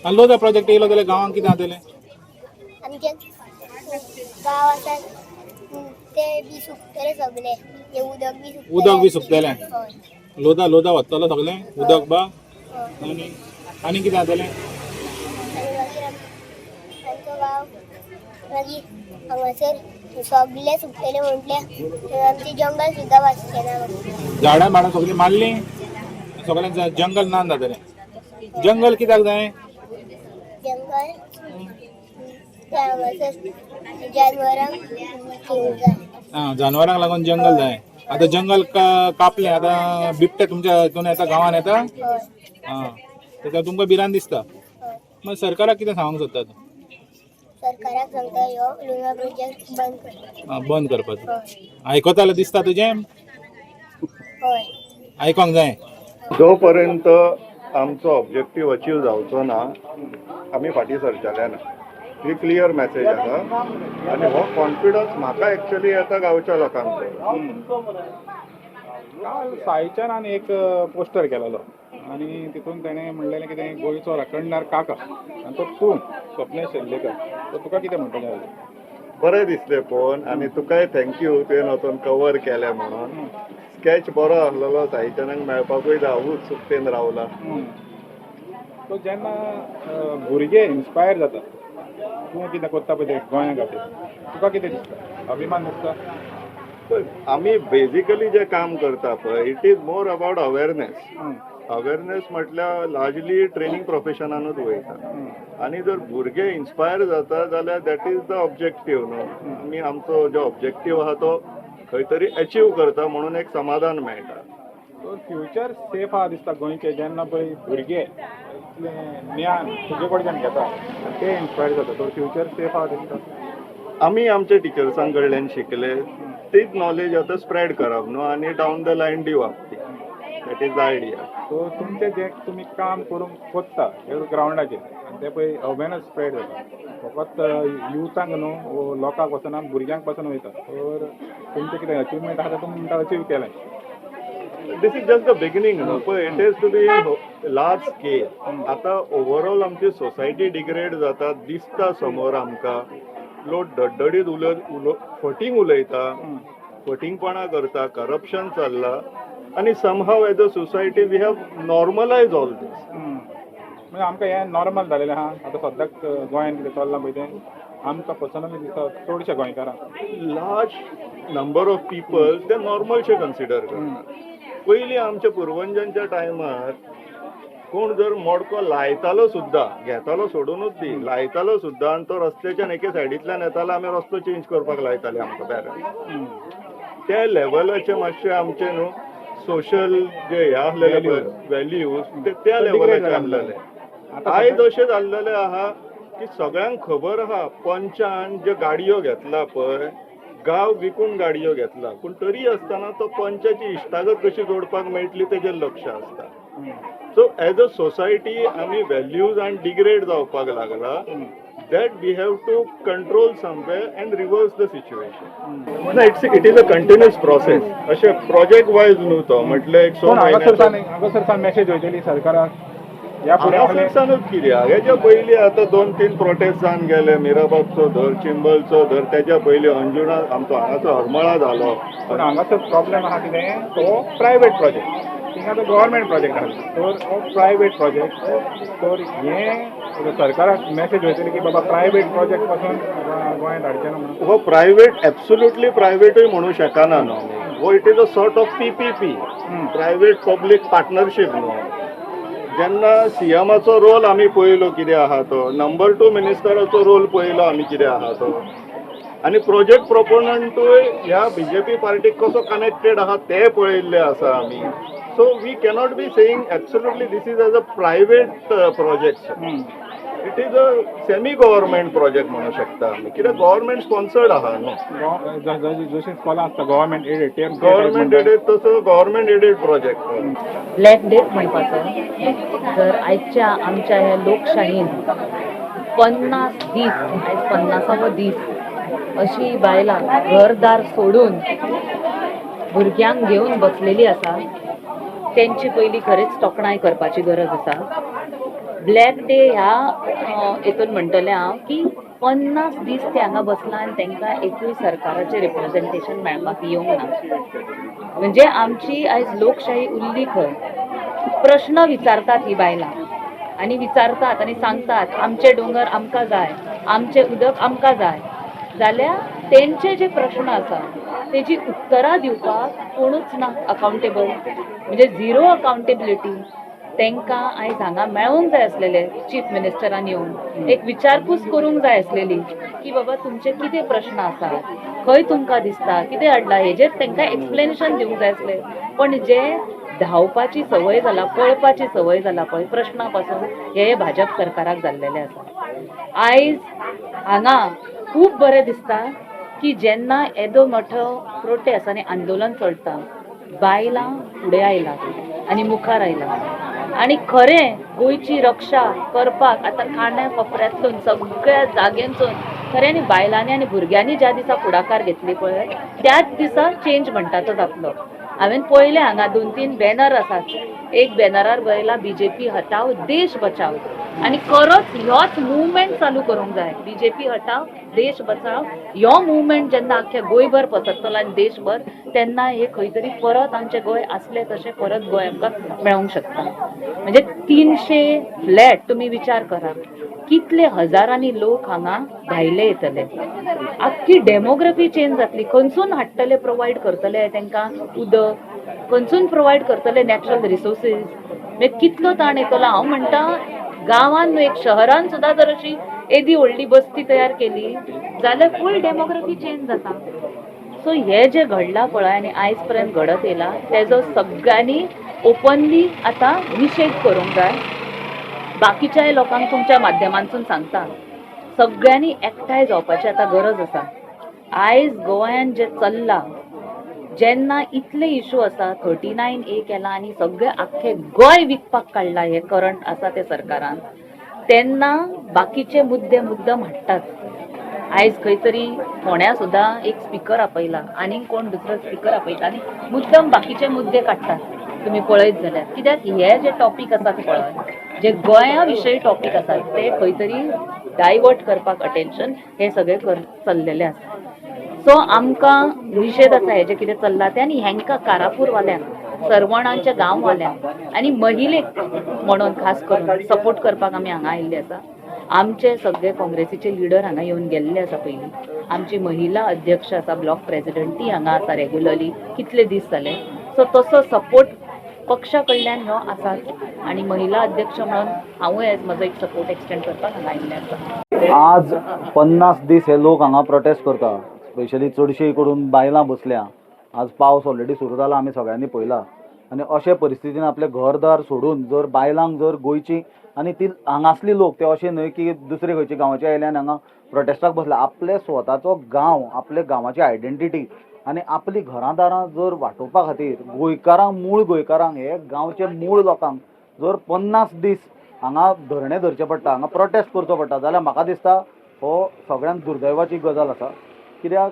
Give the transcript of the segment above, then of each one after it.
Lodha project येयलो जाल्यार गांवांक कितें जातलें? आमचे गांव आसात ते बी सुकतले सगळे, ते उदक बी सुकतलें. हय. लोधा वतलो सगळें उदक बा. हय. आनी कितें जातलें? आनी मागीर आमचो गांव मागीर हांगासर सगळे सुकतले म्हटल्यार आमचे जंगल सुद्दां वाचचें ना मागीर. झाडां सगळीं मारलीं सगळें जंगल ना जातलें. जंगल कित्याक जाय? जंगल ते हांगासर जानवरांक घेवंक जाय. जानवरांक लागून जंगल जाय. आतां जंगल कापलें, आतां बिबटे तुमच्या हितून येता, गांवांत येता? हय. तेका तुमकां भिरांत दिसता. हय. मग सरकाराक कितें सांगूंक सोदता तूं? सरकाराक सांगता ह्यो लुना प्रोजेक्ट बंद करता. बंद करपाचो. हय. आयकतालें दिसता तुजें? हय. आयकोंक जाय. जो पर्यंत आमचो ऑब्जेक्टीव अचीव जावचो ना आमी फाटीं सरचले ना. ही क्लियर मॅसेज आसा आनी हो कॉन्फिडन्स म्हाका एक्चुअली येता गांवच्या लोकांचो. सायच्यान एक पोस्टर केलेलो आनी तितून तेणें म्हणलेलें कितें गोंयचो राखणदार काका आनी तो तूं स्वप्नेश शेल्लेकर. तर तुका कितें म्हणटलें? बरें दिसलें पळोवन आनी तुकाय थँक्यू तुवें वचून कवर केलें म्हणून. स्केच बरो आसलेलो, साहित्यानाक मेळपाकूय हांवूच उत्सुकतेन रावला. सो जेन्ना भुरगे इन्स्पायर जाता, तूं कितें करता पळय तें गोंया खातीर, तुका कितें दिसता? अभिमान दिसता? आमी बेजिकली जें काम करता पळय it is more about awareness. Awareness म्हटल्यार लार्जली ट्रेनिंग प्रोफेशनानूच वयता. आनी जर भुरगे इन्स्पायर जाता जाल्यार दॅट इज द ऑब्जेक्टीव न्हू. आमी आमचो जो ऑब्जेक्टीव आहा तो खंय तरी अचीव करता म्हणून एक समाधान मेळटा. फ्युचर सेफ आहा दिसता गोंयचे जेन्ना पळय भुरगे ज्ञान तुजे कडच्यान घेता आनी ते इन्स्पायर जाता. तो फ्युचर सेफ आहा दिसता. आमी आमच्या टिचर्सां कडल्यान शिकले तीच नॉलेज आतां स्प्रेड करप न्हू आनी डावन द लायन दिवप ती. That is the idea. So तुमचें जें तुमी काम करूंक सोदता ग्रावंडाचेर आनी तें पळय अवेरनस स्प्रेड जाता फकत युथांक न्हू लोकांक वचना भुरग्यांक पासून वयता. तर तुमचें कितें अचिवमेंट आसा तें तुमी म्हणटा अचीव केलें. This is just the beginning न्हू पळय. It is to be large scale. आतां ओवरऑल आमची सोसायटी डिग्रेड जाता दिसता समोर आमकां. लोक धडधडीत फटींग उलयता, फटींगपणां करता, करप्शन चल्लां आनी समहाव as a society we have normalise all these. म्हणजे आमकां हें नॉर्मल जालेलें आहा. आतां सद्याक गोंयान कितें चल्लां पळय तें आमकां पर्सनली दिसता चडशे गोंयकारांक लार्ज नंबर ऑफ पीपल ते नॉर्मलशे कन्सिडर करतात. पयलीं आमच्या पुर्वजांच्या टायमार कोण जर मोडको लायतालो सुद्दां, घेतालो सोडूनच दी, लायतालो सुद्दां आनी तो रस्त्याच्या एके सायडींतल्यान येतालो आमी रस्तो चेंज करपाक लायताले आमकां पॅरंट्स. त्या लेवलाचे मातशे आमचे न्हू सोशल जे हे आसलेले पळय वॅल्यूज ते त्या लेवलाचे आसलेले. आयज अशें जाल्लेलें आहा की सगळ्यांक खबर आहा पंचान जे गाडयो घेतला पळय गांव विकून गाडयो घेतला पूण तरी आसतना तो पंचाची इश्टागत कशी जोडपाक मेळटली तेजेर लक्ष आसता. सो एज अ सोसायटी आमी व्हॅल्यूज आनी डिग्रेड जावपाक लागला. That we have to control somewhere and reverse the situation. It is a continuous process. अशें प्रोजेक्ट वायज न्हू तो म्हटल्यार एक 6 हांगासर मेसेज वयतली सरकाराक हांगासरसानूच कित्याक हेच्या पयलीं आतां 2-3 प्रोटेस्ट जावन गेले. मिराबागचो धर, चिंबलचो धर, तेच्या पयलीं अंजुणा आमचो हांगाचो हरमळा जालो. पूण हांगासर प्रॉब्लेम आहा कितें तो प्रायवेट प्रोजेक्ट थिंगा तो गव्हर्मेंट प्रोजेक्ट आहा. तर हो प्रायवेट प्रोजेक्ट. तर हें सरकाराक मेसेज वयतली की बाबा प्रायवेट प्रोजेक्ट पासून गोंयांत हाडचें ना म्हणून. हो प्रायवेट एब्सोल्युटली प्रायवेटूय म्हणूं शकना न्हू. हो it is a sort of PPP private public partnership न्हू. जेन्ना CMचो रोल आमी पळयलो कितें आहा तो, नंबर 2 मिनिस्टराचो रोल पळयलो आमी कितें आहा तो, आनी प्रोजेक्ट प्रोपोनंटूय ह्या BJP पार्टीक कसो कनेक्टेड आहा तें पळयल्लें आसा आमी. So we cannot be saying absolutely this is as a private project. It is a semi government project म्हणू शकता आमी कित्याक गव्हर्मेंट स्पॉन्सर्ड आहा न्हू. जशी स्कॉलां आसता गव्हर्मेंट एडेड गव्हर्मेंट एडेड तसो government aided project. Black death म्हणपाचो जर आयच्या आमच्या ह्या लोकशाहीन 50 दीस आयज 50वो दीस अशी बायलां घरदार सोडून भुरग्यांक घेवन बसलेली आसा. तेंची पयली खरेंच तोखणाय करपाची गरज आसा. ब्लॅक डे ह्या हेतून म्हणटलें हांव की 50 दीस ते हांगा बसला आनी तांकां एकूय सरकाराचें रिप्रेझेंटेशन मेळपाक येवंक ना. म्हणजे आमची आयज लोकशाही उरली खंय. प्रश्न विचारतात ही बायलां आनी विचारतात आनी सांगतात आमचे दोंगर आमकां जाय, आमचें उदक आमकां जाय. जाल्यार तेंचे जे प्रश्न आसा तेजी उत्तरां दिवपाक कोणूच ना अकावंटेबल. म्हणजे झिरो अकावंटेबिलिटी. तांकां आयज हांगा मेळूंक जाय आसलेले चीफ मिनिस्टरान येवन एक विचारपूस करूंक जाय आसलेली की बाबा तुमचे कितें प्रश्न आसात, खंय तुमकां दिसता कितें हाडला हेजेर तांकां एक्सप्लेनेशन दिवंक जाय आसलें. पण जे धांवपाची संवय जाला, पळपाची संवय जाला पळय प्रश्ना पासून हे भाजप सरकाराक जाल्लेले आसा. आयज हांगा खूब बरें दिसता की जेन्ना येदो मोठो प्रोटेस्ट आनी आंदोलन चलता बायलां फुडें आयलात आनी मुखार आयलात आनी खरें गोंयची रक्षा करपाक आतां कांड्या कोपऱ्यांतसून सगळ्या जाग्यांसून खऱ्यांनी बायलांनी आनी भुरग्यांनी ज्या दिसा फुडाकार घेतली पळय त्याच दिसा चेंज म्हणटा तो जातलो. हांवें पळयलें हांगा 2-3 बॅनर आसात. एक बॅनरार बरयलां बीजेपी हटाव देश बचाव आनी खरोच ह्योच मुवमेंट चालू करूंक जाय. बीजेपी हटाव देश बचाव ह्यो मुवमेंट जेन्ना आख्या गोंयभर पसरतलो आनी देशभर तेन्ना हे खंय तरी परत आमचें गोंय आसलें तशें परत गोंय आमकां मेळोंक शकता. म्हणजे 300 फ्लॅट तुमी विचार करा कितले हजारांनी लोक हांगा भायले येतले. आख्खी डेमोग्राफी चेंज जातली. खंयसून हाडटले प्रोवायड करतले तांकां उदक, खंयसून प्रोवायड करतले नॅचरल रिसोर्सीस. म्हणजे कितलो ताण येतलो. हांव म्हणटा गांवांत एक शहरान सुद्दां जर अशी येदी व्हडली बस्ती तयार केली जाल्यार फूल डेमोग्राफी चेंज जाता. सो हे जे घडलां पळय आनी आयज पर्यंत घडत येयला तेजो सगळ्यांनी ओपनली आतां निशेध करूंक जाय. बाकीच्याय लोकांक तुमच्या माध्यमांतसून सांगता सगळ्यांनी एकठांय जावपाची आतां गरज आसा. आयज गोंयान जे चल्लां जेन्ना इतले इशू आसा 39A केला आनी सगळे आख्खे गोंय विकपाक काडला हे करंट आसा ते सरकारान तेन्ना बाकीचे मुद्दे मुद्दम हाडटात. आयज खंय तरी फोण्या सुद्दां एक स्पिकर आपयला आनी कोण दुसरो स्पिकर आपयता आनी मुद्दम बाकीचे मुद्दे काडटात. तुमी पळयत जाल्यार कित्याक हे जे टॉपीक आसात पळय जे गोंया विशयी टॉपीक आसात ते खंय तरी डायवर्ट करपाक अटेन्शन हे सगळे चल्लेले आसा. सो आमकां निशेध आसा हे जे कितें चल्लां तें आनी हेंकां कारापूरवाल्यांक सरवणांच्या गांववाल्यांक आनी महिलेक म्हणून खास करून सपोर्ट करपाक आमी हांगा आयिल्ले आसा. आमचे सगळे काँग्रेसीचे लिडर हांगा येवन गेल्ले आसा. पयलीं आमची महिला अध्यक्ष आसा ब्लॉक प्रेसिडेंट ती हांगा आसा रेग्युलरली कितले दीस जाले. सो तसो सपोर्ट पक्षा कडल्यान ह्यो आसाच आनी महिला अध्यक्ष म्हणून हांवूय आयज म्हजो एक सपोर्ट एक्सटेंड करपाक हांगा आयिल्लें आसा. आज 50 दीस हे लोक हांगा प्रोटेस्ट करता. स्पेशली चडशे करून बायलां बसल्या. आज पावस ऑलरेडी सुरू जाला आमी सगळ्यांनी पळयला आनी अशे परिस्थितीन आपले घरदार सोडून जर बायलांक जर गोंयची आनी ती हांगासली लोक ते अशे न्हय की दुसरे खंयचे गांवाचे आयल्यान हांगा प्रोटेस्टाक बसला. आपले स्वताचो गांव आपले गांवाची आयडेंटिटी आनी आपली घरादारां जर वाटोवपा खातीर गोंयकारांक मूळ गोंयकारांक हे गांवचे मूळ लोकांक जर 50 दीस हांगा धरणे धरचे पडटा हांगा प्रोटेस्ट करचो पडटा जाल्यार म्हाका दिसता हो सगळ्यांत दुर्दैवाची गजाल आसा. कित्याक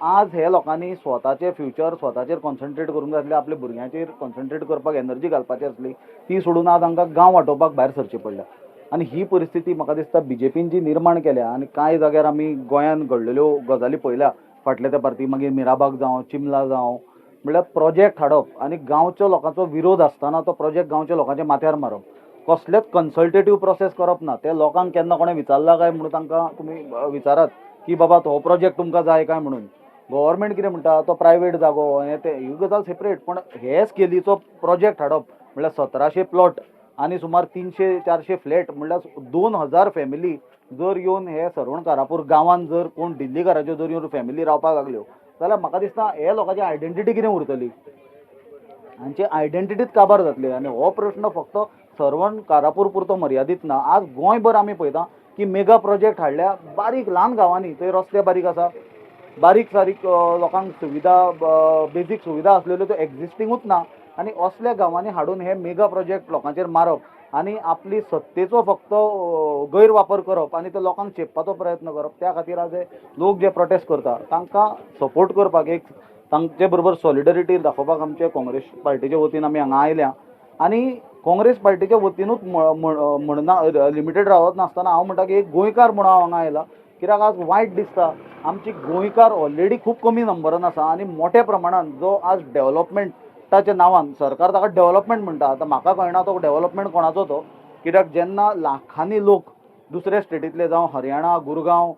आज हे लोकांनी स्वताचे फ्युचर स्वताचेर कॉन्सन्ट्रेट करूंक जाय आसलें. आपल्या भुरग्यांचेर कॉन्सन्ट्रेट करपाक एनर्जी घालपाची आसली ती सोडून आज हांकां गांव वाटोवपाक भायर सरचें पडल्या. आनी ही परिस्थिती म्हाका दिसता बीजेपीन जी निर्माण केल्या आनी कांय जाग्यार आमी गोंयान घडलेल्यो गजाली पळयल्या फाटल्या तेंपार ती मागीर मिराबाग जावं चिमला जावं म्हणल्यार प्रोजेक्ट हाडप आनी गांवच्या लोकांचो विरोध आसतना तो प्रोजेक्ट गांवच्या लोकांच्या माथ्यार मारप. कसलेच कन्सल्टेटीव प्रोसेस करप ना. ते लोकांक केन्ना कोणें विचारला काय म्हणून तांकां तुमी विचारात की बाबा तो प्रोजेक्ट तुमकां जाय काय म्हणून. गव्हर्मेंट कितें म्हणटा तो प्रायवेट जागो हे ते ही गजाल सेपरेट. पण हे स्केलीचो प्रोजेक्ट हाडप म्हणल्यार 1700 प्लॉट आनी सुमार 300-400 फ्लॅट म्हणल्यार 2000 फॅमिली जर येवन हे सरवण कारापूर गांवांत जर कोण दिल्लीकाराच्यो जर येवन फॅमिली रावपाक लागल्यो जाल्यार म्हाका दिसता हे लोकांची आयडेंटिटी कितें उरतली. हांची आयडेंटिटीच काबार जातली. आनी हो प्रश्न फक्त सरवण कारापूर पुरतो मर्यादीत ना. आज गोंयभर आमी पळयता की मेगा प्रोजेक्ट हाडल्या बारीक ल्हान गांवांनी थंय रस्ते बारीक आसा बारीक सारीक लोकांक सुविधा बेजीक सुविधा आसलेल्यो त्यो एक्झिस्टिंगूच ना. आनी असल्या गांवांनी हाडून हे मेगा प्रोजेक्ट लोकांचेर मारप आनी आपली सत्तेचो फक्त गैरवापर करप आनी ते लोकांक चेपपाचो प्रयत्न करप. त्या खातीर आज हे लोक जे प्रोटेस्ट करता तांकां सपोर्ट करपाक एक तांचे बरोबर सॉलिडरिटी दाखोवपाक आमचे काँग्रेस पार्टीचे वतीन आमी हांगा आयल्या. आनी काँग्रेस पार्टीच्या वतीनूच म्हणना लिमिटेड रावत नासतना हांव म्हणटा की एक गोंयकार म्हणून हांव हांगा आयला, कित्याक आज वायट दिसता आमची गोंयकार ऑलरेडी खूब कमी नंबरान आसा आनी मोठ्या प्रमाणात जो आज डेव्हलपमेंटाच्या नांवान सरकार ताका डेव्हलपमेंट म्हणटा. आतां म्हाका कळना तो डेव्हलपमेंट कोणाचो तो, कित्याक जेन्ना लाखांनी लोक दुसऱ्या स्टेटींतले जावं हरियाणा, गुरगांव,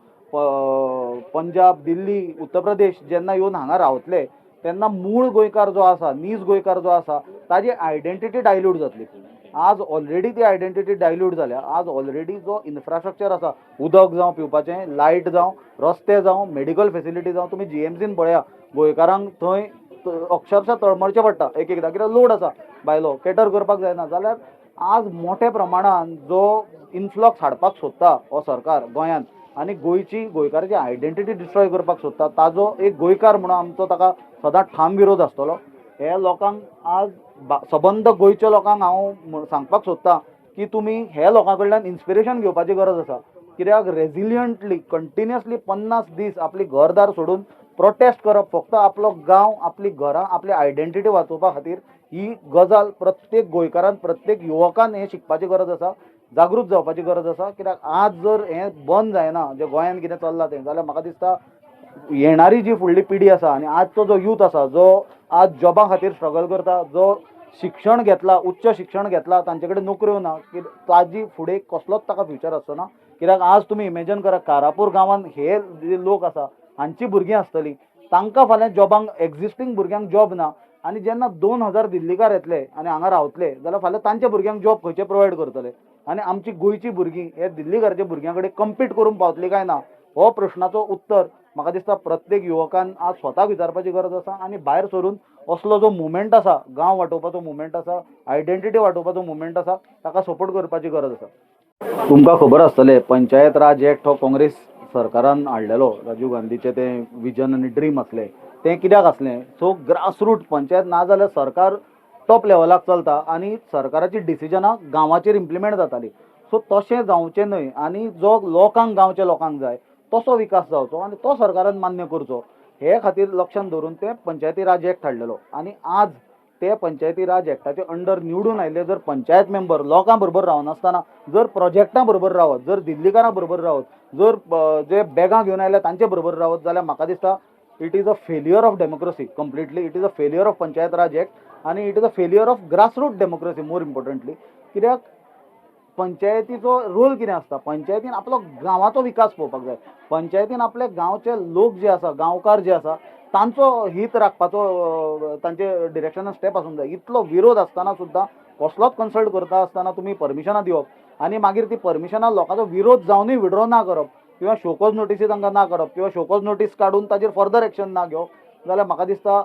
पंजाब, दिल्ली, उत्तर प्रदेश जेन्ना येवन हांगा रावतले तेन्ना मूळ गोंयकार जो आसा, नीज गोंयकार जो आसा ताजी आयडेंटिटी डायल्यूट जातली. आज ऑलरेडी ती आयडेंटिटी डायल्यूट जाल्या. आज ऑलरेडी जो इन्फ्रास्ट्रक्चर आसा, उदक जावं पिवपाचें, लायट जावं, रस्ते जावं, मेडिकल फेसिलिटी जावं, तुमी जीएमसीन पळया गोंयकारांक थंय अक्षरशः तळमळचें पडटा एक एकदां, कित्याक लोड आसा भायलो केटर करपाक जायना. जाल्यार आज मोठ्या प्रमाणान जो इन्फ्लक्स हाडपाक सोदता हो सरकार गोंयांत आनी गोंयकाराची आयडेंटिटी डिस्ट्रॉय करपाक सोदता, ताजो एक गोंयकार म्हणून आमचो ताका सदांच ठाम विरोध आसतलो. हे लोकांक आज सबंद गोंयच्या लोकांक हांव सांगपाक सोदतां की तुमी हे लोकां कडल्यान इन्स्पिरेशन घेवपाची गरज आसा. कित्याक रेजिलियंटली कंटिन्युअसली 50 दीस आपली घरदार सोडून प्रोटेस्ट करप, फक्त आपलो गांव, आपली घरां, आपली आयडेंटिटी वाचोवपा खातीर, ही गजाल प्रत्येक गोंयकारान, प्रत्येक युवकान हे शिकपाची गरज आसा, जागृत जावपाची गरज आसा. कित्याक आज जर हें बंद जायना, जे गोंयांत कितें चल्लां तें, जाल्यार म्हाका दिसता येणारी जी फुडली पिढी आसा आनी आजचो जो यूथ आसा, जो आज जॉबा खातीर स्ट्रगल करता, जो शिक्षण घेतला, उच्च शिक्षण घेतला, तांचे कडेन नोकऱ्यो ना, की ताजी फुडें कसलोच ताका फ्युचर आसचो. कित्याक आज तुमी इमॅजिन करा कारापूर गांवांत हे जे लोक आसा हांची भुरगीं आसतलीं, तांकां फाल्यां जॉबांक एक्झिस्टींग भुरग्यांक जॉब ना, आनी जेन्ना 2000 दिल्लीकार येतले आनी हांगा रावतले जाल्यार फाल्यां तांच्या भुरग्यांक जॉब खंयचे प्रोवायड करतले, आनी आमची गोंयची भुरगीं हे दिल्लीकारच्या भुरग्यां कडेन कम्पीट करून पावतली काय ना, हो प्रश्नाचो उत्तर म्हाका दिसता प्रत्येक युवकान आज स्वताक विचारपाची गरज आसा. आनी भायर सरून असलो जो मुवमेंट आसा, गांव वाटोवपाचो मुवमेंट आसा, आयडेंटिटी वाटोवपाचो मुवमेंट आसा, ताका सपोर्ट करपाची गरज आसा. तुमकां खबर आसतलें पंचायत राज एक्ट हो काँग्रेस सरकारान हाडलेलो, राजीव गांधीचें तें विजन आनी ड्रीम आसलें, तें कित्याक आसलें, सो ग्रासरूट पंचायत ना जाल्यार सरकार टॉप लेवलाक चलता आनी सरकाराची डिसिजनां गांवाचेर इम्प्लिमेंट जातालीं. सो तशें जावचें न्हय आनी जो लोकांक, गांवच्या लोकांक जाय तसो विकास जावचो आनी तो सरकारान मान्य करचो, हे खातीर लक्षांत दवरून ते पंचायती राज एक्ट हाडलेलो. आनी आज ते पंचायती राज एक्टाचे अंडर निवडून आयले जर पंचायत मेंबर लोकां बरोबर रावनासतना जर प्रोजेक्टां बरोबर रावत, जर दिल्लीकारां बरोबर रावत, जर जे बॅगां घेवन आयल्या तांचे बरोबर रावत, जाल्यार म्हाका दिसता it is a failure of democracy completely. It is a failure of Panchayat Raj act आनी it is a failure of grassroot democracy more importantly. कित्याक पंचायतीचो रोल कितें आसता, पंचायतीन आपलो गांवाचो विकास पळोवपाक जाय, पंचायतीन आपले गांवचे लोक जे आसा, गांवकार जे आसा तांचो हित राखपाचो तांचे डिरेक्शनान स्टेप आसूंक जाय. इतलो विरोध आसतना सुद्दां कसलोच कन्सल्ट करता आसतना तुमी परमिशनां दिवप आनी मागीर ती परमिशनां लोकांचो विरोध जावनूय विड्रॉ ना करप किंवा शोकोज नोटीसी तांकां ना करप किंवा शोकोज नोटीस काडून ताजेर फर्दर एक्शन ना घेवप, जाल्यार म्हाका दिसता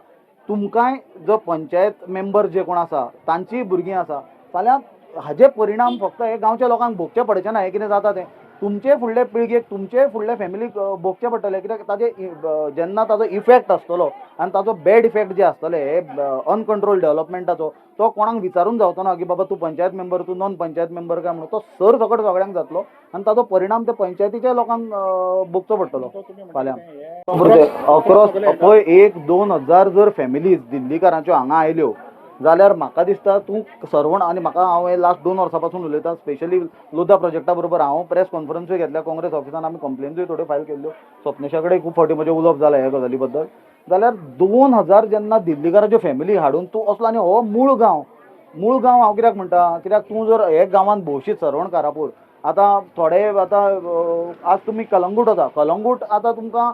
तुमकांय जो पंचायत मेंबर जे कोण आसा तांचीय भुरगीं आसा, फाल्यां हाजे परिणाम फक्त हे गांवच्या लोकांक भोगचे पडचे ना. हे कितें जाता तें तुमचे फुडले पिळगेक, तुमचे फुडले फॅमिलीक भोगचे पडटले. कित्याक ताजे जेन्ना ताजो इफेक्ट आसतलो आनी ताजो बॅड इफेक्ट जे आसतले हे अनकंट्रोल डेव्हलपमेंटाचो, तो कोणाक विचारून जावचो ना की बाबा तूं पंचायत मेंबर, तूं नॉन पंचायत मेंबर काय म्हणून. तो सर सकट सगळ्यांक जातलो आनी ताजो परिणाम ते पंचायतीच्या लोकांक भोगचो पडटलो फाल्यां. अक्रॉस पळय 1-2 जर फॅमिलीज दिल्लीकारांच्यो हांगा आयल्यो जाल्यार म्हाका दिसता तूं सर्वण, आनी म्हाका हांव हे लास्ट 2 वर्सां पासून उलयतां, स्पेशली लोधा प्रोजेक्टा बरोबर हांव प्रेस कॉन्फरन्सूय घेतल्या काँग्रेस ऑफिसान, आमी कंप्लेन्सूय थोड्यो फायल केल्ल्यो, स्वप्नेशा कडेन खूब फावटी म्हजें उलोवप जालें ह्या गजाली बद्दल. जाल्यार 2000 जेन्ना दिल्लीकाराच्यो फॅमिली हाडून तूं असलो आनी हो मूळ गांव हांव कित्याक म्हणटा, कित्याक तूं जर हे गांवांत भोवशीत सरवण कारापूर, आतां थोडे आज तुमी कलंगूट वता, कलंगूट आतां तुमकां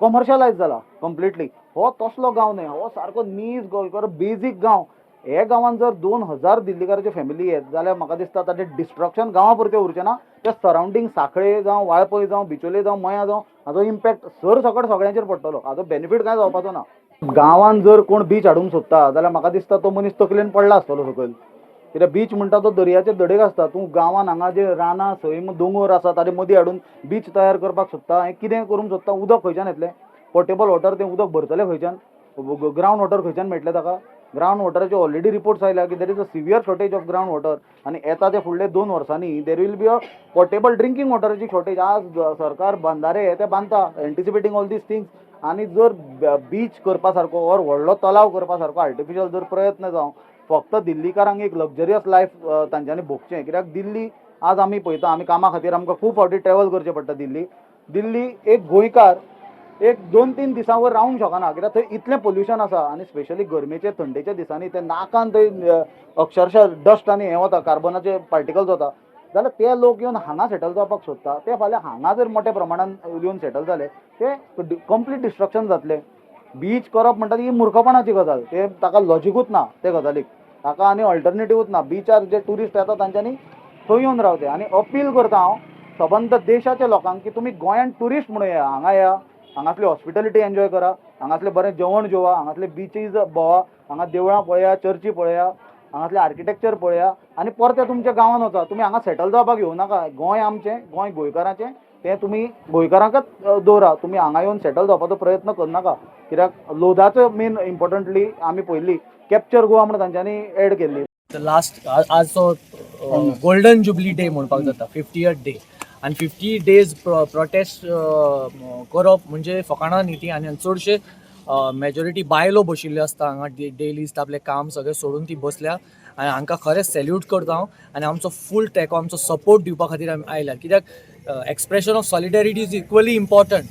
कमर्शलायज जाला कंप्लिटली. हो तसलो गांव न्हय, हो सारको नीज गोंयकार बेजीक गांव. हे गांवांत जर 2000 दिल्लीकाराच्यो फॅमिली येत जाल्यार म्हाका दिसता ताचें डिस्ट्रक्शन गांवा पुरतें उरचें ना, ते सरावंडींग सांखळे जावं, वाळपय जावं, बिचोले जावं, मयां जावं, हाजो इम्पॅक्ट सर सकट सगळ्यांचेर पडटलो. हाजो बेनिफीट कांय जावपाचो ना. गांवांत जर कोण बीच हाडूंक सोदता जाल्यार म्हाका दिसता तो मनीस तकलेन पडला आसतलो सकयल, कित्याक बीच म्हणटा तो दर्याचे दडेक आसता. तूं गांवांत हांगा जे रानां सैम दोंगर आसा ताजे मदीं हाडून बीच तयार करपाक सोदता, हें कितें करूंक सोदता, उदक खंयच्यान येतलें, पोर्टेबल वॉटर, तें उदक भरतलें खंयच्यान, ग्रावंड वॉटर खंयच्यान मेळटलें ताका. ग्रावंड वॉटराचे ऑलरेडी रिपोर्ट्स आयल्या की there is a severe shortage of ground water आनी येता ते फुडले 2 वर्सांनी there will be a portable drinking वॉटराची शॉर्टेज. आज सरकार बंधारे ते बांदता एंटिसिपेटींग ऑल दीस थिंग्स, आनी जर बीच करपा सारको ऑर व्हडलो तलाव करपा सारको आर्टिफिशियल जर प्रयत्न जावं फक्त दिल्लीकारांक एक लक्झरियस लायफ तांच्यांनी भोगचें, कित्याक दिल्ली आज आमी पळयता, आमी कामा खातीर आमकां खूब फावटी ट्रॅव्हल करचें पडटा दिल्ली एक गोंयकार एक 2-3 दिसां वयर रावंक शकना, कित्याक थंय इतलें पोल्युशन आसा आनी स्पेशली गरमेचे थंडेच्या दिसांनी ते नाकान थंय अक्षरशा डस्ट आनी हें वता, कार्बनाचे पार्टिकल्स वता, जाल्यार ते लोक येवन हांगा सेटल जावपाक सोदता. ते फाल्यां हांगा जर मोठ्या प्रमाणान येवन सेटल जाले ते कंप्लीट डिस्ट्रक्शन जातलें. बीच करप म्हणटा ती ही मूर्खपणाची गजाल, ते ताका लॉजिकूच ना ते गजालीक, ताका आनी अल्टरनेटिवूच ना. बीचार जे टुरिस्ट येता तांच्यांनी थंय येवन रावचे. आनी अपील करता हांव सबंद देशाच्या लोकांक की तुमी गोंयांत टुरिस्ट म्हणून येया, हांगा येया, हांगासली हॉस्पिटॅलिटी एन्जॉय करा, हांगासलें बरें जेवण जेवा, हांगासले बीचीज भोंवा, हांगा देवळां पळया, चर्ची पळया, हांगासलें आर्किटेक्चर पळया आनी परते तुमच्या गांवांत वचा. तुमी हांगा सेटल जावपाक येवं नाका. गोंय आमचें, गोंय गोंयकारांचें, तें तुमी गोंयकारांकच दवरा. तुमी हांगा येवन सेटल जावपाचो प्रयत्न करनाका. कित्याक लोधाचो मेन इम्पॉर्टंटली आमी पळयल्ली कॅप्चर गोवा म्हणून तांच्यांनी एड केल्ली. लास्ट आजचो गोल्डन जुबली डे म्हणपाक जाता, 50th डे, आनी 50 डेज प्रोटेस्ट करप म्हणजे फकाणां न्ही ती. आनी चडशे मेजॉरिटी बायलो बशिल्ल्यो आसता हांगा डेली आपलें काम सगळें सोडून ती बसल्या. आनी हांकां खरेंच सॅल्यूट करता हांव. आनी आमचो फूल तेंको, आमचो सपोर्ट दिवपा खातीर आमी आयल्यात. कित्याक expression of solidarity is equally important.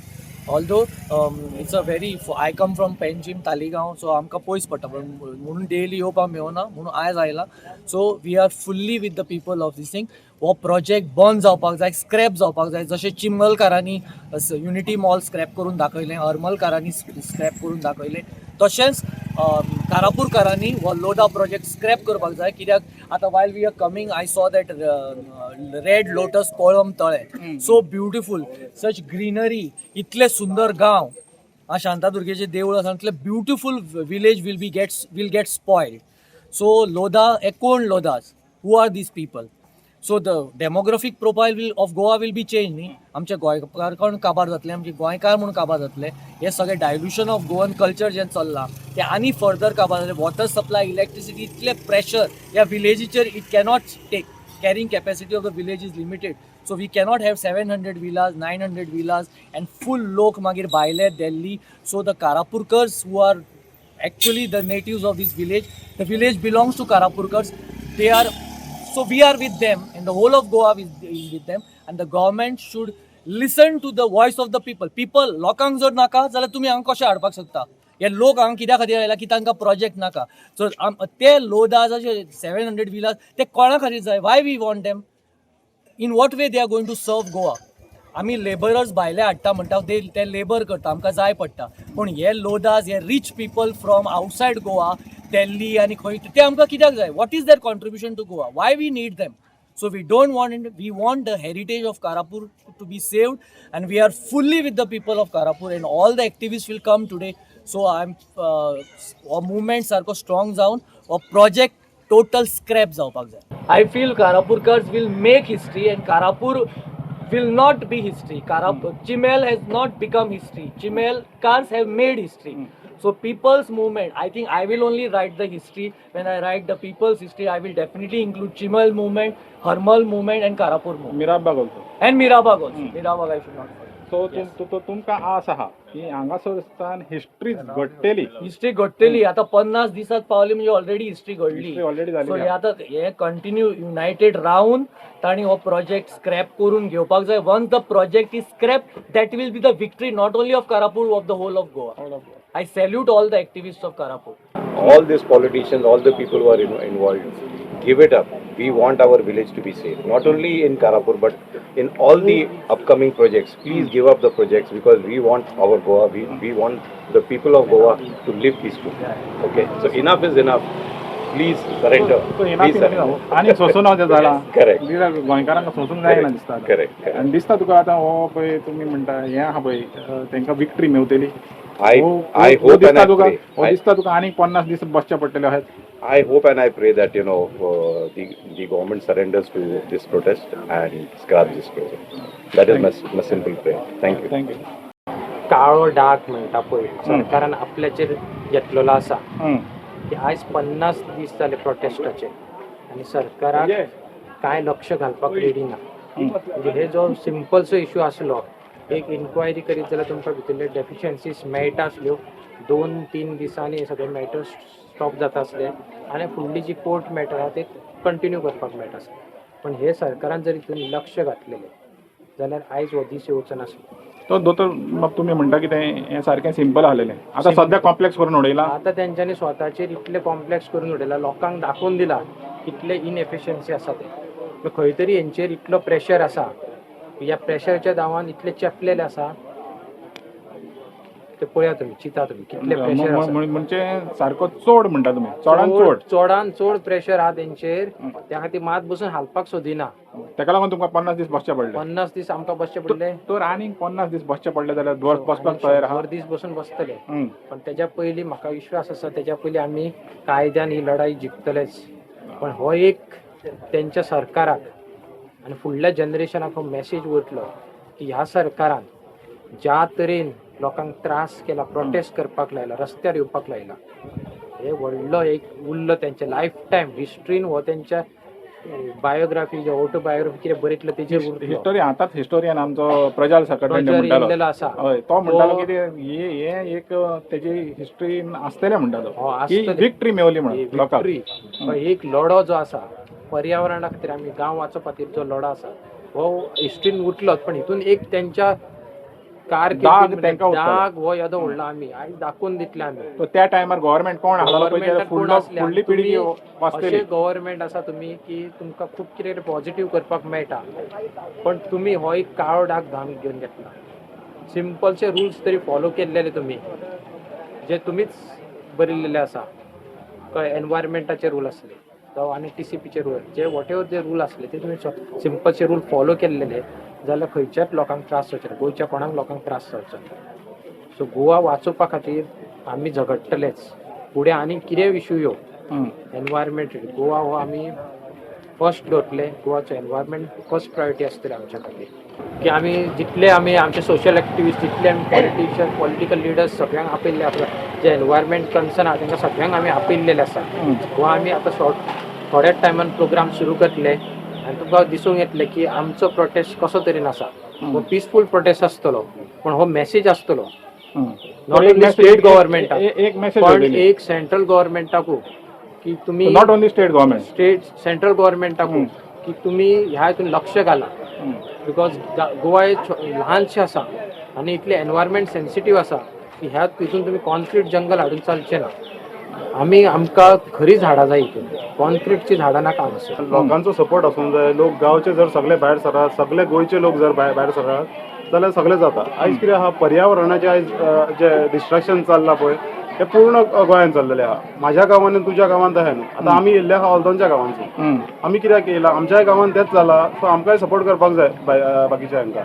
Although it's a very, I come from Panjim Taleigao, so आमकां पयस पडटा, पण म्हणून डेली येवपाक मेळना म्हणून आयज आयला. So we are fully with the people of this thing. हो प्रोजेक्ट बंद जावपाक जाय, स्क्रॅप जावपाक जाय. जशें चिमलकारांनी युनिटी मॉल स्क्रॅप करून दाखयलें, हरमलकारांनी स्क्रॅप करून दाखयलें, तशेंच कारापूरकारांनी हो लोधा प्रोजेक्ट स्क्रॅप करपाक जाय. कित्याक आतां वायल we are coming, I saw that red lotus कोळम तळें, सो ब्युटिफूल, सच ग्रीनरी, इतले सुंदर गांव, शांतादुर्गेचें देवूळ आसा, इतले beautiful village will get spoiled. So Lodha, कोण Lodhas, who are these people? So the demographic profile of Goa will be change न्ही. आमचे गोंयकार कोण काबार जातले, आमचे गोंयकार म्हणून काबार जातले. हे सगळे डायल्युशन ऑफ गोवन कल्चर जें चल्लां तें आनी फर्दर काबार जातलें. वॉटर सप्लाय, इलेक्ट्रिसिटी, इतले प्रेशर ह्या विलेजीचेर it cannot take. Caring capacity of the village is limited. So we cannot have 700 villas, 900 villas and फूल लोक मागीर भायले Delhi. So the Karapurkars who are actually the natives of this village, the village belongs to Karapurkars. They are, so we are with them, and the whole of Goa is with them, and the government should listen to the voice of the people. लोकांक जर नाका जाल्यार तुमी हांगा कशें हाडपाक शकता? हे लोक हांगा कित्या खातीर आयला की तांकां प्रोजेक्ट नाका. सो ते लोधा जशे 700 विलाज ते कोणा खातीर जाय? Why we want them? In what way they are going to serve Goa? आमी लेबरर्स भायले हाडटा म्हणटा ते लेबर करता, आमकां जाय पडटा. पूण हे लोधास, हे rich people from outside Goa, Delhi आनी खंय, ते आमकां कित्याक जाय? What is their contribution to Goa? Why we need them? So we don't want it. We want the heritage of Karapur to be saved, and we are fully with the people of Karapur, and all the activists will come today. So I'm movement sarko strong down or project total scrap जावपाक जाय. I feel Karapurkars will make history, and Karapur will not be history. Chimel has not become history. Chimel cars have made history. So people's movement, I think I will only write the history. When I write the people's history, I will definitely include Chimal movement, Harmal movement and Karapur movement. Mirabag also. And Mirabag also. Mirabag I should not forget. So तुमकां आस आहा की हांगासरसान history घडटली. History घडटली. आता 50 दिसात पावली म्हणजे already history घडली. Already so जाली. हे आता हे कंटिन्यू युनायटेड रावन ताणी हो प्रोजेक्ट स्क्रॅप करून घेवपाक जाय. Once the project is scrap, that will be the victory not only of Karapur, of the whole of Goa. I salute all the activists of Karapur. All these politicians, all the people who are involved, give it up. We want our village to be safe. Not only in Karapur, but in all the upcoming projects. Please give up the projects because we want our Goa. We want the people of Goa to live peacefully. Okay. So enough is enough. Please surrender. Please surrender. आणि सोसून हांव झाडां. Correct. गोंयकारांक सोसूंक जायना दिसता. Correct. आनी दिसता तुका आतां हो पळय तुमी म्हणटा हें आहा पळय तांकां victory मेवतली. I hope and I pray. दिसता तुका आनी 50 दीस बसचे पडटले आहेत. I hope and I pray that the government surrenders to this protest and scrap this project. That is my simple prayer. Thank you. Thank you. काळो डाग म्हणटा पळय सरकारान आपल्याचेर घेतलेलो आसा की आयज 50 दीस जाले प्रोटेस्टाचे आनी सरकाराक कांय लक्ष घालपाक रेडी ना. म्हणजे हे जो सिंपलसो इश्यू आसलो, एक इन्क्वायरी करीत जाल्यार तुमकां भितरल्यो डेफिशियन्सीज मेळटा आसल्यो 2-3 दिसांनी हे सगळे मॅटर स्टॉप जाता आसले आनी फुडली जी कोर्ट मॅटर आहा ते कंटिन्यू करपाक मेळटा आसले. पण हे सरकारान जर हितून लक्ष घातलेलें जाल्यार आयज हो दीस येवचो नासलो. तो दोतोर मग तुम्ही म्हणटा की हें सारकें सिंपल आसलेलें आतां सध्या कॉम्प्लेक्स करून उडयला. आता तेंच्यांनी स्वताचेर इतले कॉम्प्लेक्स करून उडयला, लोकांक दाखोवन दिला कितले इनएफिशियन्सी आसा ते. खंय तरी हेंचेर इतलो प्रेशर आसा, ह्या प्रेशरच्या दावान इतले चेपलेले आसा ते पळया तुमी, चिंता तुमी कितले प्रेशर आसा. म्हणजे सारको चड म्हणटा तुमी, चडान चड. चडान चड प्रेशर आहा तेंचेर, त्या खातीर मात बसून हालपाक सोदिना. तेका लागून तुमकां 50 दीस बसचें पडलें. 50 दीस आमकां बसचें पडले. तर आनीक 50 दीस बसचें पडलें जाल्यार बसपाक तयार आहा. दीस बसून बसतले. पण तेच्या पयलीं म्हाका विश्वास आसा तेच्या पयलीं आमी कायद्यान ही लढाई जिखतलेच. पण हो एक तेंच्या सरकाराक आनी फुडल्या जनरेशनाक हो मेसेज वयतलो की ह्या सरकारान ज्या तरेन लोकांक त्रास केला, प्रोटेस्ट करपाक लायला, रस्त्यार येवपाक लायला, हे व्हडलो एक उरलो तेंच्या लायफ टायम हिस्ट्रीन हो तेंच्या बायोग्राफी जे ऑटोबायोग्राफी कितें बरयतलो तेजेर हिस्टोरी आतांच हिस्टोरियन आमचो प्रजाल सकट इल्लेलो आसा. हय, तो म्हणटालो की हे एक तेजी हिस्ट्री आसतलें म्हणटालो की विक्ट्री मेवली म्हणून लोकांक. एक लढो जो आसा पर्यावरणा खातीर, आमी गांव वाचोवपा खातीर जो लढो आसा हो हिस्ट्रीन उरलोच. पण हितून एक तेंच्या दाग हो येदो व्हडलो आमी आयज दाखोवन दितले आमी. तो त्या टायमार गव्हर्नमेंट कोण आसलो फुडली पिढी अशें गव्हर्नमेंट आसा तुमी की तुमकां खूब कितें पॉझिटिव्ह करपाक मेळटा, पण तुमी हो एक काळो डाग घालून घेवन घेतला. सिंपलशे रुल्स तरी फॉलो केल्लेले तुमी, जे तुमीच बरयल्लेले आसा. कळ्ळें, एनवायरमेंटाचे रूल आसले जावं आनी TCPचे रूल, जे वॉट एवर जे रूल आसले ते तुमी सिंपलशे रूल फॉलो केल्लेले जाल्यार खंयच्याच लोकांक त्रास जावचे ना, गोंयच्या कोणाक लोकांक त्रास जावचो ना. सो गोवा वाचोवपा खातीर आमी झगडटलेच. फुडें आनी कितें इश्यू येवं, एनवायरमेंट गोवा हो आमी फर्स्ट दवरतले. गोवाचो एनवायरमेंट फर्स्ट प्रायोरिटी आसतली आमच्या खातीर. की आमी जितले आमी आमचे सोशल एक्टिविस्ट, जितले आमी पॉलिटिशियन, पॉलिटिकल लिडर्स सगळ्यांक आपयल्ले आसा, जे एनवायरमेंट कन्सर्न आहा तांकां सगळ्यांक आमी आपयल्लेले आसा. हो आमी आतां थोड्याच टायमान प्रोग्राम सुरू करतले आनी तुमकां दिसूंक येतलें की आमचो प्रोटेस्ट कसो तरेन आसा. हो पिसफूल प्रोटेस्ट आसतलो, पण हो मेसेज आसतलो नॉट ओन्ली स्टेट गव्हर्नमेंटाक, पण एक सेंट्रल गव्हर्नमेंटाकू की तुमी, not only state government, central गव्हर्नमेंटाकू की तुमी ह्या हितून लक्ष घाला. बिकॉज गोवा एक ल्हानशें आसा आनी इतलें एनवायरमेंट सेन्सिटीव आसा की ह्या हितून तुमी कॉन्क्रीट जंगल हाडून चलचें ना. आमकां खरी झाडां जाय हितून, कॉन्क्रीटची झाडां नाका हांगासर. लोकांचो सपोर्ट आसूंक जाय. लोक गांवचे जर सगळे भायर सरात, सगळे गोंयचे लोक जर भायर सरात जाल्यार सगळें जाता. आयज कितें आहा, पर्यावरणाचें आयज जे डिस्ट्रॅक्शन चल्लां पळय हे पूर्ण गोंयांत चल्लेलें आहा. म्हाज्या गांवांत आनी तुज्या गांवांत अशें न्हू. आतां आमी येयल्ले आहा हॉल्दोनच्या गांवांतसून. आमी कित्याक येयला, आमच्याय गांवांत तेंच जालां, सो आमकांय सपोर्ट करपाक जाय बाकीच्या हांकां.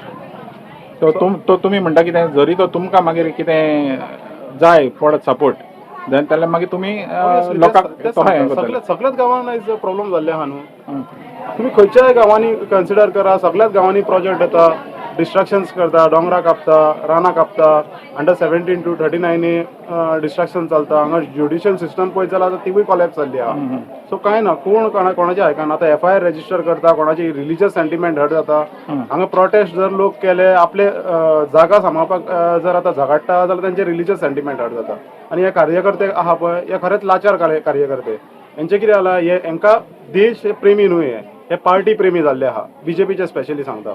तो तुमी म्हणटा कितें, जरी तो तुमकां मागीर कितें जाय परत सपोर्ट जाल्यार मागीर तुमी लोकांक सगळ्याच गांवांत आयज प्रॉब्लेम जाल्ले आहा न्हू. तुमी खंयच्याय गांवांनी कन्सिडर करा, सगळ्याच गांवांनी प्रोजेक्ट येता, डिस्ट्रॅक्शन्स करता, दोंगरा कापता, रानां कापता, अंडर 17 to 39 डिस्ट्रॅक्शन चलता. हांगा ज्युडिशियल सिस्टम पळयत जाल्यार तिवूय कॉलेप्स जाल्ली आहा. सो कांय ना, कोणाचें आयकना. आतां FIR रजिस्टर करता, कोणाची रिलिजियस सेंटिमेंट हर्ट जाता. हांगा प्रोटेस्ट जर लोक केले, आपले जागा सांबाळपाक जर आतां झगडटा जाल्यार तांचे रिलिजियस सेंटिमेंट हर्ट जाता. आनी हे कार्यकर्ते आहा पळय हे खरेंच लाचार कार्यकर्ते. हेंचें कितें जालां, हेंकां देश प्रेमी न्हू, हे पार्टी प्रेमी जाल्ले आहा. BJPचे स्पेशली सांगता,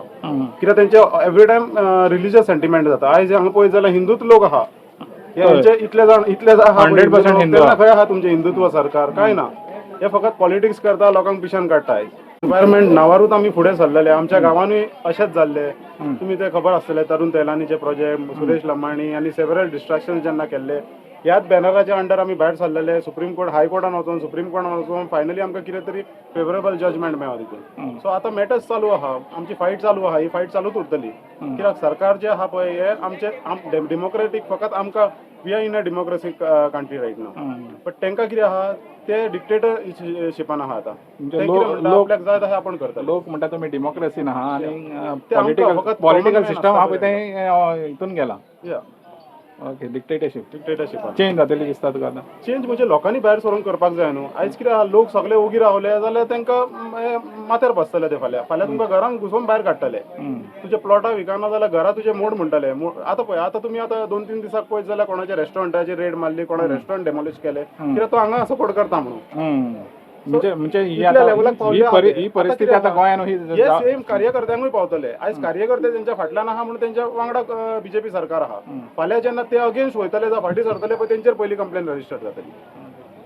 कित्याक तेंचे एवरी टायम रिलिजियस सेंटिमेंट जाता. आयज हांगा पळयत जाल्यार हिंदूच लोक आहा, हेंचे इतले आहा 100% हिंदू. खंय आहा तुमचें हिंदुत्व सरकार? कांय ना. हे फकत पॉलिटिक्स करता, लोकांक पिशान काडटा. एनवायरमेंट नांवारूच आमी फुडें सरलेले. आमच्या गांवांनूय अशेंच जाल्ले. तुमी ते खबर आसतले, तरुण तेलानीचे प्रोजेक्ट, सुरेश लमाणी आनी सेवरल डिस्ट्रॅक्शन जेन्ना केल्ले, ह्याच बॅनराच्या अंडर आमी भायर सरलेले. सुप्रीम कोर्ट, हायकोर्टान वचून, सुप्रीम कोर्टान वचून फायनली आमकां कितें तरी फेवरेबल जजमेंट मेळ्ळो तितून. सो आतां मॅटर्स चालू आहा, आमची फायट चालू आहा. ही फायट चालूच उरतली. कित्याक सरकार जे आहा पळय हे आमचे डेमोक्रेटीक, फकत आमकां we are in a democratic country right now. But तांकां कितें आहा, ते डिक्टेटरशिपान आहा. आतां आपल्याक जाय तशें आपण करता. लोक म्हणटा तुमी डेमोक्रेसीन आहा आनी पॉलिटिकल सिस्टम आहा पळय तें हितून गेला. ओके डिक्टेटरशीप डिक्टेटरशिपान चेंज जातली दिसता तुका आतां चेंज म्हणजे लोकांनी भायर सरून करपाक जाय न्हू आयज कितें आहा लोक सगळे ओगी रावले जाल्यार तांकां माथ्यार बसतले ते फाल्यां तुमकां घरान घुसोवन भायर काडटले तुजे प्लॉटा विकना जाल्यार घरा तुजे मोड म्हणटले आतां पळय आतां तुमी आतां 2-3 दिसाक पळयत जाल्यार कोणाच्या रेस्टॉरंटाचेर रेड मारली कोणा रेस्टॉरंट डेमोलिश केले कित्याक तो हांगा सपोर्ट करता म्हणून म्हणजे ही इतल्या आतां लेवलाक पावल्या ही परिस्थिती आतां गोंयान ही हे सेम कार्यकर्त्यांकूय पावतले आयज कार्यकर्ते तेंच्या फाटल्यान आहा म्हणून तेंच्या वांगडा बीजेपी सरकार आहा फाल्यां जेन्ना ते अगेन्स्ट वयतले जावं फाटीं सरतले पळय तेंचेर पयली कंप्लेन रजिस्टर जातली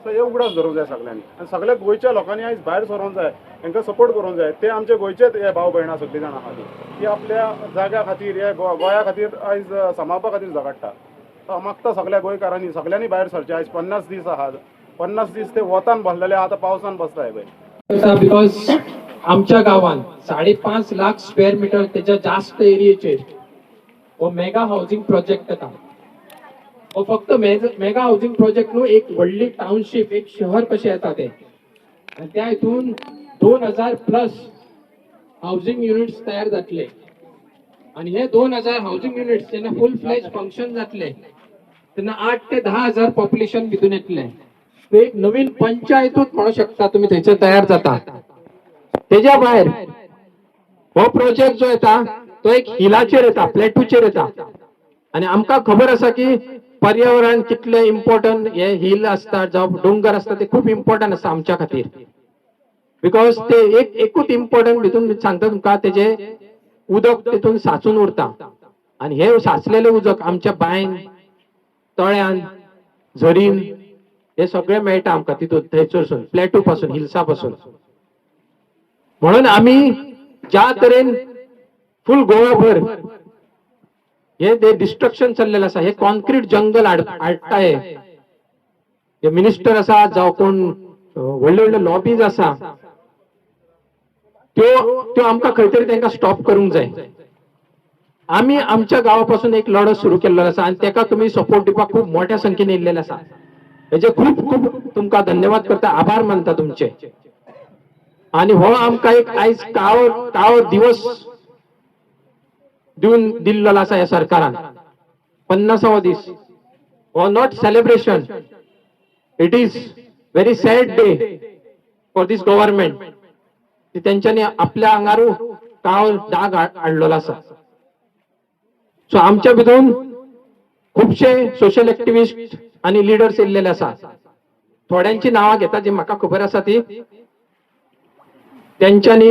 सो हे उगडास धरूंक जाय सगळ्यांनी आनी सगळ्या गोंयच्या लोकांनी आयज भायर सरोंक जाय तांकां सपोर्ट करूंक जाय ते आमचे गोंयचेच हे भाव भयणां सगळीं जाणां आहा ती आपल्या जाग्या खातीर हे गोंया खातीर आयज सांबाळपा खातीर झगडटा तो मागता सगळ्या गोंयकारांनी सगळ्यांनी भायर सरचे आयज 50 दीस आहात 50 दीस ते वतान बसलेले आतां पावसान बसताय पळय बिकॉज आमच्या गावात 5.5 लाख स्क्वेअर मीटर त्याच्या जास्त एरियेचेर हो मेगा हाऊसिंग प्रोजेक्ट येता हो फक्त मेगा हाऊसिंग प्रोजेक्ट न्हू एक व्हडली टाउनशिप एक शहर कशें येता ते आनी त्या हितून 2000 प्लस हाऊसिंग युनिट्स तयार जातले आणि हे 2000 हाऊसिंग युनिट्स जेन्ना फुल फ्लेज फंक्शन जातले तेन्ना 8 ते 10,000 पॉप्युलेशन भितून येतले एक नवीन पंचायतूच म्हणू शकता तुम्ही थंयसर तयार जाता तेज्या भायर हो प्रोजेक्ट जो येता तो एक हिलाचेर येता प्लेटूचेर येता आणि आमकां खबर आसा की पर्यावरण कितले इम्पॉर्टंट हे हिल असता जावं डोंगर असता ते खूप इम्पॉर्टंट आसा आमच्या खातीर बिकॉज ते एकूच इम्पॉर्टंट भितून सांगता तुमकां तेजे उदक तितून साचून उरता आणि हे साचलेले उदक आमच्या बांयन तळ्यान झरीन हे सगळे मेळटा आमकां तितून थंयसरसून प्लेटू पासून हिल्सा पासून म्हणून आम्ही ज्या तरेन फुल गोवाभर हे डिस्ट्रक्शन चाललेलं आसा हे कॉन्क्रीट जंगल हाडटाय हे मिनिस्टर आसा जावं कोण व्हडले व्हडले लॉबीज आसा त्यो आमकां खंय तरी तांकां स्टॉप करूंक जाय आम्ही आमच्या गावापासून एक लढत सुरू केलेलो आसा आणि ताका तुम्ही सपोर्ट दिवपाक खूप मोठ्या संख्येने येयल्ले आसा हेचे खूप खूप तुमकां धन्यवाद करता आभार मानता तुमचे आणि हो आमकां एक आयज काळो दिवस दिवन दिल्लो आसा ह्या सरकारान 50वा दीस हो not celebration it is very sad day for this government तेंच्यांनी आपल्या आंगारू काळो डाग हाडलेलो आसा सो आमच्या भितून खूपशे सोशल एक्टिविस्ट आणि लिडर्स येयल्लेले आसा थोड्यांची नावां घेता जी म्हाका खबर आसा ती त्यांच्यानी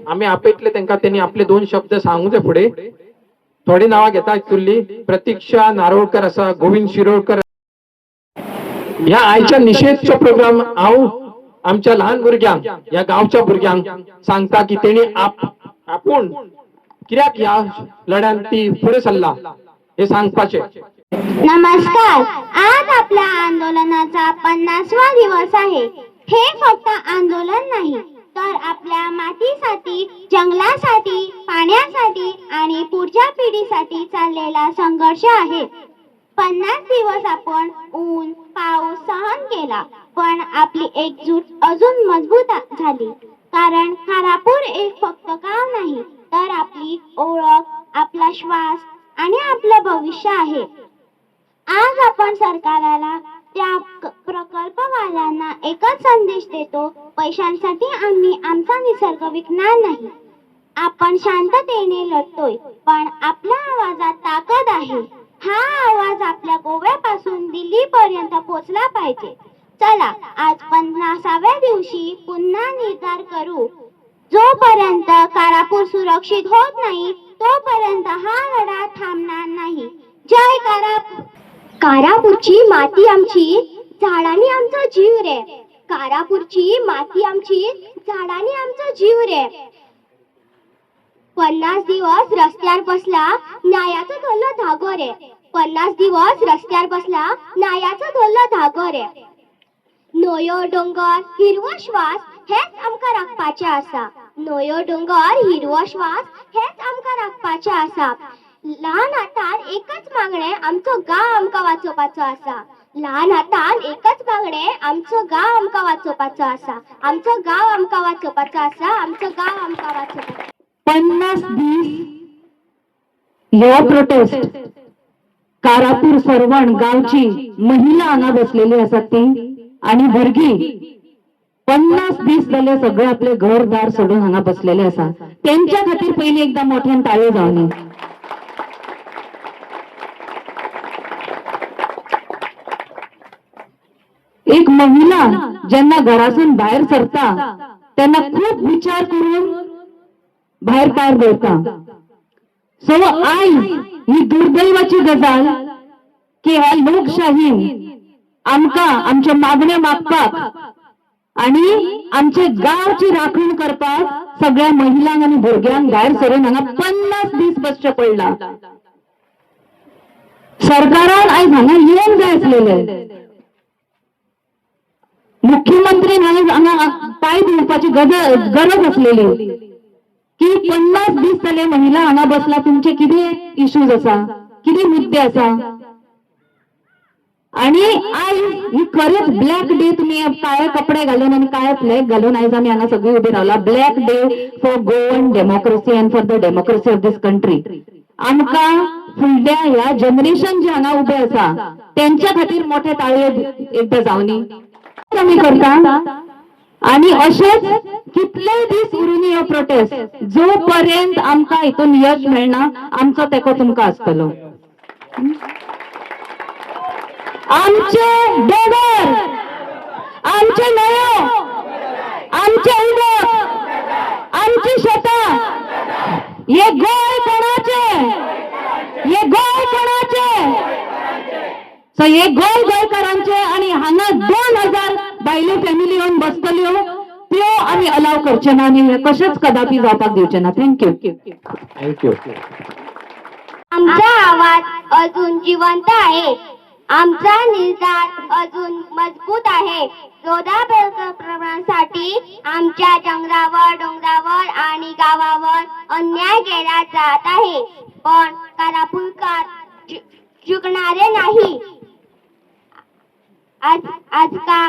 आम्ही आपयतले तांकां त्यांनी आपले 2 शब्द सांगूंक जाय फुडें थोडी नावां घेता हितुरली प्रतीक्षा नारोळकर आसा गोविंद शिरोळकर ह्या आयच्या निषेधचो प्रोग्राम हांव आमच्या ल्हान भुरग्यांक ह्या गांवच्या भुरग्यांक सांगता की तेणी आपूण कित्याक ह्या लढ्यान ती फुडें सरला हे सांगपाचे नमस्कार आज आपल्या आंदोलनाचा 50वा दिवस आहे हे फक्त आंदोलन नाही तर आपल्या मातीसाठी जंगलासाठी पाण्यासाठी आणि पुढच्या पिढीसाठी चाललेला संघर्ष आहे 50 दिवस आपण ऊन पाऊस सहन केला पण आपली एकजूट अजून मजबूत झाली कारण खारापूर एक फक्त गाव नाही तर आपली ओळख आपला श्वास आणि आपलं भविष्य आहे आज आपण सरकारला त्या प्रकल्पवाल्यांना एकच संदेश देतो पैशांसाठी आम्ही आमचा निसर्ग विकणार नाही आपण शांततेने लढतोय पण आपल्या आवाजात ताकद आहे हा आवाज आपल्या गोव्यापासून दिल्लीपर्यंत पोहोचला पाहिजे चला आज 50व्या दिवशी पुन्हा निर्धार करू जोपर्यंत कारापूर सुरक्षित होत नाही तोपर्यंत हा लढा थांबणार नाही जय कारापूर कारापूरची माती आमची झाडांनी आमचा जीव रे कारापूरची माती आमची झाडांनी आमचा जीव रे 50 दिवस रस्त्यावर बसला न्यायाचा धरला धागो रे 50 दिवस रस्त्यावर बसला न्यायाचा धरला धागो रे नोयो डोंगर हिरवो श्वास हेच आमकां राखपाचें आसा नोयो डोंगर हिरवो श्वास हेच आमकां राखपाचें आसा ल्हान हातान एकच मागणें आमचो गांव आमकां वाचोवपाचो आसा ल्हान हातान एकच मागणें आमचो गांव आमकां वाचोवपाचो आसा आमचो गांव आमकां वाचोवपाचो आसा आमचो गांव आमकां वाचोवपाचो 50 दीस ह्यो प्रोटेस्ट कारापूर सरवण गावची महिला हांगा बसलेली असतात ती आणि भुरगी 50 दीस जाले सगळे आपले घरदार सोडून हांगा बसलेले आसा. त्यांच्या खातीर पयली एकदा मोठ्यान ताळयो जावनी. एक महिला जेन्ना घरासून भायर सरता तेन्ना खूप विचार करून भायर पायर दवरता. सो आयज ही दुर्दैवाची गजाल की ह्या लोकशाहीन आमकां आमचे मागण्यो मागपाक आणि आमचे गांवची राखण करपाक सगळ्या महिलांक आणि भुरग्यांक भायर सरून हांगा 50 दीस बसचें पडला. सरकारान आयज हांगा येवंक जाय आसलेले. मुख्यमंत्रीन हांगा पाय धुवपाची गरज आसलेली की 50 दीस जाले महिला हांगा बसला. तुमचे कितें इश्यूज आसा, कितें मुद्दे आसा. आणि आयज ही खरेंच ब्लॅक डे. तुम्ही काळे कपडे घालून आणि काळे फ्लॅग घालून आयज आमी हांगा सगळी उभी रावला. Black day for Goan democracy and for the democracy of this country. आमकां फुडल्या ह्या जनरेशन जे हांगा उभे आसा त्यांच्या खातीर मोठे ताळयो एकदा जावनी आमी करता. आणि अशेंच कितले दीस उरून हो प्रोटेस्ट जो पर्यंत आमकां हितून यश मेळना आमचो तेको तुमकां आसतलो. आमचे दोंगर, आमचे न्हंयो, आमचे उदक, आमची शेतां, हे गोंय कोणाचे, हे गोंय कोणाचे. सो हे गोंयकारांचे आणि हांगा 2000 बायल्यो फॅमिली येवन बसतल्यो त्यो आमी अलाव करचे ना आणि हे कशेंच कदापि जावपाक दिवचे ना. थँक्यू. थँक्यू. आमचा आवाज अजून जिवंत आहे. आमचा निर्धार अजून मजबूत आहे. रोदा प्रकल्पासाठी आमच्या जंगलावर, डोंगरावर आणि गावावर अन्याय केला जात आहे. पण कारापूरकर चुकणारे नाही. आज का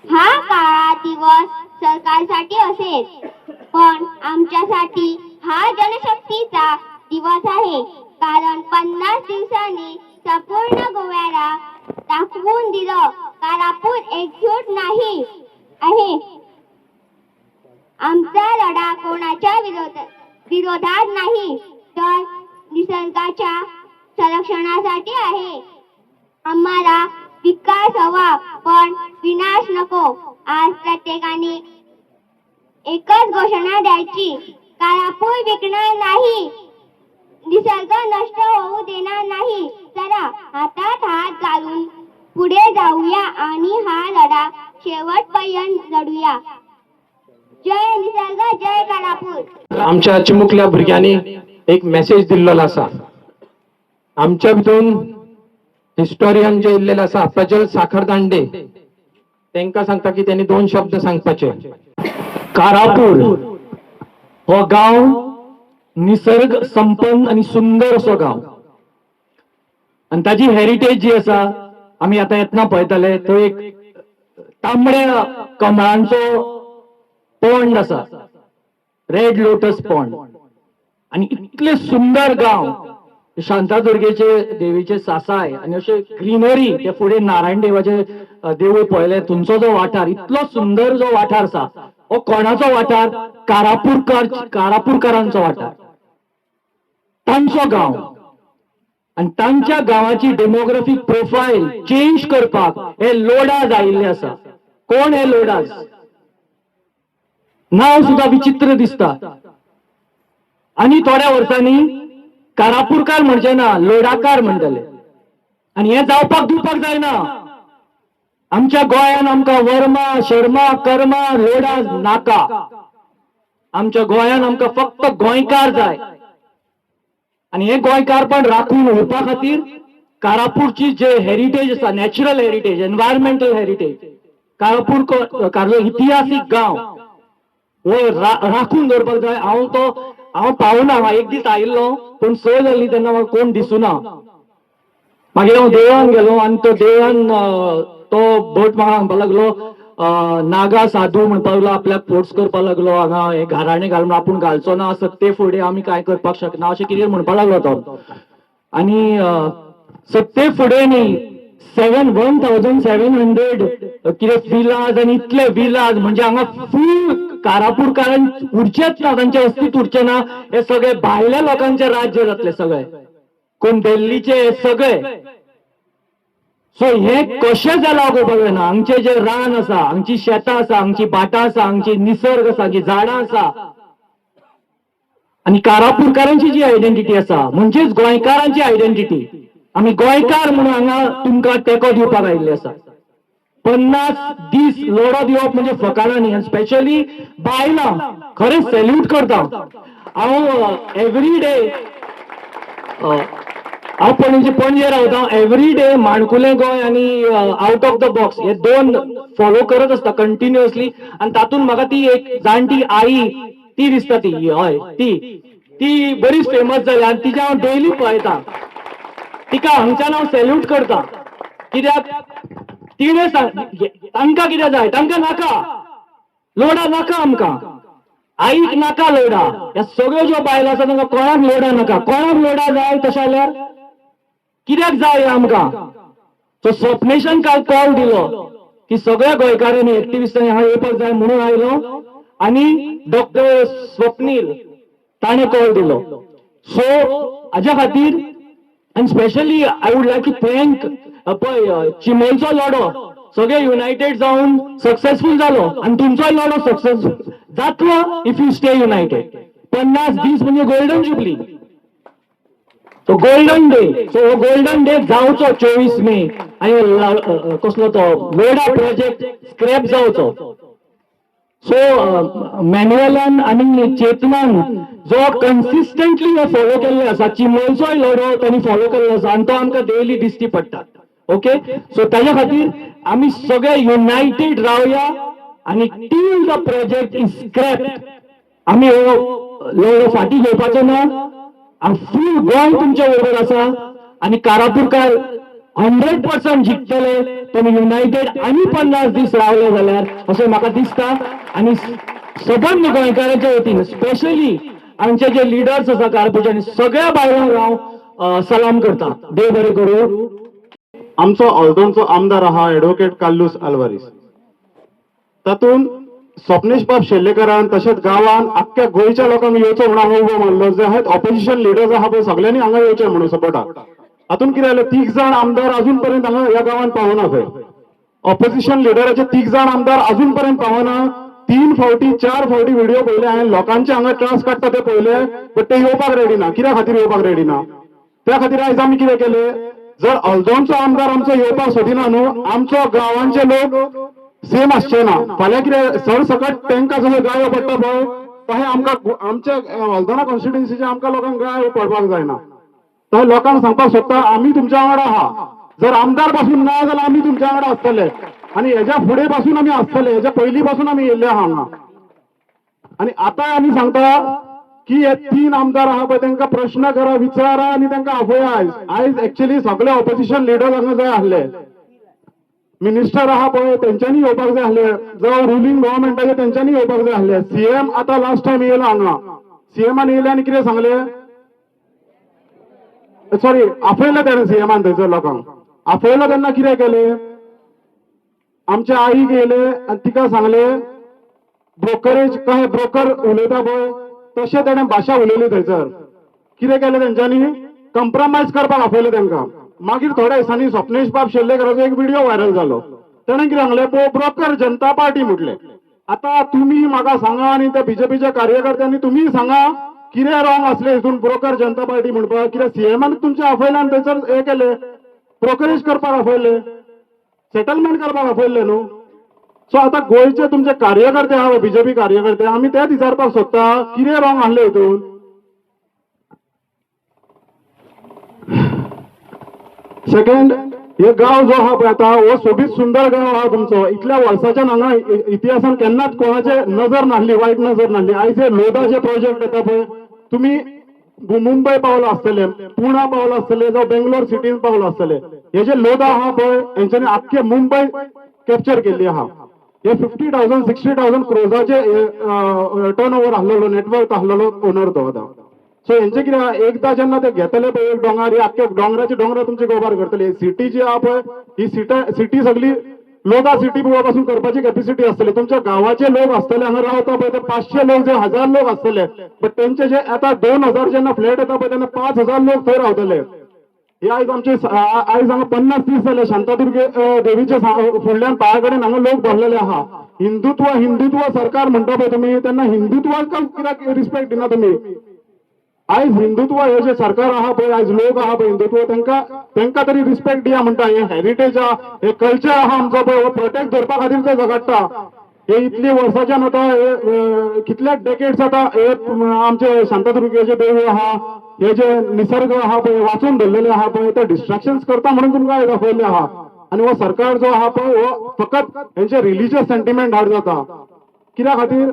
हा काळा दिवस सरकारसाठी असेल पण आमच्यासाठी हा जनशक्तीचा दिवस आहे. कारण 50 दिवसांनी संपूर्ण गोव्याला दाखवून दिलं कारापूर एकजूट नाही आहे. आमचा लढा कोणाच्या विरोधात नाही तर निसर्गाच्या संरक्षणासाठी आहे. आम्हाला विकास हवा पण विनाश नको. आज प्रत्येकाने एकच घोषणा द्यायची, कारापूर विकणार नाही, निसर्ग नष्ट होऊ देणार नाही. चला हातात हात घालून पुढे जाऊया आणि हा लढा शेवटपर्यंत लढूया. जय निसर्ग, जय कारापूर. आमच्या चिमुकल्या भुरग्यांनी एक मेसेज दिल्लो आसा. आमच्या भितून हिस्टोरियन जे इल्लेले आसा प्रज्वल साखरदांडे तांकां सांगता की त्यांनी 2 शब्द सांगपाचे. कारापूर हो गांव निसर्ग संपन्न आणि सुंदर असो गांव आणि ताजी हेरिटेज जी आसा आमी आतां येतना पळयताले तो एक तांबड्या कमळांचो पोंड आसा, रेड लोटस पोंड. आणि इतले सुंदर गांव शांतादुर्गेचे देवीचे सासाय आणि अशे ग्रीनरी ते फुडें नारायण देवाचे देवूळ पळयले. तुमचो जो वाठार इतलो सुंदर जो वाठार आसा हो कोणाचो वाठार? कारापूरकारांचो वाठार, तांचो गांव. आणि तांच्या गांवाची डेमोग्राफीक प्रोफायल चेंज करपाक हे लोडाज आयिल्ले आसा. कोण हे लोडाज? नाव सुद्धा विचित्र दिसता. आणि थोड्या वर्सांनी कारापूरकार म्हणजे ना लोडाकार म्हणटले. आणि हे जावपाक दिवपाक जायना. आमच्या गोंयान आमकां वर्मा, शर्मा, कर्मा, लोडाज नाका. आमच्या गोंयान आमकां फक्त गोंयकार जाय. आणि हे गोंयकारपण राखून उरपा खातीर कारापूरची जे हेरिटेज आसा, नॅचरल हेरिटेज, एनवायरमेंटल हेरिटेज, कारापूरचो इतिहासीक गांव हो राखून दवरपाक जाय. हांव पावना. हांव एक दीस आयिल्लो पूण 6 जाली तेन्ना म्हाका कोण दिसूना. मागीर हांव देवळान गेलो आणि तो देवळान तो भट म्हाका सांगपाक लागलो नागा साधू म्हणपाक लागलो, आपल्याक फोर्स करपाक लागलो, हांगा हे घराणे घालून आपूण घालचो ना, सत्ते फुडें आमी काय करपाक शकना अशें कितें म्हणपाक लागलो तो. आनी सत्ते फुडें न्ही 1700 कितें विलाज आनी इतले विलाज म्हणजे हांगा फूल कारापूरकारांक उरचेच ना, तांचे अस्तित्व उरचे ना, हे सगळे भायल्या लोकांचे राज्य जातले सगळे, कोण दिल्लीचे हे सगळे. सो हे कशें जाला पळोवपाक जायना. हांगचे जे रान आसा, हांगची शेतां आसा, हांगची भाटां आसा, हांगची निसर्ग आसा, हांगची झाडां आसा, आनी कारापूरकारांची जी आयडेंटिटी आसा म्हणजेच गोंयकारांची आयडेंटिटी, आमी गोंयकार म्हणून हांगा तुमकां तेंको दिवपाक आयिल्ले आसा. 50 दीस लोडो दिवप म्हणजे फकाणां न्ही. स्पेशली बायलां खरेंच सॅल्यूट करता. हांव एवरी डे हांव पणजे रावता, एवरी डे माणकुलें गोंय आनी आउट ऑफ द बॉक्स हे 2 फॉलो करत आसता कंटिन्युअसली. आनी तातूंत म्हाका ती एक जाणटी आई ती दिसता, ती हय ती बरीच फेमस जाली आनी तिच्या हांव डेली पळयता. तिका हांगच्यान हांव सॅल्यूट करता. कित्याक तिणें तांकां कितें जाय, तांकां नाका लोडा, नाका आमकां, आईक नाका लोडा. ह्या सगळ्यो ज्यो बायलो आसा तांकां कोणाक लोडा नाका. कोणाक लोडा जाय तशें जाल्यार कित्याक जाय आमकां. सो स्वप्नेशान काल कॉल दिलो की सगळ्या गोंयकारांनी एक्टिविस्टांनी हांगा येवपाक जाय म्हणून आयलो, आनी डॉक्टर स्वप्नील ताणें कॉल दिलो. सो हाज्या खातीर आनी specially I would like to thank पळय चिमलचो लढो सगळे युनायटेड जावन सक्सेसफूल जालो, आनी तुमचोय लढो सक्सेसफूल जातलो इफ यू स्टे युनायटेड. 50 दीस म्हणजे गोल्डन जुबली, तो गोल्डन डे. सो हो गोल्डन डे जावचो 24 मे आनी कसलो तो लोडा प्रोजेक्ट स्क्रॅप जावचो. सो मॅन्युअलान आनी चेतनान जो कन्सिस्टंटली हे फॉलो केल्ले आसा, चिमलचोय लढो तांणी फॉलो केल्लो आसा आनी तो आमकां डेली दिश्टी पडटा. ओके, सो ताज्या खातीर आमी सगळे युनायटेड रावया आनी till the project is scrap. आमी हो लढो फाटी घेवपाचो ना. फूल गोंय तुमच्या बरोबर आसा आनी कारापूरकार 100% जिखतले. पण युनायटेड आनी 50 दीस रावले जाल्यार अशें म्हाका दिसता. आनी सबंद गोंयकारांच्या वतीन स्पेशली आमचे जे लिडर्स आसा कारापूरचे सगळ्या बायलांक हांव सलाम करता. देव बरें करूं. आमचो हळदोणचो आमदार आहा ॲडव्होकेट कार्लोस आल्वारीस, तातूंत स्वप्नेश बाब शेल्लेकरान तशेंच गांवांत आख्ख्या गोंयच्या लोकांक येवचो म्हणून हांगा उबो मारलो. जे आहेत ऑपोजिशन लिडर्स आहा पळय सगळ्यांनी हांगा येवचें म्हणून सपोर्टाक. हातूंत कितें जालें, 30 जाण आमदार अजून पर्यंत हांगा ह्या गांवांत पावना. खंय ऑपोजिशन लिडराचे 30 जाण आमदार अजून पर्यंत पावना. 3 फावटी 4 फावटी व्हिडिओ पळयले हांवें, लोकांचे हांगा त्रास काडटा ते पळयले, बट ते येवपाक रेडी ना. कित्या खातीर येवपाक रेडी ना? त्या खातीर आयज आमी कितें केलें, जर हळदोणचो आमदार आमचो येवपाक सोदिना न्हू, आमचो गांवांचे लोक सेम आसचे ना. फाल्यां कितें सरसकट तांकां जसो गायो पडटा पळय तशें आमकां आमच्या हळदोणा कॉन्स्टिट्युएन्सीच्या आमकां लोकांक गायो पडपाक जायना. तशें लोकांक सांगपाक सोदता आमी तुमच्या वांगडा आहा. जर आमदार पासून ना जाल्यार आमी तुमच्या वांगडा आसतले आनी हेज्या फुडें पासून आमी आसतले. हेज्या पयलीं पासून आमी येयल्ले आहा हांगा. आनी आतां आमी सांगता की हे 3 आमदार आहा पळय तांकां प्रश्न करा, विचारा आनी तांकां आपया. आयज एक्चुअली सगळे ऑपोजिशन लिडर्स हांगा जाय आसले. मिनिस्टर आहा पळय तेंच्यांनी येवपाक जाय आसले, जो रुलींग गव्हर्मेंटाचे तेंच्यांनी येवपाक जाय आसले. सीएम आतां लास्ट टायम येयलो हांगा. सीएमान येयले आनी कितें सांगलें, सॉरी आपयलें तेणें सीएमान थंयसर लोकांक. आपयलो तेन्ना कितें केलें, आमच्या आईक येयले आनी तिका सांगलें ब्रोकरेज कशें ब्रोकर उलयता पळय तशें तेणें भाशा उलयली थंयसर. कितें केलें तेंच्यांनी, कंप्रोमायज करपाक आपयलें तांकां. मागीर थोड्या दिसांनी स्वप्नेश बाब शेल्लेकराचो एक व्हिडिओ व्हायरल जालो. तेणें कितें सांगलें, ब्रोकर जनता पार्टी म्हटलें. आतां तुमी म्हाका सांगा आनी त्या बीजेपीच्या कार्यकर्त्यांनी तुमी सांगा कितें रॉंग आसलें हितून ब्रोकर जनता पार्टी म्हणपाक. कित्याक सीएमान तुमच्या आपयल्यान थंयसर हें केलें, ब्रोकरेज करपाक आपयलें, सेटलमेंट करपाक आपयल्लें न्हू. सो आतां गोंयचे तुमचे कार्यकर्ते आहा बीजेपी कार्यकर्ते, आमी तेच विचारपाक सोदता कितें रॉंग आसलें हितून. सेकंड, हे गांव जो आहा पळय आतां हो सोबीत सुंदर गांव आहा तुमचो. इतल्या वर्साच्यान हांगा इतिहासान केन्नाच कोणाचे नजर नासली, वायट नजर नासली. आयज हे लोदाचे प्रोजेक्ट येता पळय, तुमी मुंबय पावलो आसतले, पुणा पावलो आसतले, जावं बेंगलोर सिटीन पावलो आसतले. हे जे लोदा आहा पळय हेंच्यांनी आख्खे मुंबय कॅप्चर केल्ली आहा. हे 50,000 60,000 क्रोजाचे टर्न ओव्हर आहलेलो नेटवर्क आहलेलो ओनर तो आतां. सो हेंचे कितें एकदा जेन्ना ते घेतले पळय एक डोंगर ही आख्खे डोंगराचे दोंगर तुमचे गोबार करतले. सिटी जी आहा पळय ही सिटी सगळी लोका सिटी पासून करपाची कॅपॅसिटी आसतली. तुमच्या गावाचे लोक आसतले हांगा रावता पळय ते 500 लोक जे 1000 लोक आसतले, बट तेंचे जे आता 2000 जेन्ना फ्लॅट येता पळय तेन्ना 5000 लोक थंय रावतले. हे आयज आमचे आयज हांगा 50 दीस जाले शांतादुर्गे देवीचे फुडल्यान पाया कडेन हांगा लोक भरलेले आहा. हिंदुत्व सरकार म्हणटा पळय तुमी, तेन्ना हिंदुत्वाक कित्याक रिस्पेक्ट दिना तुमी? आयज हिंदुत्व हे जे सरकार आहा पळय, आयज लोक आहा पळय हिंदुत्व, तेंका तरी रिस्पेक्ट दिया म्हणटा. हे हेरिटेज आहा, हे कल्चर आहा आमचो पळय, हो प्रोटेक्ट करपा खातीर ते झगडटा. हे इतली वर्साच्यान आता कितल्याच डेकेड्स आता हे आमचे शांतादुर्गेचे देव आहा, हे जे निसर्ग आहा पळय वाचून धरलेले आहा पळय, ते डिस्ट्रॅक्शन्स करता म्हणून तुमकां दाखयल्ले आहा. आणि हो सरकार जो आहा पळय हो फकत हेंचे रिलिजियस सेंटिमेंट हर्ट जाता. कित्या खातीर?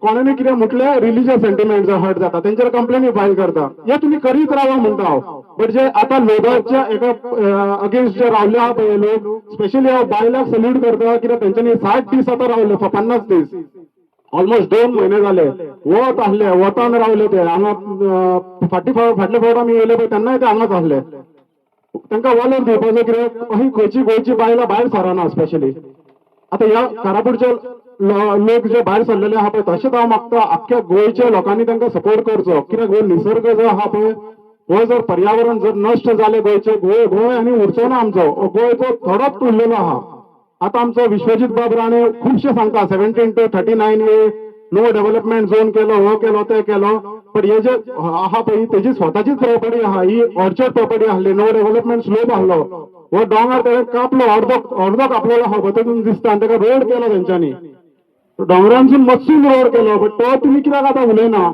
कोणाने कितें म्हटलें रिलिजियस सेंटिमेंट हर्ट जाता, तेंचेर कंप्लेनी फायल करता. हे तुमी करीत रावा म्हणटा हांव. बट जे आता लोकांच्या एका अगेन्स्ट जे रावले आहा पळय लोक, स्पेशली हांव बायलाक सल्यूट करता कित्याक तेंच्यांनी 60 दीस आता रावले, 50 दीस ऑलमोस्ट 2 म्हयने जाले. वत आहले, वतान रावले ते हांगा. फाटले फावट आमी येयले पळय तेन्नाय ते हांगाच आहले. तांकां वॉलर दिवपाचो कित्याक अशी खंयची गोंयची बायलां भायर सरना. स्पेशली आता ह्या कारापूरचे लोक जे भायर सरलेले आहा पळय, तशेंच हांव मागता आख्ख्या गोंयच्या लोकांनी तांकां सपोर्ट करचो. कित्याक हो निसर्ग जो आहा पळय, हो जर पर्यावरण जर नश्ट जाले गोंयचे, गोंय आनी उरचो ना आमचो. गोंयचो थोडोच उरलेलो आहा. आता आमचो विश्वजीत बाब राणे खुबशे सांगता 17 to 39A no development zone केलो, हो केलो ते केलो. पण हे जे आहा पळय तेजी स्वताचीच प्रॉपर्टी आहा, ही ऑर्चर्ड प्रॉपर्टी आहली. नो डेव्हलपमेंट स्लोप आहलो, हो डोंगर ते कापलो, अर्दो कापलेलो आहा पळय तातूंत दिसता. आनी ताका रोड केलो तेंच्यांनी, डोंगरांसून मत्सून रोड केलो. बट तो तुमी कित्याक आतां उलयना?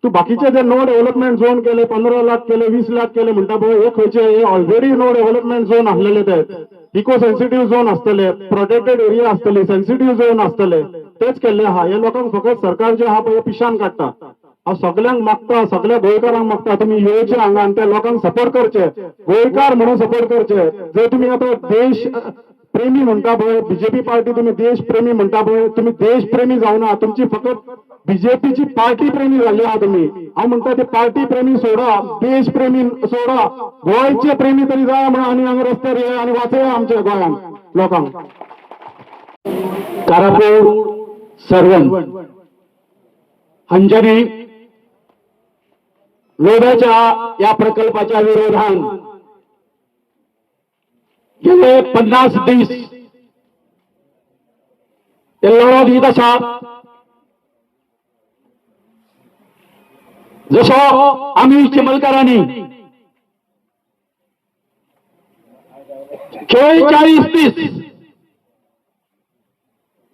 तू बाकीचे जे नो डेव्हलपमेंट झोन केले, 15 लाख केले, 20 लाख केले म्हणटा पळय, हे खंयचे? हे ऑलरेडी नो डेव्हलपमेंट झोन आहलेले ते. इको सेन्सिटिव्ह झोन आसतले, प्रोटेक्टेड एरिया आसतली, सेन्सिटिव्ह झोन आसतले, तेच केल्ले आहा. हे लोकांक फकत सरकार जे आहा पळय पिशान काडटा. हांव सगळ्यांक मागता, सगळ्या गोंयकारांक मागता, तुमी येवचे हांगा आनी त्या लोकांक सपोर्ट करचे, गोंयकार म्हणून सपोर्ट करचे. जर तुमी आता देश प्रेमी म्हणटा पळय, बीजेपी पार्टी तुमी देश प्रेमी म्हणटा पळय, तुमी देश प्रेमी जावना, तुमची फकत बीजेपीची पार्टी प्रेमी जाल्ली आहा तुमी. हांव म्हणटा ते पार्टी प्रेमी सोडा, देश प्रेमी सोडा, गोंयचे प्रेमी तरी जाय म्हणून आनी हांगा रस्त्यार येया आनी वाचया आमच्या गोंयान लोकांक. कारापूर सर्वन हांच्यानी लोढ्याच्या या प्रकल्पाच्या विरोधान गेले 50 दीस ते लढो दीत आसा. जसो आमी चिमलकारांनी 44 दीस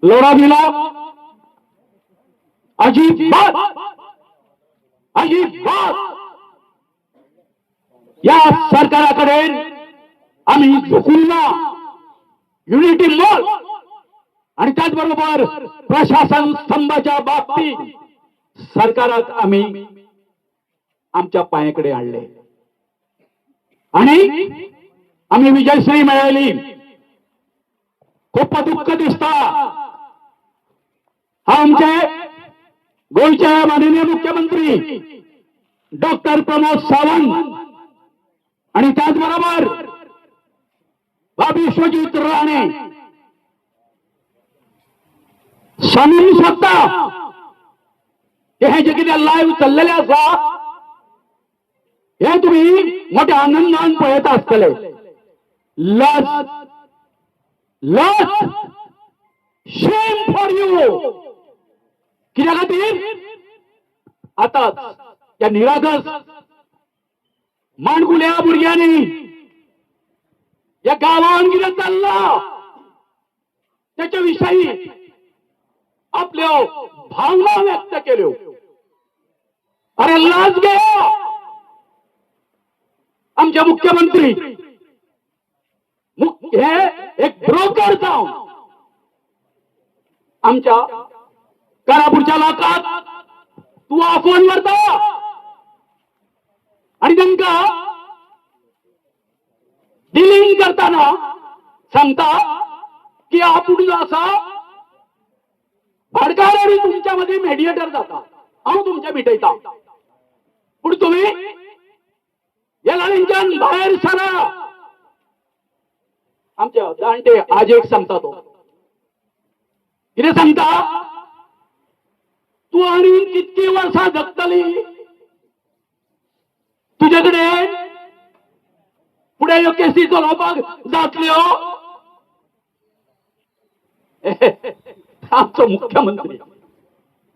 लढा दिला. अजिबात या सरकाराकडे आम्ही झुकून ना. युनिटी मॉल आणि त्याचबरोबर प्रशासन स्तंभाच्या बाबतीत सरकारात आम्ही आमच्या पायाकडे आणले आणि आम्ही विजयश्री मिळाली. खूप दुःख दिसता. हा आमचे गोयचे माननीय मुख्यमंत्री डॉक्टर प्रमोद सावंत आणि त्याचबरोबर विश्वजित राणे सांगून शकता की हे जे कितें लाईव्ह चाललेले आसा हे तुम्ही मोठ्या आनंदान पळयता आसतले. लस लस शेम फॉर यू. कित्या खातीर आता त्या निरागस माणकुल्या भुरग्यांनी या गावान कितें चालला त्याच्या विषयी आपल्यो भावना व्यक्त केल्यो. अरे लाज घे आमचे मुख्यमंत्री. हे एक ब्रोकर जावन आमच्या कारापूरच्या लोकांक तू आफोन करता आणि तांकां डिलिंग करताना सांगता की आपण जो असा भाडकार आणि तुमच्यामध्ये मेडिएटर जाता हांव तुमच्या मिटयता पण तुम्ही या लढींच्यान बाहेर सरा आमच्या जाणटे आज एक सांगता तो कितें सांगता तू आणि कितकी वर्सां जगतली तुझे कडेन फुडें ह्यो केसी चलोवपाक जातल्यो आमचो मुख्यमंत्री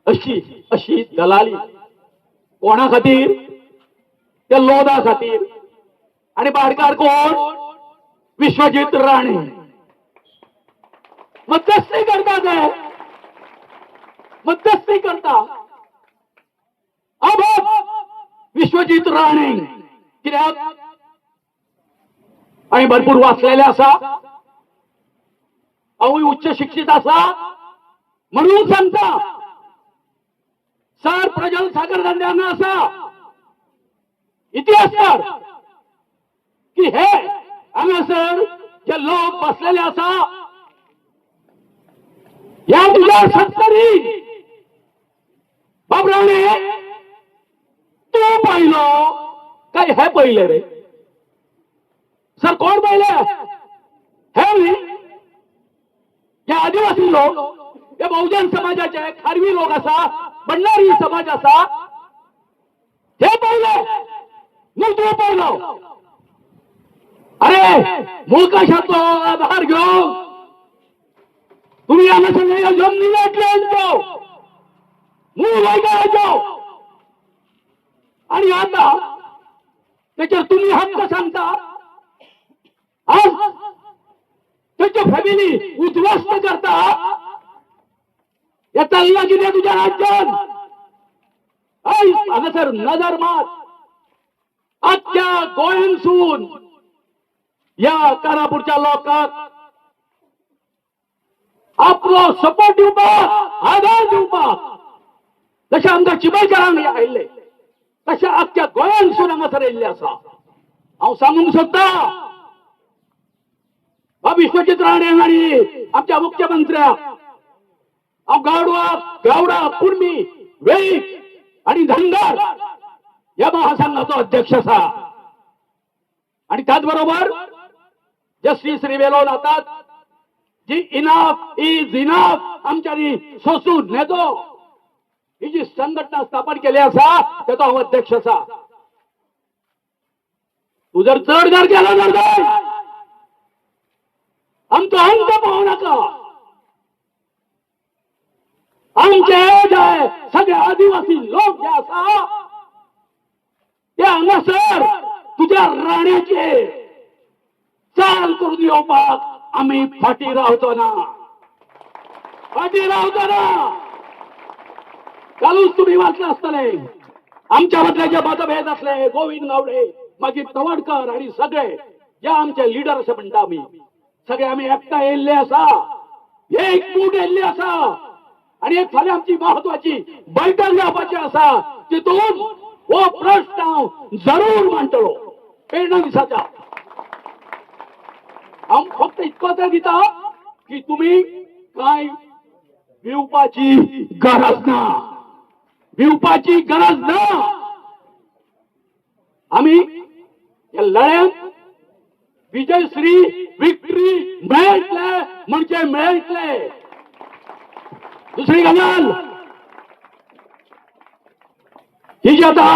अशी अशी दलाली कोणा खातीर त्या लोदा खातीर आणि भाडकार कोण विश्वजीत राणे मध्यस्थी करता ते मध्यस्थी करता अब विश्वजीत राणे कित्याक आम्ही भरपूर वाचलेले असा हांवूय उच्च शिक्षित असा म्हणून सांगता सर प्रजल सागर धंद्यांना असा इतिहासकार की हे हांगासर जे लोक बसलेले असा या 2070 बाबरावणे तू पाहिलो काय हे पहिले रे सर कोण पहिले हे मी या आदिवासी लोक हे बहुजन समाजाचे खारवी लोक असा बंडारी समाज असा हे पहिले मग तू पाहिलो अरे मूळकाशाचो आधार घेऊन तुम्ही आम्हाला सांगायला जमनी वाटलो मूळ वायगायचो आणि आता त्याच्यावर तुम्ही हक्क सांगता आज त्याच्या फॅमिली उद्ध्वस्त करता या चालला किती तुझ्या राज्यात सर नजर मात अख्ख्या गोयनसून या कारापूरच्या लोकांक आपलो सपोर्ट दिवपाक आधार दिवपाक जशें आमकां चिबयकारांक आयिल्ले तशें अख्ख्या गोंयांतसून हांगासर येयल्ले आसा हांव सांगूंक सोदतां विश्वजीत राणे आणि आमच्या मुख्यमंत्र्याक हांव गावडा कुर्मी वेळीक आणि धनगर या महासंघाचो अध्यक्ष आसा आणि त्याच बरोबर जस्टिस रिवेलो जातात जी इनाफ इज इनाफ आमच्यानी सोसून नेजो ही जी संघटना स्थापन केली असा त्याचा हांव अध्यक्ष असा तू जर चढ जर केला जर आमचो अंत पाहू नका आमचे जे सगळे आदिवासी लोक जे असा ते हांगासर तुझ्या राण्याचे चाल करून येवपाक आम्ही फाटी रावतो ना कालूच तुम्ही वाचले असतले आमच्या मधले जे मतभेद असले गोविंद गावडे मागीर तवडकर आणि सगळे जे आमचे लिडर असे म्हणटा आम्ही सगळे आम्ही एकटा येयल्ले असा एक मूठ येयल्ले असा आणि एक फाल्यां आमची महत्वाची बैठक जावपाची असा तितून हो प्रश्न हांव जरूर मांडटलो पेडणे दिसाच्या हांव फक्त इतकोच दिता की तुम्ही काय भिवपाची गरज ना भिवपाची गरज ना आम्ही या लढ्यात विजयश्री विक्ट्री मेळटले म्हणजे मेळटले दुसरी गजाल ही जी आता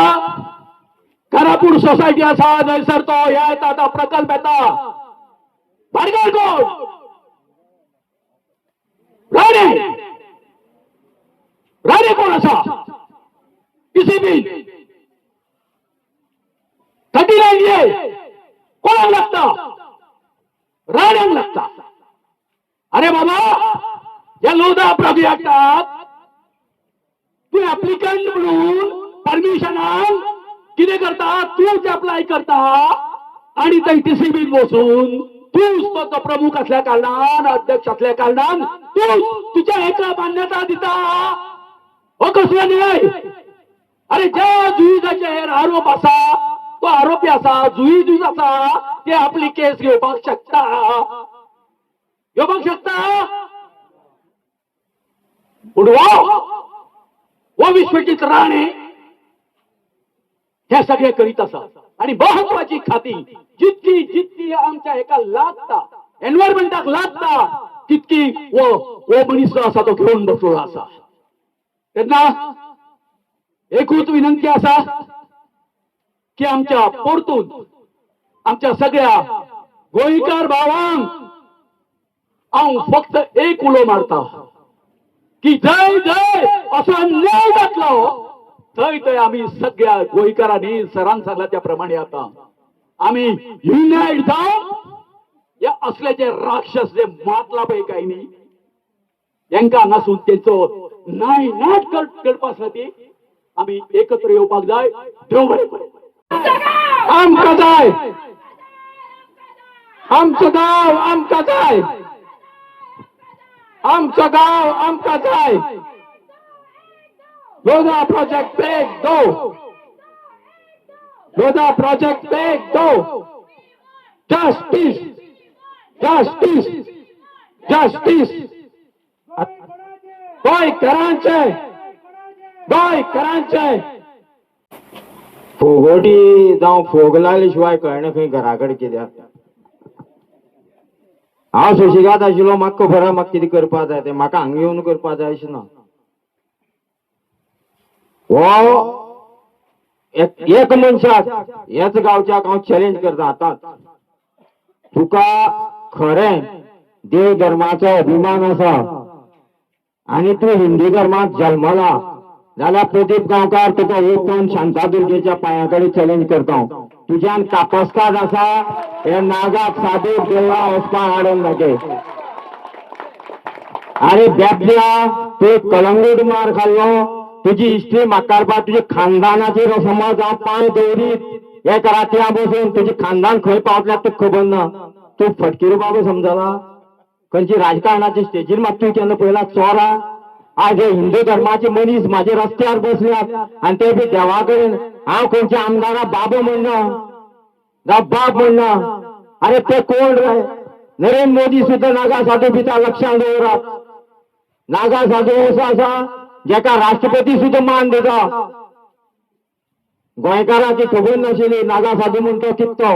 कारापूर सोसायटी असा थंयसर तो हे येता आता प्रकल्प येता भाडकार कोण राणे कोण असा PCB 39 ये कोणाक लागता राण्यांक लागता अरे बाबा या लोधा प्रोजेक्टाक तू ऍप्लिकंट म्हणून परमिशनाक कितें करता तूच अप्लाय करता आणि थंय TCB बसून तूच तो प्रमुख असल्या कारणान अध्यक्ष असल्या कारणान तूच तुझ्या एका मान्यता दिता हो कसला न्याय अरे ज्या जुईजाचेर आरोप असा तो आरोपी असा जुई असा ते आपली केस घेवपाक शकता ह्यो बघ शकता उडवा व विश्वजित राणे हे सगळे करीत असतात. आणि महत्वाची खाती जितकी जितकी आमच्या एका लागता एन्व्हायरमेंटाक लागता तितकी व मनीस असा तो घेऊन बसलो असा. त्यांना एकूच विनंती असा की आमच्या परतून आमच्या सगळ्या गोंयकार भावांक हांव फक्त एक उलो मारता की जय जय असो अन्याय जातलो थंय थंय आम्ही सगळ्या गोंयकारांनी सरान सांगला त्या प्रमाणे आता आम्ही युनायट जावन या असले जे राक्षस जे मातला पळय काय न्ही यांका हांगासून तेंचो नायनाट करपासाठी आम्ही एकत्र येवपाक जाय. देव बरें करूं. आमकां जाय आमचो गांव आमकां जाय आमचो गांव आमकां जाय. लोधा प्रोजेक्ट पेज दो लोधा प्रोजेक्ट पेज दो जस्टिस जस्टिस जस्टिस गोंयकारांचे फोगोटी जावं फोग लागले शिवाय कळना खंय घरा कडेन कित्याक. हांव सुशेगाद आशिल्लो म्हाका खबर आहा म्हाका कितें करपा जाय तें म्हाका हांगा येवन करपा जाय अशें ना. हो एक मनशाक ह्याच गांवच्याक हांव चॅलेंज करता आतांच. तुका खरें देव धर्माचो अभिमान आसा आनी तूं हिंदू धर्मांत जल्मला जाल्यार प्रदीप गांवकार तुका येवन शांतादुर्गेच्या पांया कडेन चॅलेंज करता. तुज्यान तापस्काद आसा हे नागाक सादूक देवळा वचपाक हाडून दाखय. अरे बेबल्या तूं कलंगूट मार खाल्लो तुजी हिस्ट्री म्हाका काडपाक तुजे खानदानाचेर समज हांव पांय दवरीत एक रातया बसून तुजें खानदान खंय पावतलें तुका खबर ना. तूं फटकिरो बाबा समजला खंयची राजकारणाच्या स्टेजीर म्हाका तूं केन्ना पयला चोरा. आज हे हिंदू धर्माचे मनीस म्हाजे रस्त्यार बसल्यात आनी ते बी देवा कडेन हांव खंयच्या आमदारा बाबा म्हणना जावं बाब म्हणना. अरे ते कोण रे नरेंद्र मोदी सुद्दां नागा साधू पिता लक्षांत दवरात. नागा साधू असो आसा जेका राष्ट्रपती सुद्दां मान दिता. गोंयकारांची खबर नाशिल्ली नागा साधू म्हणतो किततो.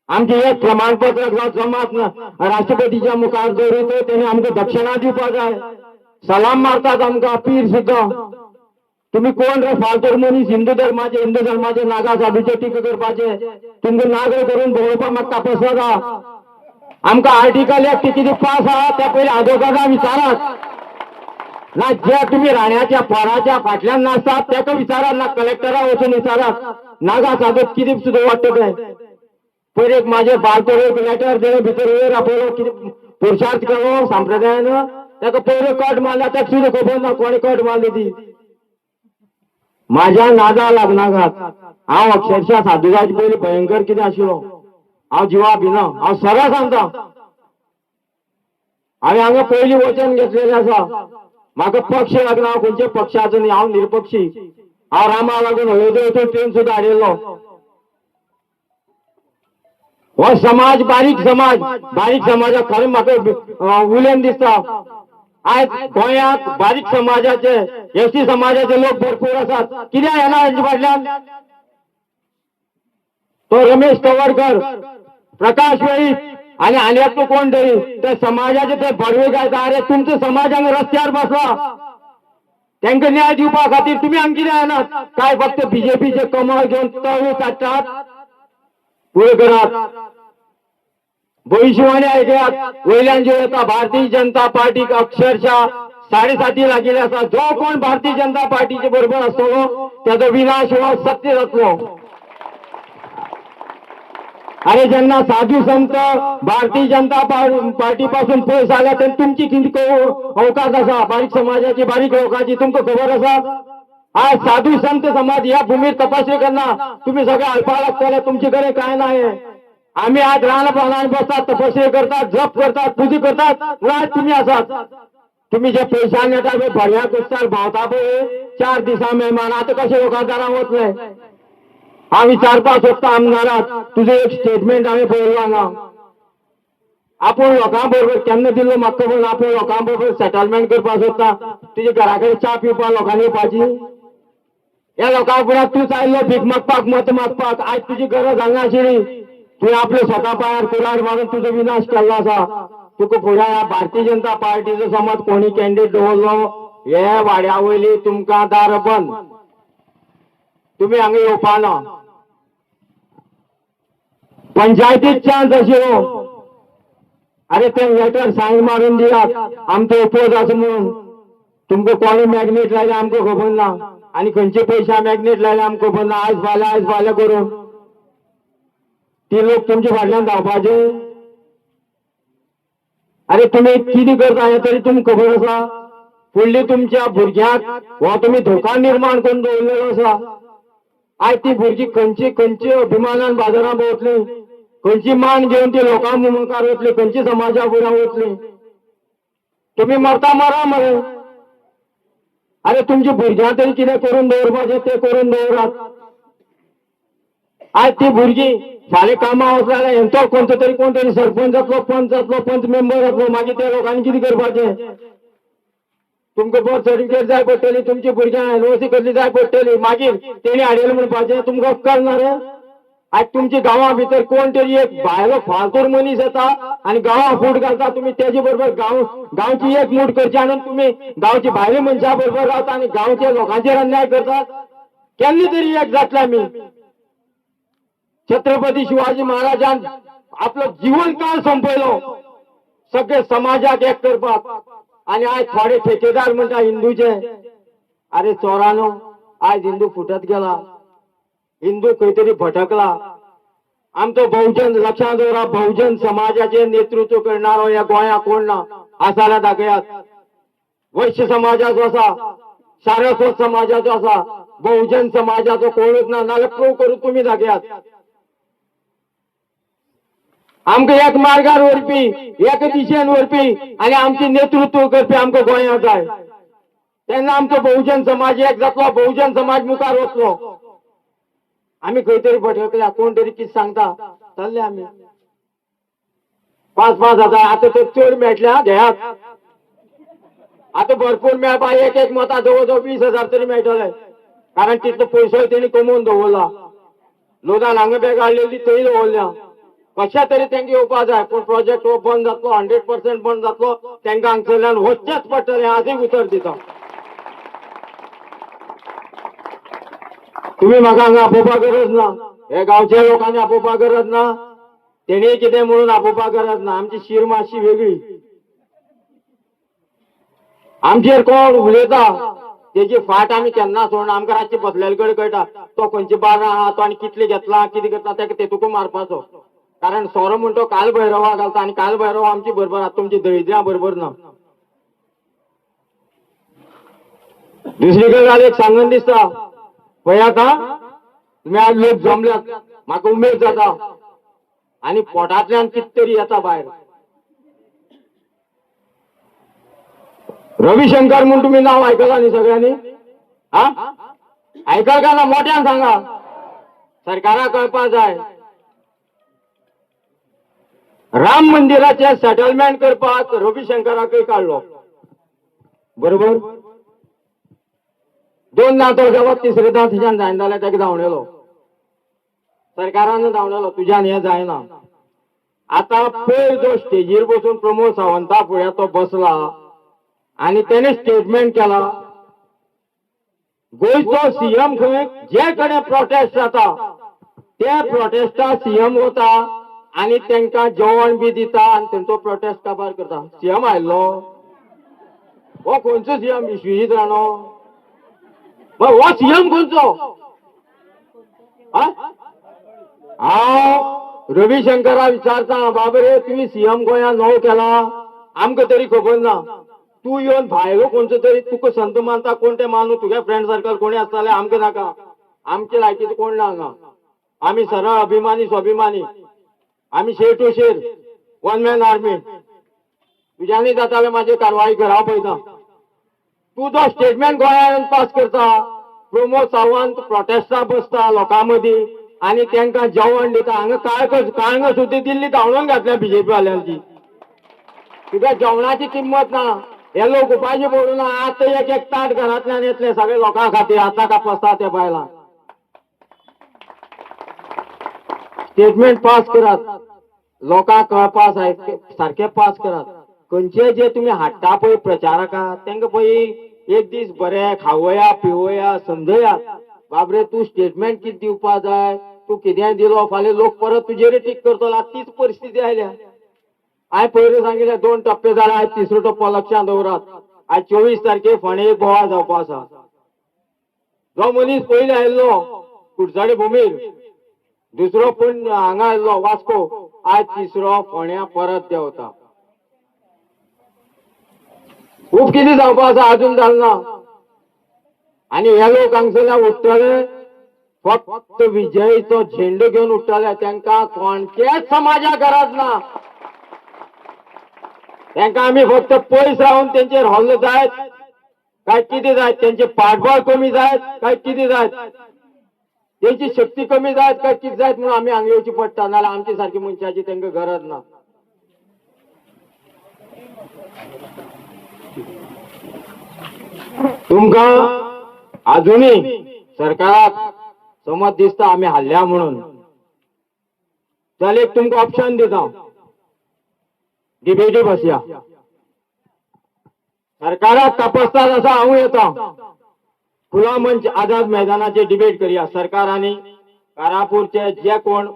आमचे एक प्रमाणपत्र जमात राष्ट्रपतीच्या मुखार दवरतो तेणे आमकां दक्षिणा दिवपाक जाय. सलाम मारतात आमकां पीर सुद्दां. तुम्ही कोण रे फालतूर मनीस हिंदू धर्माचे नागा साधूचे टिका करपाचे. तुमकां नागर करून भोंवडोवपाक म्हाका तापस नाका. आमकां आर्टिकल 1 कितें पास आहा त्या पयलीं आदोगादा विचारात ना. जे तुम्ही राण्याच्या पोराच्या फाटल्यान नासतात तेका विचारात ना. कलेक्टरा वचून विचारात नागा साधू कितें सुद्दां वाटत काय. पयलीं एक म्हाजे फालतूर एक लेटर तेणे भितर वयर आपलो कितें पुरुषार्थ केलो संप्रदायान ताका पयलीं कट मारल्या ताका सुद्दां खबर ना कोणी कट मारली ती. माझ्या नादा लागनाकात हांव अक्षरशः साधुजाचे पयलीं भयंकर कितें आशिल्लो. हांव जिवा भिना. हांव सरळ सांगता हांवें हांगा पयलीं वचन घेतलेलें आसा. म्हाका पक्ष लागना हांव खंयच्या पक्षाचो न्ही. हांव निरपक्षी. हांव रामा लागून हळदो वचून ट्रेन सुद्दां हाडिल्लो. हो समाज बारीक समाजाक खरें म्हाका उलेन दिसता. आज गोंयांत बारीक समाजाचे एसटी समाजाचे लोक भरपूर आसात. कित्याक येना हांचे फाटल्यान. तो रमेश तवडकर प्रकाश वेळीप आनी एकटो कोण तरी ते समाजाचे ते भरवे घालता. अरे तुमचो समाज हांगा रस्त्यार बसला तांकां न्याय दिवपा खातीर तुमी हांगा कित्याक येनात. काय फक्त बीजेपीचे कमळ घेवन तळू काडटात. पुढे करात भविष्यवाणी ऐकयात. वयल्यान जे येता भारतीय जनता पार्टीक अक्षरशः 7.5 लागिल्ले आसा. जो कोण भारतीय जनता पार्टीचे बरोबर आसतलो त्याचो विनाश हो सत्य जातलो. अरे जेन्ना साधू संत भारतीय जनता पार्टी पासून पयस जाल्या तेन्ना तुमची कितको अवकाश आसा. बारीक समाजाची बारीक लोकांची तुमकां खबर आसा. आज साधू संत समाज ह्या भूमीर तपासणी करना. तुम्ही सगळे हालपा लागतले. तुमचे कडेन काय नाही. आम्ही आज रानपानान बसतात तपस्या करतात जप करतात पुजी करतात. आज तुम्ही आसात. तुम्ही जे पयशान येता पळय भरव्या कुस्तार भावता पळय 4 दिसा मेहमान आता कशे लोकांक दारां वतले. हांव विचारपाक सोदता आमदाराक तुजें एक स्टेटमेंट हांवें पळयलो हांगा. आपण लोकां बरोबर केन्ना दिल्लो म्हाका खबर ना, आपण लोकां बरोबर सेटलमेंट करपाक सोदता, तुजे घरा कडेन च्या पिवपाक लोकांनी येवपाची, ह्या लोकां फुड्यान तूं आयल्लो भीक मागपाक मत मागपाक, आयज तुजी गरज हांगा आशिल्ली, तुवें आपले स्वता पांयार कुराड मारून तुजो विनाश केल्लो आसा. तुका फुडें ह्या भारतीय जनता पार्टीचो समज कोणी कॅन्डिडेट दवरलो, हे वाड्या वयली तुमकां दार बंद, तुमी हांगा येवपा ना. पंचायतीक चान्स आशिल्लो, अरे ते लेटर सायन मारून दियात आमचो ओपोज आसा म्हणून. तुमकां कोणी मॅग्नेट लायले आमकां खबर ना, आनी खंयचे पयशा मॅग्नेट लायले आमकां खबर ना. आयज फाल्यां करून ती लोक तुमच्या फाटल्यान धांवपाचे. अरे तुम्ही कितें करता हें तरी तुमकां खबर आसा. फुडली तुमच्या भुरग्यांक हो तुमी धोका निर्माण करून दवरलेलो आसा. आयज ती भुरगीं खंयची अभिमानान बाजारांत वतली, खंयची मान घेवन ती लोकां मुखार वतली, खंयची समाजा फुड्यान वतली. तुम्ही मरता मरा मरे. अरे तुमच्या भुरग्यां तरी कितें करून दवरपाचें तें करून दवरात. आयज ती भुरगीं फाल्यां कामां वचना जाल्यार हेंचो कोण तरी सरपंच जातलो, पंच मेंबर जातलो, मागीर त्या लोकांनी कितें करपाचें. तुमकां बर्थ सर्टिफिकेट जाय पडटली, तुमची भुरग्यां एनओसी कसली जाय पडटली, मागीर तेणी हाडिल्लें म्हणपाचें. तुमकां अक्कल ना रे. आज तुमच्या गांवां भितर कोण तरी एक भायलो फालतूर मनीस येता आनी गांवां फूट घालता, तुमी तेजे बरोबर गांवची एक मूठ करची आणून तुमी गांवची भायल्या मनशां बरोबर रावता आनी गांवच्या लोकांचेर अन्याय करतात. केन्ना तरी एक जातले आमी. छत्रपती शिवाजी महाराजान आपलो जीवन काळ संपयलो सगळे समाजाक एक करपाक, आनी आयज थोडे ठेकेदार म्हणटा हिंदूचे. अरे चोरानो, आयज हिंदू फुटत गेला, हिंदू खंय तरी भटकला. आमचो बहुजन लक्षांत दवरा, बहुजन समाजाचे नेतृत्व करणारो ह्या गोंया कोण ना आसा जाल्यार दाखयात. वैश्य समाजाचो आसा, सारस्वत समाजाचो आसा, बहुजन समाजाचो कोणूच ना. नाल्यार प्रूव करून तुमी दाखयात. आमकां एक मार्गार व्हरपी, एक दिशेन व्हरपी आनी आमचे नेतृत्व करपी आमकां गोंयांत जाय. तेन्ना आमचो बहुजन समाज एक जातलो, बहुजन समाज मुखार वतलो. आमी खंय तरी भटकल्या, कोण तरी कितें सांगता चल्ले आमी. 5,000 आतां तर चड मेळटले घेयात. आतां भरपूर मेळपा एक मतां जवळ जवळ 20,000 तरी मेळटले, कारण तितलो पयसो तेणी कमोवन दवरला. लोदान हांगा बॅग हाडलेली थंय दवरल्या. कशा तरी तांकां येवपा जाय, पूण प्रोजेक्ट हो बंद जातलो, 100% बंद जातलो. तांकां हांगसरल्यान वचचेच पडटलें, आजूय उतर दिता. तुम्ही म्हाका हांगा आपोवपाक गरज ना, हे गांवच्या लोकांनी आपोवपाक गरज ना, तेणी कितें म्हणून आपोवपाक गरज ना. आमची शीर मातशी वेगळी. आमचेर कोण उलयता तेजी फाट आमी केन्ना सोडना. आमकां रातची बसलेले कडेन कळटा तो खंयचे बारा आहा, तो आनी कितले घेतला, कितें करता, ताका तेतूंक मारपाचो. कारण सोरो म्हण तो काल भैरवा घालता आनी काल भैरव आमची बरोबर आहा, तुमची दळिद्रां बरोबर ना. दुसरी गजाल एक सांगन दिसता पळयात हा, तुमी आज लोक जमल्यात, म्हाका उमेद जाता आनी पोटांतल्यान कितें तरी येता भायर. रविशंकर म्हूण तुमी नांव आयकलां न्ही सगळ्यांनी? हा, आयकलां काय ना? मोठ्यान सांगा. सरकाराक कळपा जाय. राम मंदिराचे सेटलमेंट करपाक रविशंकराकय काडलो, बरोबर. 2 दात जेव्हा 3रे दात तिच्यान जायना जाल्यार ताका धांवलेलो, सरकारान धांवलेलो, तुज्यान हें जायना. आतां पयर जो स्टेजीर बसून प्रमोद सावंता फुड्यान तो बसला आनी तेणे स्टेटमेंट केला, गोंयचो सीएम खंय जे कडेन प्रोटेस्ट जाता त्या प्रोटेस्टाक सीएम वता आनी तांकां जेवण बी दिता आनी तेंचो प्रोटेस्ट काबार करता. सीएम आयल्लो हो खंयचो सीएम? विश्वजीत राणो. हो सीएम खंयचो? हांव रविशंकरा विचारता, बाबा रे तुमी सीएम गोंयांत नवो केला, आमकां तरी खबर ना. तूं येवन भायलो खंयचो तरी तुका संत मानता कोण ते मानू, तुगे फ्रेंड सर्कल कोणी आसता जाल्यार आमकां नाका. आमचे लायकीचो कोण ना हांगा. आमी सरळ अभिमानी स्वाभिमानी, आमी शेर टू शेर, 1 मॅन आर्मी. तुज्यानी जाता जाल्यार म्हाजी कारवाई कर, हांव पळयता. तूं जो स्टेटमेंट गोंयांत पास करता, प्रमोद सावंत प्रोटेस्टाक बसता लोकां मदीं आनी तांकां जेवण दिता. हांगा काळंग सुद्दां दिल्ली धांवडोवन घातल्या बीजेपी वाल्यांची. तुझ्या जेवणाची किंमत ना. हे लोक उपाशी पडून आता एक ताट घरातल्यान येतले सगळे लोकां खातीर आता का पसता ते बायलां. स्टेटमेंट पास करात, लोकांक कळपा सारखे पास करात. खंयचे जे तुम्ही हाडटा पळय प्रचारक तांकां पळय एक दीस बरे खावया पिवया समजया. बाबरे तूं स्टेटमेंट कितें दिवपा जाय, तूं कितें दिलो फाल्यां लोक परत तुजेर टीक करतलो. तीच परिस्थिती आयल्या. हांवें पयलीं सांगिल्लें 2 टप्पे जाले, आयज 3रो टप्पो लक्षांत दवरात. आयज 24 तारखेक फोंडे एक बोवाळ जावपा आसा. जो मनीस पयलीं आयिल्लो कुडचडे भुमीर, दुसरो पूण हांगा आयिल्लो वास्को, आयज 3रो फोंड्या परत देंवता. खूब कितें जावपा आसा अजून जालें ना. आनी हे लोक हांगसरल्यान उठ्ठले फक्त विजयीचो झेंडो घेवन उठ्ठले. तांकां कोणचेच समाजाक गरज ना. तांकां आमी फक्त पयस रावन तेंचेर हल्लो जायत काय कितें जायत, तेंचे पाठबळ कमी जायत काय कितें जायत, तेंची शक्ती कमी जायत काय कितें जायत म्हणून आमी हांगा येवची पडटा. नाल्यार आमचे सारकी मनशाची तांकां गरज ना. तुमकां अजुनूय सरकाराक समज दिसता आमी हारल्या म्हणून, जाल्यार एक तुमकां ऑप्शन दिता, डिबेटी बसया. सरकाराक तपासतात असा हांव येता. खुला मंच आझाद मैदानाचेर डिबेट करया. सरकार आनी कारापूरचे जे कोण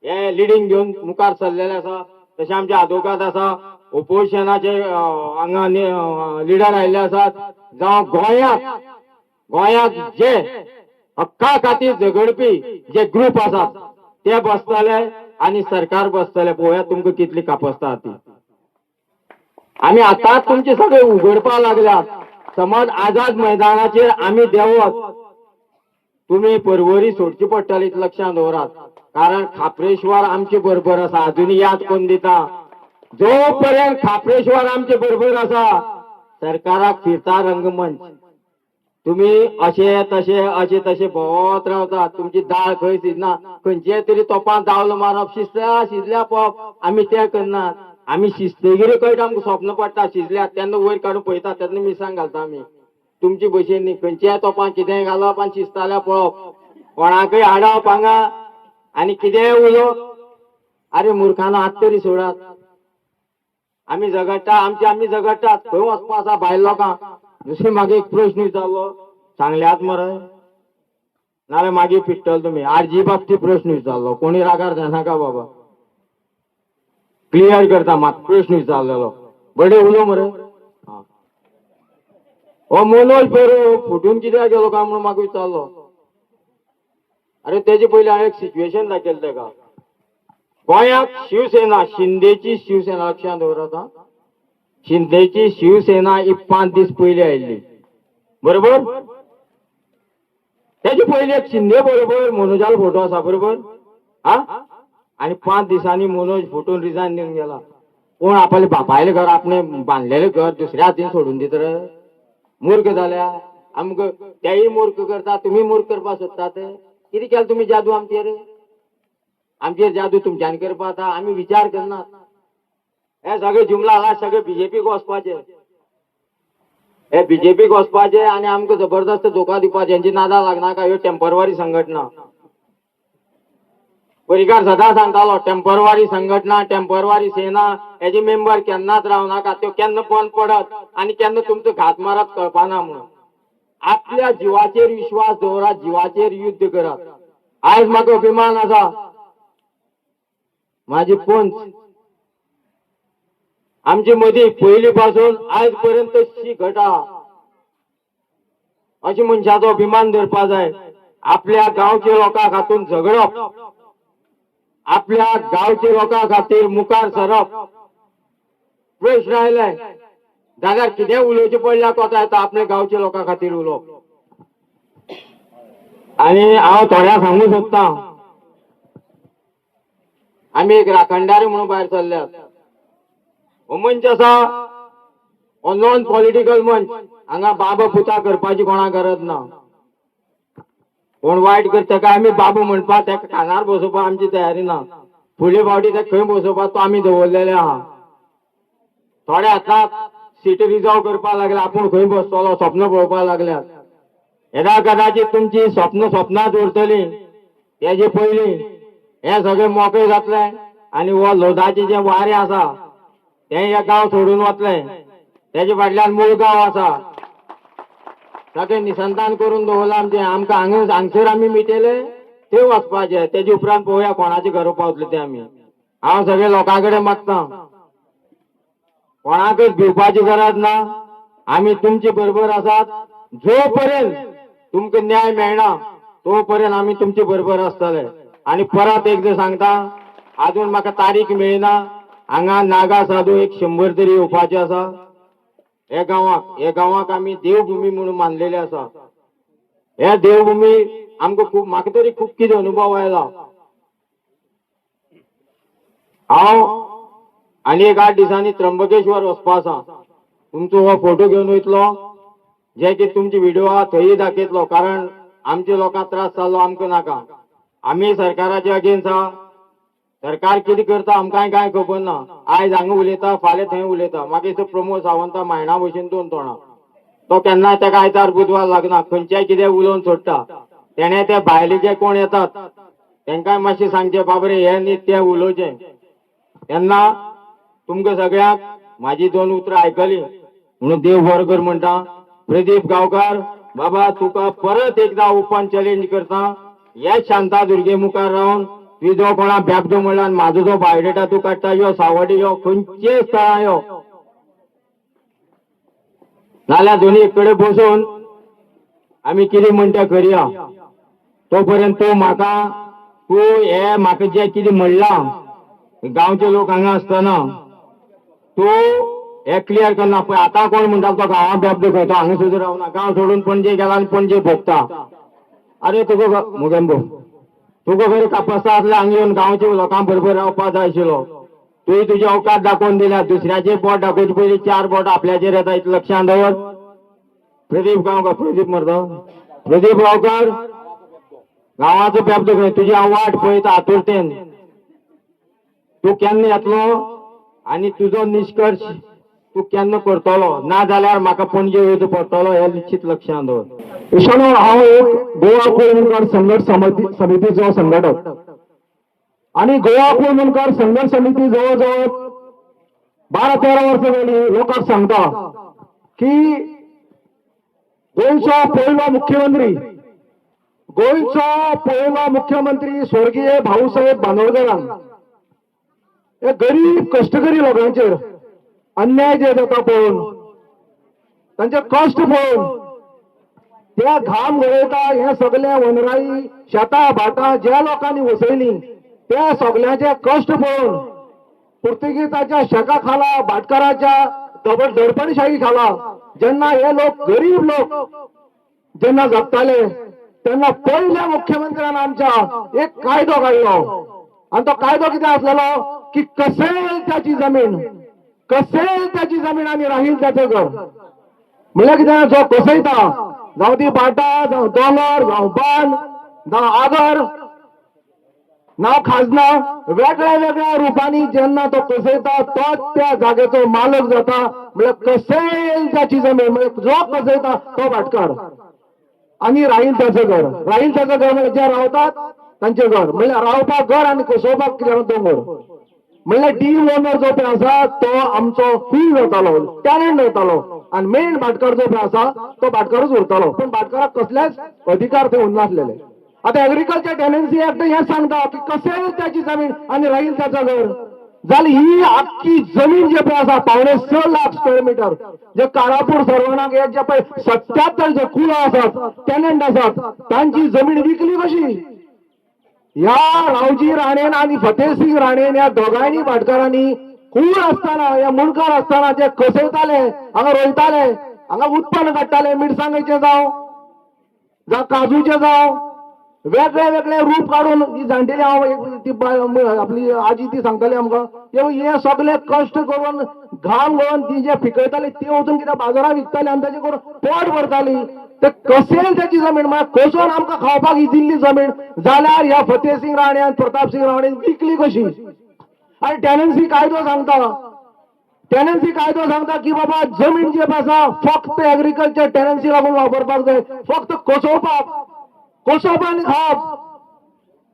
हे लिडींग घेवन मुखार सरलेले आसा, तशे आमचे आदवोगाद आसा, ओपोजिशनाचे हांगा लिडर आयिल्ले आसात, जावं गोंयाक जे हक्का खातीर झगडपी जे ग्रुप आसात ते बसतले आनी सरकार बसतले. पळोवया तुमकां कितली कापसता ती. आमी आतांच तुमचे सगळे उघडपा लागल्यात. समज आझाद मैदानाचेर आमी देंवत, तुमी परवरी सोडची पडटली लक्षांत दवरात. कारण खापरेश्वर आमचे बरोबर आसा. अजुनूय याद कोण दिता. जो पर्यंत खापरेश्वर आमचे बरोबर आसा, सरकाराक फिरता रंगमंच. तुम्ही अशे तशे भोंवत रावतात. तुमची दाळ खंय शिजना, खंयचे तरी तोपान दावलो मारप, शिजल्या पळोवप, आमी ते करनात. आमी शिस्तगिरी कळटा, आमकां स्वप्न पडटा शिजल्यात तेन्ना वयर काडून पळयता, तेन्ना मिरसांग घालता आमी. तुमची भशेन न्ही, खंयच्याय तोपान कितेंय घालप आनी शिजताल्या पळोवप, कोणाकय हाडप हांगा आनी कितेंय उलोवप. अरे मुर्खानो आत तरी सोडात. आमी झगडटा आमी झगडटात. खंय वचपा आसा भायल लोकांक. दुसरी मागे एक प्रश्न विचारलो, सांगल्यात मरे नाल्यार मागीर पिट्टल तुमी. आरजी बाबतीत प्रश्न विचारलो, कोणी रागार जायनाका बाबा, क्लियर करता. म्हाका प्रश्न विचारलेलो, बडे उलो मरे. हो मनोज पेरो फुटून कित्याक गेलो काय म्हणून म्हाका विचारलो. अरे तेजे पयलीं हांवें एक सिच्युएशन दाखयलें तेका. गोंयाक शिवसेना, शिंदेची शिवसेना लक्षांत दवरात. शिंदेची शिवसेना ही 5 दीस पयलीं आयिल्ली, बरोबर. तेजे पयलीं एक शिंदे बरोबर मनोजालो फोटो आसा, बरोबर. आनी 5 दिसांनी मनोज फुटून रिजायन दिवन गेला. कोण आपले बापायले घर, आपणे बांदलेले घर दुसऱ्या हातीन सोडून दित रे. मूर्ख जाल्या. आमकां तेय मूर्ख करता, तुमी मूर्ख करपा सोदतात. कितें केलें तुमी जादू आमचेर? आमचेर जादू तुमच्यांनी करपा आता. आमी विचार करनात. हे सगळे जुमला आहा, सगळे बीजेपीक वचपाचे. हे बीजेपीक वचपाचे आनी आमकां जबरदस्त धोका दिवपाचे. हेंची नादा लागनाका. ह्यो टेम्पररी संघटना. परिकार सदां सांगतालो टेम्पररी संघटना, टेम्पररी सेना, हेजे मेंबर केन्नाच रावनाका. त्यो केन्ना बंद पडत आनी केन्ना तुमचो घात मारत कळपाना म्हणून. आपल्या जिवाचेर विश्वास दवरात, जिवाचेर युद्ध करात. आयज म्हाका अभिमान आसा, माझी पंच आमची मदीं पयलीं पासून आयज पर्यंत तशी घटा. अशी मनशाचो अभिमान धरपा जाय. आपल्या गांवच्या लोकां खातीर झगडप, आपल्या गांवच्या लोकां खातीर मुखार सरप. प्रश्न आयले जाल्यार कितें उलोवचें पडल्यार कोता येता आपल्या गांवच्या लोकां खातीर उलोवप. आनी हांव थोड्यांक सांगूंक सोदता, आमी एक राखणदारी म्हणून भायर सरल्यात. हो मंच आसा, हो नॉन पॉलिटिकल मंच. हांगा बाबा पुता करपाची कोणाक गरज ना. कोण वायट करता काय आमी बाबू म्हणपा, तेका कानार बसोवपा आमची तयारी ना. फुडले फावटी तेका खंय बसोवपा तो आमी दवरलेले आहा. थोड्या आतां सीट रिजर्व करपाक लागल्या आपूण खंय बसतलो स्वप्न पळोवपाक लागल्यात येदा कदाचित तुमची स्वप्नांत उरतली तेजे पयलीं हे सगळे मोकळे जातले आनी हो लोदाचे जे वारे आसा ते एक गांव सोडून वतले तेजे फाटल्यान मूळ गांव आसा ताका निसंतान करून दवरला आमचे आमकां हांगसर आमी मिटयले ते वचपाचे तेजे उपरांत पळोवया कोणाचे घर पावतले ते आमी हांव सगळे लोकां कडेन मागता कोणाकच भिवपाची गरज ना आमी तुमचे बरोबर आसात जो पर्यंत तुमकां न्याय मेळना तो पर्यंत आमी तुमचे बरोबर आसतले आनी परत एकदा सांगता अजून म्हाका तारीख मेळना हांगा नागा साधू 100 तरी येवपाचे आसा हे गांवाक आमी देवभूमी म्हणून मानलेले आसा हे देवभूमी आमकां खूब म्हाका तरी खूब कितें अनुभव आयला हांव आनी एक 8 दिसांनी त्र्यंबकेश्वर वचपा आसा तुमचो हो फोटो घेवन वयतलो जे की तुमचे व्हिडिओ आहा थंय दाखयतलो कारण आमच्या लोकांक त्रास जाल्लो आमकां नाका आमी सरकाराचे अगेन्स्ट आहा सरकार कितें करता आमकां कांय खबर ना आयज हांगा उलयता फाल्यां थंय उलयता म्हाका दिसता प्रमोद सावंता मायणा भशेन 2 तोंडां तो केन्नाय ताका आयतार बुधवार लागना खंयच्याय कितें उलोवन सोडटा तेणे ते भायले जे कोण येतात तांकांय मातशें सांगचें बाबा रे हे न्ही तें उलोवचें तेन्ना तुमकां सगळ्यांक म्हाजी 2 उतरां आयकली म्हणून देव बरो कर म्हणटा प्रदीप गांवकार बाबा तुका परत एकदा ओपन चॅलेंज करता हे शांतादुर्गे मुखार रावन तुजो कोणा बॅबदो म्हणला म्हाजो जो बायोडेटा तूं काडटा यो सावड्डी यो खंयचे स्थळां यो नाल्यार दोनी कडेन बसून आमी कितें म्हणटा करया तो पर्यंत तूं हे म्हाका जे कितें म्हणलां गांवचे लोक हांगा आसतना तूं हे क्लियर करना पळय आतां कोण म्हणटा तो गांवां बॅबदो खंय तो हांगा सुद्दां रावना गांव सोडून पणजे गेला आनी पणजे भोगता अरे तुका मुगेंबो तुका खंय कापासा आसल्या हांगा येवन गांवच्या लोकां बरोबर रावपाक जाय आशिल्लो तुवें तुजे अवकात दाखोवन दिल्या दुसऱ्याचे बोट दाखोवचे पयलीं 4 बोट आपल्याचेर येता इतलें लक्षांत दवर प्रदीप गांवकार प्रदीप मरता प्रदीप गांवकार गांवाचो बॅबदो खंय तुजी हांव वाट पळयता आतुरतेन तूं केन्ना येतलो आनी तुजो निश्कर्श तूं केन्ना करतलो ना जाल्यार म्हाका पणजे येवचो पडटलो हें निश्चित लक्षांत दवर ईशानो हांव एक गोवा गोमंतकार संघर्ष समितीचो संघटक आणि गोवा गोमंतकार संघर्ष समिती जवळ 12-13 वर्सां जाली लोकांक सांगता की गोंयचो पयलो मुख्यमंत्री स्वर्गीय भाऊसाहेब बांदोडकरान हे गरीब कश्टकरी लोकांचेर अन्याय जे जाता पळोवन तांचे कश्ट पळोवन ते घाम गळयता हे सगळे वनराई शेतां भाटां ज्या लोकांनी वसयली त्या सगळ्यांचे कश्ट पळोवन पुर्तुगेजाच्या शेका खाला भाटकाराच्या दडपणशाही खाला जेन्ना हे लोक गरीब लोक जेन्ना जगताले तेन्ना पयल्या मुख्यमंत्र्यान आमच्या एक कायदो काडलो आणि तो कायदो कितें आसलेलो की कसेल त्याची जमीन आनी राहील त्याचे घर म्हळ्यार कितें जो कसयता जावं ती भाटां जावं दोंगर जावं बांद जावं आगर ना खाजना वेगळ्या वेगळ्या रुपांनी जेन्ना तो कसयता तोच त्या जागेचो मालक जाता म्हळ्यार कसेल त्याची जमीन म्हळ्यार जो कसयता तो भाटकार आनी राहील त्याचं घर म्हणजे जे रावतात तांचे घर म्हळ्यार रावपाक घर आनी कसोवपाक दोंगर म्हळ्यार डी ओनर जो पळय आसा तो आमचो फी जातालो टॅलंट जातालो आणि मेन भाटकार जो पळय आसा तो भाटकारच उरतालो पण भाटकाराक कसलेच अधिकार थंय उरनासलेले आता एग्रीकल्चर टेनन्सी ऍक्ट हे सांगता की कसेल त्याची जमीन आणि राहील त्याचं घर जाली ही आख्खी जमीन जे पळय आसा 6.5 लाख स्क्वेअर मीटर जे कारापूर सर्वनाक हे जे पळय 77 जे कुळो आसात टॅनंट आसात तांची जमीन विकली कशी या रावजी राणेन आणि फतेहसिंग राणेन या दोघांनी भाटकारांनी खूण असताना या मुणकार असताना जे कसयताले हांगा रोयताले हांगा उत्पन्न काडटाले मिरसांगेचे जावं काजूचे जावं वेगळे वेगळे रूप काढून ती जाणटेली हांव आपली आजी ती सांगताली आमकां हे सगळे कश्ट करून घाम घालून ती जे पिकयताली ती वचून कितें बाजारात विकताली आनी ताचे करून पोट भरताली ते कसेल त्याची जमीन म्हळ्यार कसून आमकां खावपाक ही दिल्ली जमीन जाल्यार ह्या फतेहसिंग राणे आनी प्रतापसिंग राणे विकली कशी आणि टॅनन्सी कायदो सांगता टेनन्सी कायदो सांगता की बाबा जमीन जी आसा फक्त एग्रीकल्चर टेनन्सी लागून वापरपाक जाय, फक्त कोसोवपाक आनी खावप,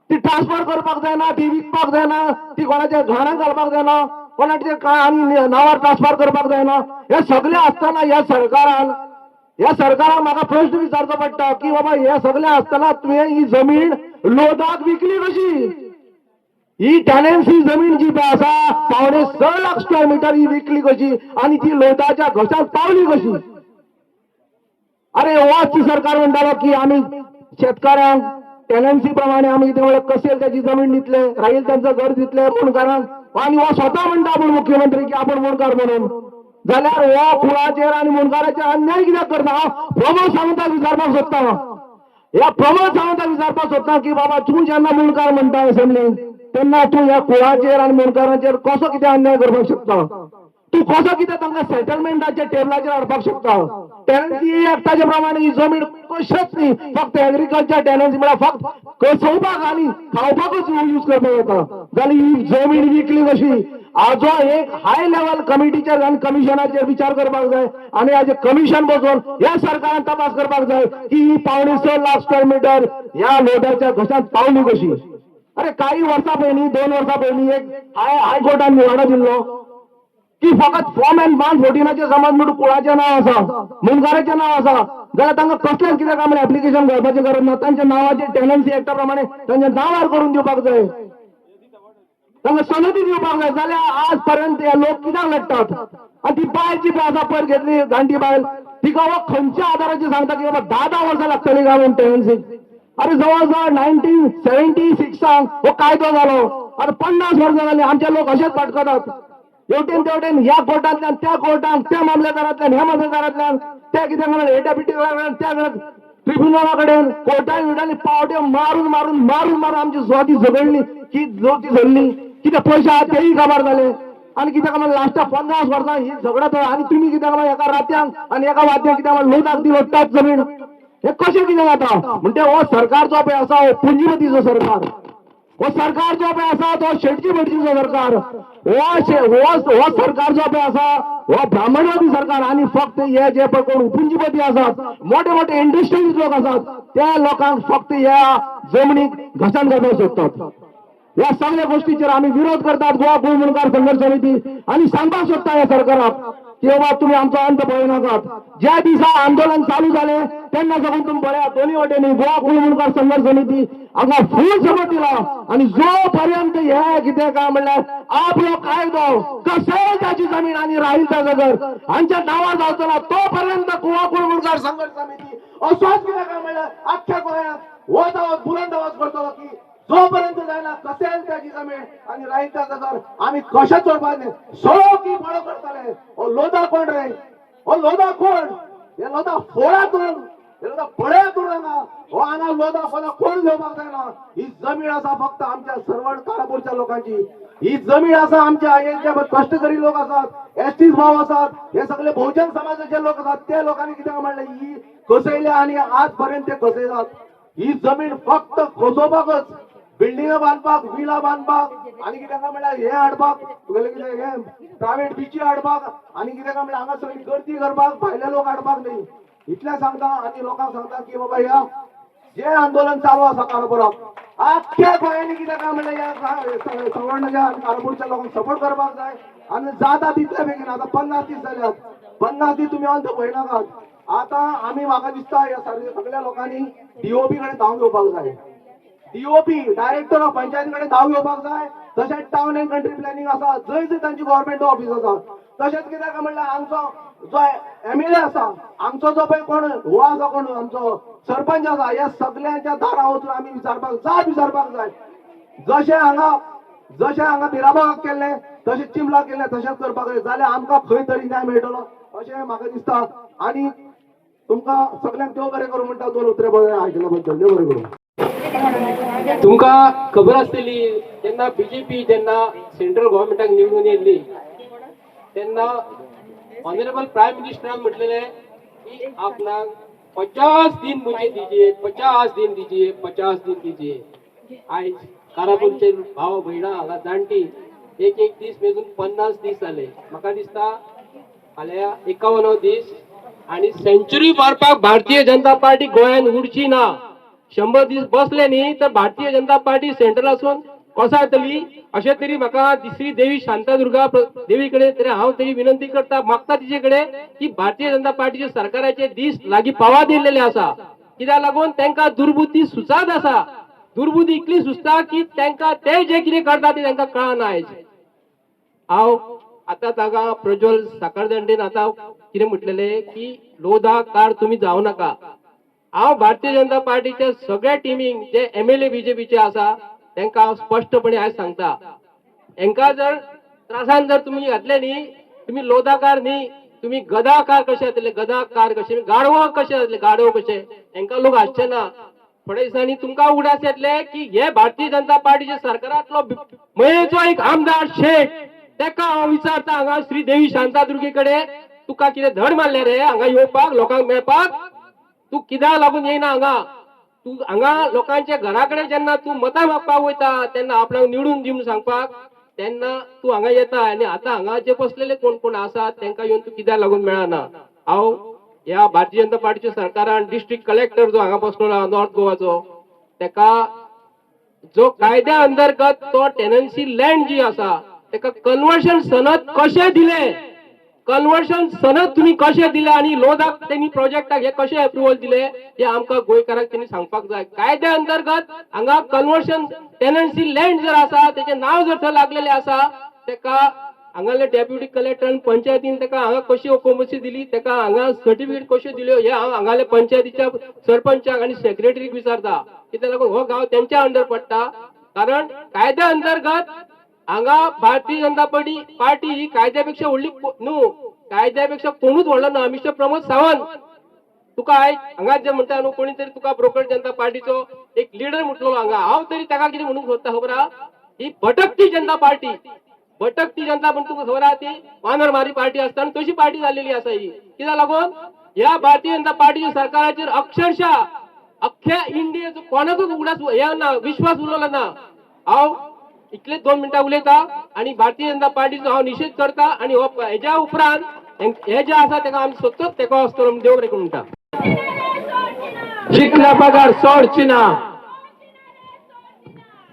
ती ट्रान्सफर करपाक जायना, ती विकपाक जायना, ती कोणाच्या घरांत घालपाक जायना, कोणाचे काय आनी नांवार ट्रान्सफर करपाक जायना. हे सगळे आसतना ह्या सरकारान म्हाका प्रश्न विचारचो पडटा की बाबा हे सगळे आसतना तुवें ही जमीन लोदाक विकली कशी? ही टेनन्सी जमीन जी पळय आसा 6.5 लाख स्क्वेअर मीटर ही विकली कशी आणि ती लोदाच्या घशात पावली कशी? अरे होच सरकार म्हणटालो की आम्ही शेतकऱ्यांक टेनन्सी प्रमाणे आम्ही कितें म्हणल्यार कशें त्याची जमीन दितले, राहील त्यांचं घर दितले मुणकारांक. आणि हो स्वतः म्हणटा आपण मुख्यमंत्री की आपण मुणकार म्हणून. जाल्यार हो कुळाचेर आणि मुणकाराचेर अन्याय कित्याक करता? प्रमोद सावंताक विचारपाक सोदता. ह्या प्रमोद सावंताक विचारपाक सोदता की बाबा तूं जेन्ना मुणकार म्हणटा असेंब्लीन तेन्ना तूं ह्या कुळाचेर आणि मुणकारांचेर कसो कितें अन्याय करपाक शकता? तू कसो कितें तांकां सेटलमेंटाच्या टेबलाचेर हाडपाक शकता? टेनन्सी एक्टाचे प्रमाणे ही जमीन कशेंच न्ही, फक्त एग्रीकल्चर टेनन्सी म्हळ्यार फक्त कसोवपाक आनी खावपाकूच यूज करपाक येता. जाल्यार ही जमीन विकली कशी? हाजो एक हाय लेवल कमिटीचेर आनी कमिशनाचेर विचार करपाक जाय आनी हाजे कमिशन बसोवन ह्या सरकारान तपास करपाक जाय की ही 6.5 लाख स्क्वेअर मीटर ह्या लोडाच्या घशांत पावली कशी? अरे काही वर्सां पयलीं 2 वर्सां पयलीं एक हायकोर्टान निवाडो दिल्लो की फकत फॉर्म एंड बांड 14 समज म्हणून कुळाचें नांव आसा, मुणकाराचें नांव आसा जाल्यार तांकां कसलेंच कितें काम एप्लिकेशन करपाची गरज ना. तांच्या नांवाचेर टेनन्सी एक्टा प्रमाणे तांच्या नांवार करून दिवपाक जाय, तांकां सनदी दिवपाक जाय. जाल्यार आज पर्यंत हे लोक कित्याक लढटात? आनी ती बायल जी पळय आसा पयर घेतली जाणटी बायल, तिका हो खंयच्या आदाराचेर सांगता की बाबा 10 वर्सां लागतली काय म्हणून टेनन्सीक? अरे जवळ जवळ 1976 हो कायदो जालो. अरे 50 वर्सां जाली आमचे लोक अशेच फाटकतात. तेवटेन ह्या कोर्टांतल्यान त्या कोर्टान, त्या मामलेदारांतल्यान ह्या मामलेदारांतल्यान, त्या कितें म्हणून हेड्यापिटीकडल्यान त्या ट्रिब्युनला कडेन कोर्टान विटांनी पावट्यो मारून मारून मारून मारून आमची स्वाती झगडली की जोती झरली, कितें पयशे आहा तेही काबार जाले. आनी कित्याक म्हणून लास्टाक 50 वर्सां ही झगडत आनी तुमी कित्याक म्हणून एका रात्यांक आनी एका वाद्यांक कित्याक म्हणून लोकांक दिलो टच जमीन? हे कशें कितें जाता? म्हणजे हो सरकार जो पळय आसा हो पुंजीपतीचो सरकार, हो सरकार जो पळय आसा तो शेटची भटजीचो सरकार, हो सरकार जो पळय आसा हो ब्राह्मणवादी सरकार. आणि फक्त हे जे पळय कोण पुंजीपती आसात, मोठे मोठे इंडस्ट्रियलिस्ट लोक आसात, त्या लोकांक फक्त ह्या जमनीक घशान घालपाक सोदतात. या सगळ्या गोष्टीचेर आम्ही विरोध करतात गोवा गोंय मुणकार संघर्ष समिती. आणि सांगपाक सोदता ह्या सरकाराक की बाबा तुम्ही आमचो अंत पळयनाकात. ज्या दिसा आंदोलन चालू झाले तेन्ना साकून तुम्ही पळया दोन्ही वटेनी गोवा गोंय मुणकार संघर्ष समिती हांगा फूल सपोर्ट दिला. आणि जो पर्यंत हे कितें काय म्हणल्यार आपलो कायदो कसाय त्याची जमीन आणि राहील त्याचं घर हांच्या नांवार जावचो ना तो पर्यंत गोवा गोंय मुणकार संघर्ष समिती असोच कितें काय म्हणल्यार अख्ख्या गोंयांत वच आवाज बुलंद आवाज करतलो की जोपर्यंत जायना कसेल त्याची जमीन आणि राहील त्याचं घर आम्ही कशा चोरपाक नाही. सगळो की फाळो करतले. हो लोदा कोण रे? हो लोदा कोण? हे लोदा फोळा करून हे लोदा पळ्या करून हो हांगा लोदा फोला कोण घेवपाक जायना. ही जमीन आसा फक्त आमच्या सर्वण कारापूरच्या लोकांची. ही जमीन आसा आमच्या जे कष्टकरी लोक आसात, एसटीज भाव आसात, हे सगळे बहुजन समाजाचे लोक आसात, त्या लोकांनी कितें म्हणलें ही कसयल्या आणि आजपर्यंत ते कसयतात. ही जमीन फक्त खोसोवपाकच, बिल्डिंग बांधपाक, विला बांधपाक आणि कितें काय म्हणल्यार हे हाडपाक, तुगेले कितें हे प्रायव्हेट बिची हाडपाक आणि कितें काय म्हणल्यार हांगा सगळी गर्दी करपाक, भायले लोक हाडपाक न्ही. इतलें सांगता आणि लोकांक सांगता की बाबा ह्या जे आंदोलन चालू आसा कारापुराक आख्ख्या गोंयांनी कितें काय म्हणल्यार ह्या सवर्ण आणि कारापूरच्या लोकांक सपोर्ट करपाक जाय. आणि जाता तितले बेगीन. आता 50 दीस जाल्यात, 50 दीस तुमी अंत पळयनाकात. आता आम्ही म्हाका दिसता ह्या सगळ्या लोकांनी डीओपी कडेन धांव घेवपाक जाय. डीओपी डायरेक्टर ऑफ पंचायती कडेन धांव घेवपाक जाय. तशेंच टाउन एंड कंट्री प्लॅनिंग आसा जंय जंय तांची गव्हर्नमेंट ऑफिस आसा. तशेंच कितें काय म्हणल्यार आमचो जो एमएलए आसा, आमचो जो पळय कोण हो आसा कोण आमचो सरपंच आसा, ह्या सगळ्यांच्या दारा वचून आमी विचारपाक जाय. जशें हांगा बिराबागाक केल्लें तशेंच चिंबला केल्लें तशेंच करपाक जाय. जाल्यार आमकां खंय तरी न्याय मेळटलो अशें म्हाका दिसता. आणि तुमकां सगळ्यांक देव बरें करूं म्हणटा. दोन उतरे बरें आयकल्या बद्दल देव बरें करूं. तुमकां खबर आसतली जेन्ना बीजेपी जेन्ना सेंट्रल गव्हर्मेंटाक निवडून येयल्ली तेन्ना ऑनरेबल प्रायम मिनिस्टरान म्हटलेलें की आपणाक 50 दिन मुझे दीजिए, 50 दिन दीजिए, 50 दिन दीजिए. आयज कारापूरचे भाव भयणां हांगा जाणटी एक दीस मेजून 50 दीस जाले. म्हाका दिसता फाल्यां 51 दीस आणि सेंच्युरी मारपाक भारतीय जनता पार्टी गोंयान उरची ना. 100 दीस बसले न्ही तर भारतीय जनता पार्टी सेंट्रल असून कोसळटली अशें तरी म्हाका श्री देवी शांतादुर्गा देवी कडेन तरी हांव तरी विनंती करता, मागता तिचे कडेन की भारतीय जनता पार्टीचे सरकाराचे दीस लागीं पावा दिल्लेले आसा. कित्याक लागून तांकां दुर्बुद्धी सुचात आसा. दुर्बुद्धी इतली सुचता की तांकां ते जे कितें करता ते तांकां कळना आयज. हांव आतां ताका प्रज्वल साखरदंडेन आतां कितें म्हटलेलें की लोधा कार्ड तुमी जावं नाका. हांव भारतीय जनता पार्टीच्या सगळ्या टिमीक जे MLA BJPचे आसा तांकां हांव स्पश्टपणे आयज सांगता, हांकां जर त्रासान जर तुमी घातले न्ही, तुमी लोधाकार न्ही, तुमी गदाकार कशे जातले, गदाकार कशे, गाडवो कशे जातले, गाडव कशे, हांकां लोक आसचे ना. थोड्या दिसांनी तुमकां उगडास येतले की हे भारतीय जनता पार्टीच्या सरकारांतलो मयेचो एक आमदार शेख, ताका हांव विचारता हांगा श्री देवी शांतादुर्गे कडेन, तुका कितें धड मारले रे हांगा येवपाक, लोकांक मेळपाक? तू कित्याक लागून येयना हांगा? तू हांगा लोकांच्या घरा कडेन जेन्ना तू मतां मागपाक वयता तेन्ना आपणाक निवडून दी म्हणून सांगपाक, तेन्ना तू हांगा येता आनी आतां हांगा जे बसलेले कोण कोण आसात तांकां येवन तू कित्याक लागून मेळना? हांव ह्या भारतीय जनता पार्टीच्या सरकारान डिस्ट्रिक्ट कलेक्टर जो हांगा बसलो नॉर्थ गोवाचो, ताका जो कायद्या अंतर्गत तो टेनन्सी लँड जी आसा ताका कन्वर्शन सनद कशें दिले, कन्वर्शन सनद तुम्ही कशें दिले आनी लोधाक त्यांनी प्रोजेक्टाक हे कशें अप्रुवल दिले हे आमकां गोंयकारांक त्यांनी सांगपाक जाय. कायद्या अंतर्गत हांगा कन्वर्शन टेनन्सी लँड जर आसा तेचें नांव जर थंय लागलेलें आसा ताका हांगाले डेप्युटी कलेक्टरान पंचायतीन ताका हांगा कशी ओकोमोसी दिली, ताका हांगा सर्टिफिकेट कश्यो दिल्यो हे हांव हांगाले पंचायतीच्या सरपंचाक आनी सेक्रेटरीक विचारता. कित्याक लागून हो गांव तेंच्या अंडर पडटा. कारण कायद्या अंतर्गत हांगा भारतीय जनता पार्टी ही कायद्यापेक्षा व्हडली न्हू, कायद्यापेक्षा कोणूच व्हडलो ना. मिस्टर प्रमोद सावंत तुका आयज हांगा जे म्हणटा न्हू कोणी तरी तुका ब्रोकर जनता पार्टीचो एक लिडर म्हटलो हांगा, हांव तरी ताका कितें म्हणूंक सोदता खबर आहा? ही भटकती जनता पार्टी, भटकती जनता पण तुका खबर आहा ती वानर मारी पार्टी आसता आनी तशी पार्टी जाल्लेली आसा ही. कित्याक लागून ह्या भारतीय जनता पार्टीच्या सरकाराचेर अक्षरशः अख्ख्या इंडियेचो कोणाचोच उगडास हे ना, विश्वास उरलो ना. हांव इतले 2 मिनटां उलयता आनी भारतीय जनता पार्टीचो हांव निशेध करता आनी हेज्या उपरांत हे जे आसा ताका आमी सतत तेको आसतलो म्हूण देव रेकून म्हणटा. जिखला पगार सोडची ना,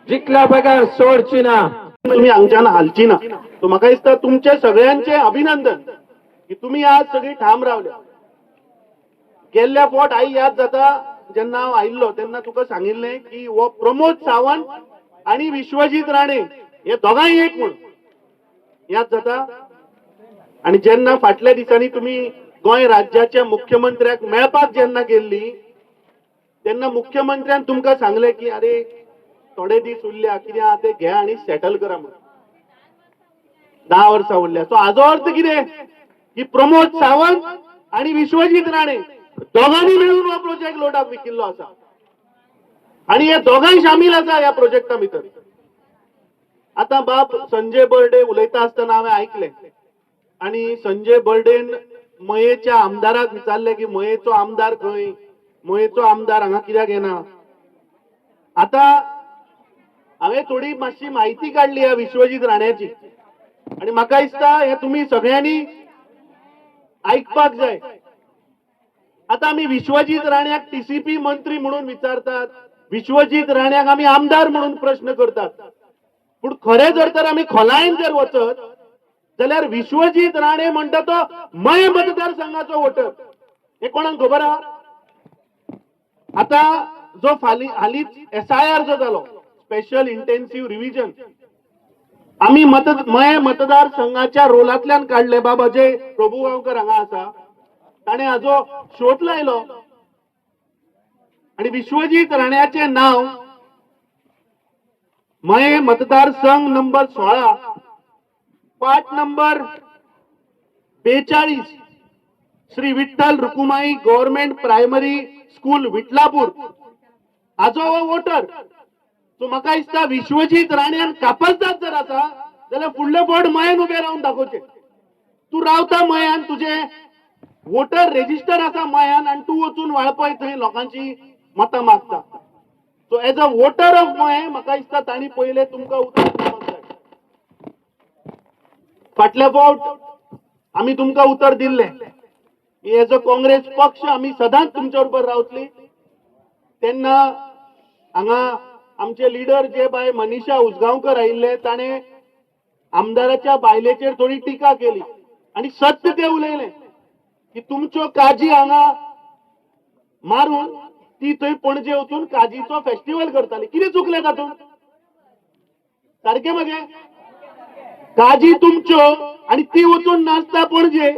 जिखला पगार सोडची ना. तुम्ही हांगच्यान हालची ना. सो म्हाका दिसता तुमचे सगळ्यांचे अभिनंदन की तुम्ही आज सगळी ठाम रावल्या. गेल्ल्या फावट आई याद जाता जेन्ना हांव आयिल्लो तेन्ना तुका सांगिल्लें की हो प्रमोद सावंत आणि विश्वजीत राणे हे दोगांय एक म्हूण याद जाता. आणि जेन्ना फाटल्या दिसांनी तुम्ही गोंय राज्याच्या मुख्यमंत्र्याक मेळपाक जेन्ना गेल्ली तेन्ना मुख्यमंत्र्यान तुमकां सांगलें की अरे थोडे दीस उरल्या कितें आहा ते घ्या आनी सेटल करा म्हणून. 10 वर्सां उरल्या. सो हाजो अर्थ कितें की प्रमोद सावंत आणि विश्वजीत राणे दोगांनी मेळून हो प्रोजेक्ट लोटाक विकिल्लो आसा आणि हे दोगांय शामील आसा ह्या प्रोजेक्टा भितर. आता बाब संजय बर्डे उलयता आसतना हांवें आयकलें आणि संजय बर्डेन मयेच्या आमदाराक विचारलें की मयेचो आमदार खंय, मयेचो आमदार हांगा कित्याक येना. आता हांवें थोडी मातशी म्हायती काडली ह्या विश्वजीत राण्याची आणि म्हाका दिसता हे तुम्ही सगळ्यांनी आयकपाक जाय. आता आमी विश्वजीत राण्याक TCP मंत्री म्हणून विचारतात, विश्वजीत राण्याक आमी आमदार म्हणून प्रश्न करतात. पूण खरें जर तर आमी खोलायेन जर वचत जाल्यार विश्वजीत राणे म्हणटा तो मय मतदारसंघाचो वोटर. हे कोणाक खबर आहा? आता जो हालींच SIR जो जालो स्पेशल इंटेन्सिव्ह रिव्हिजन आमी मय मतदारसंघाच्या रोलांतल्यान काडले. बाबा अजय प्रभुगांवकर हांगा आसा ताणें हाजो शोध लायलो आणि विश्वजीत राण्याचे नाव मय मतदारसंघ number 16 part number 42 Shri Vitthal Rukumai government primary school Vithalapur हाजो हो वोटर. सो म्हाका दिसता विश्वजीत राण्यान कापलदाद जर आसा जाल्यार फुडले फावट मयान उबे रावन दाखोवचें. तू रावता मयान, तुझे वोटर रेजिस्टर आसा मयान आनी तूं वचून वाळपय थंय लोकांची मतां मागता. So as a voter of मय म्हाका दिसता तांणी पयले तुमकां उतर दिवपाक जाय. फाटल्या फावट आम्ही तुमका उतर दिले एज अ काँग्रेस पक्ष आम्ही सदांच तुमच्या बरोबर रावतली तेन्ना हांगा आमचे लिडर जे बाय मनीषा उजगांवकर आयिल्ले ताणे आमदाराच्या बायलेचेर थोडी टिका केली आणि सत्य ते उलयले की तुमच्यो काजी हांगा मारून ती थंय पणजे वचून काजीचो फेस्टिवल करताली कितें चुकलें तातूंत सारकें मगे काजी तुमच्यो आणि ती वचून नाचता पणजे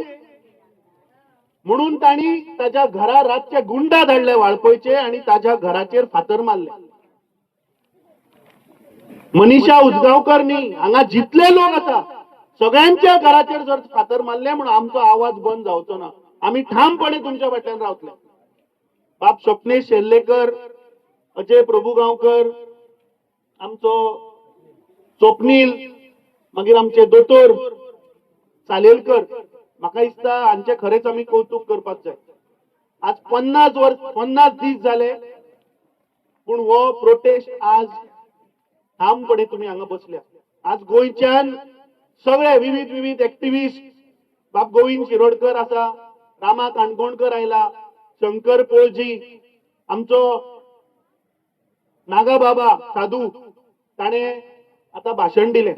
म्हणून ताणी ताच्या घरा रातचे गुंडा धाडले वाळपयचे आणि ताच्या घराचेर फातर मारले मनीषा उजगांवकर न्ही हांगा जितले लोक आसा सगळ्यांच्या घराचेर जर फातर मारले म्हणून आमचो आवाज बंद जावचो ना आम्ही ठामपणे तुमच्या फाटल्यान रावतले बाप स्वप्नेश शेल्लेकर अजय प्रभुगांवकर आमचो स्वप्नील मागीर आमचे दोतोर चालेलकर म्हाका दिसता हांचे खरेंच आमी कौतुक करपाक जाय आज 50 दीस जाले पूण हो प्रोटेस्ट आज ठामपणे तुम्ही हांगा बसल्या आज गोंयच्यान सगळे विविध एक्टिविस्ट बाब गोविंद शिरोडकर आसा रामा काणकोणकर आयला शंकर पोळजी आमचो नागा बाबा साधू ताणे आता भाषण दिले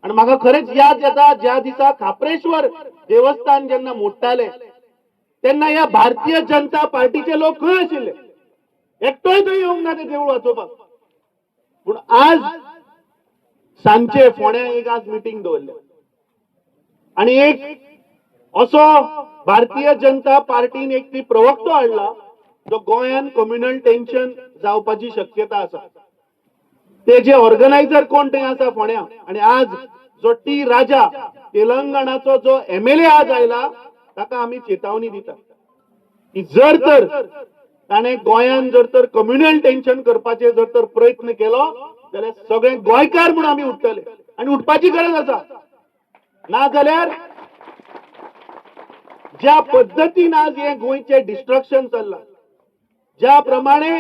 आणि म्हाका खरेंच याद येता ज्या दिसा खापरेश्वर देवस्थान जेन्ना मोडटाले तेन्ना ह्या भारतीय जनता पार्टीचे लोक खंय आशिल्ले एकटोय थंय येवंक ना ते देवूळ वाचोवपाक पूण आज सांजचे फोंड्या एक आज मिटींग दवरल्या आणि एक असो भारतीय जनता पार्टीन एक ती प्रवक्तो हाडला जो गोंयान कम्युनल टेन्शन जावपाची शक्यता आसा ते जे ऑर्गनायझर कोण थंय आसा फोंड्या आणि आज जो टी राजा तेलंगणाचो जो MLA आज आयला ताका आमी चेतावणी दिता की जर तर ताणे गोंयान जर तर कम्युनल टेन्शन करपाचे जर तर प्रयत्न केलो जाल्यार सगळे गोंयकार म्हणून आमी उठतले आणि उठपाची गरज आसा ना जाल्यार ज्या पद्धतीन आज हे गोंयचे डिस्ट्रक्शन चल्ला ज्या प्रमाणे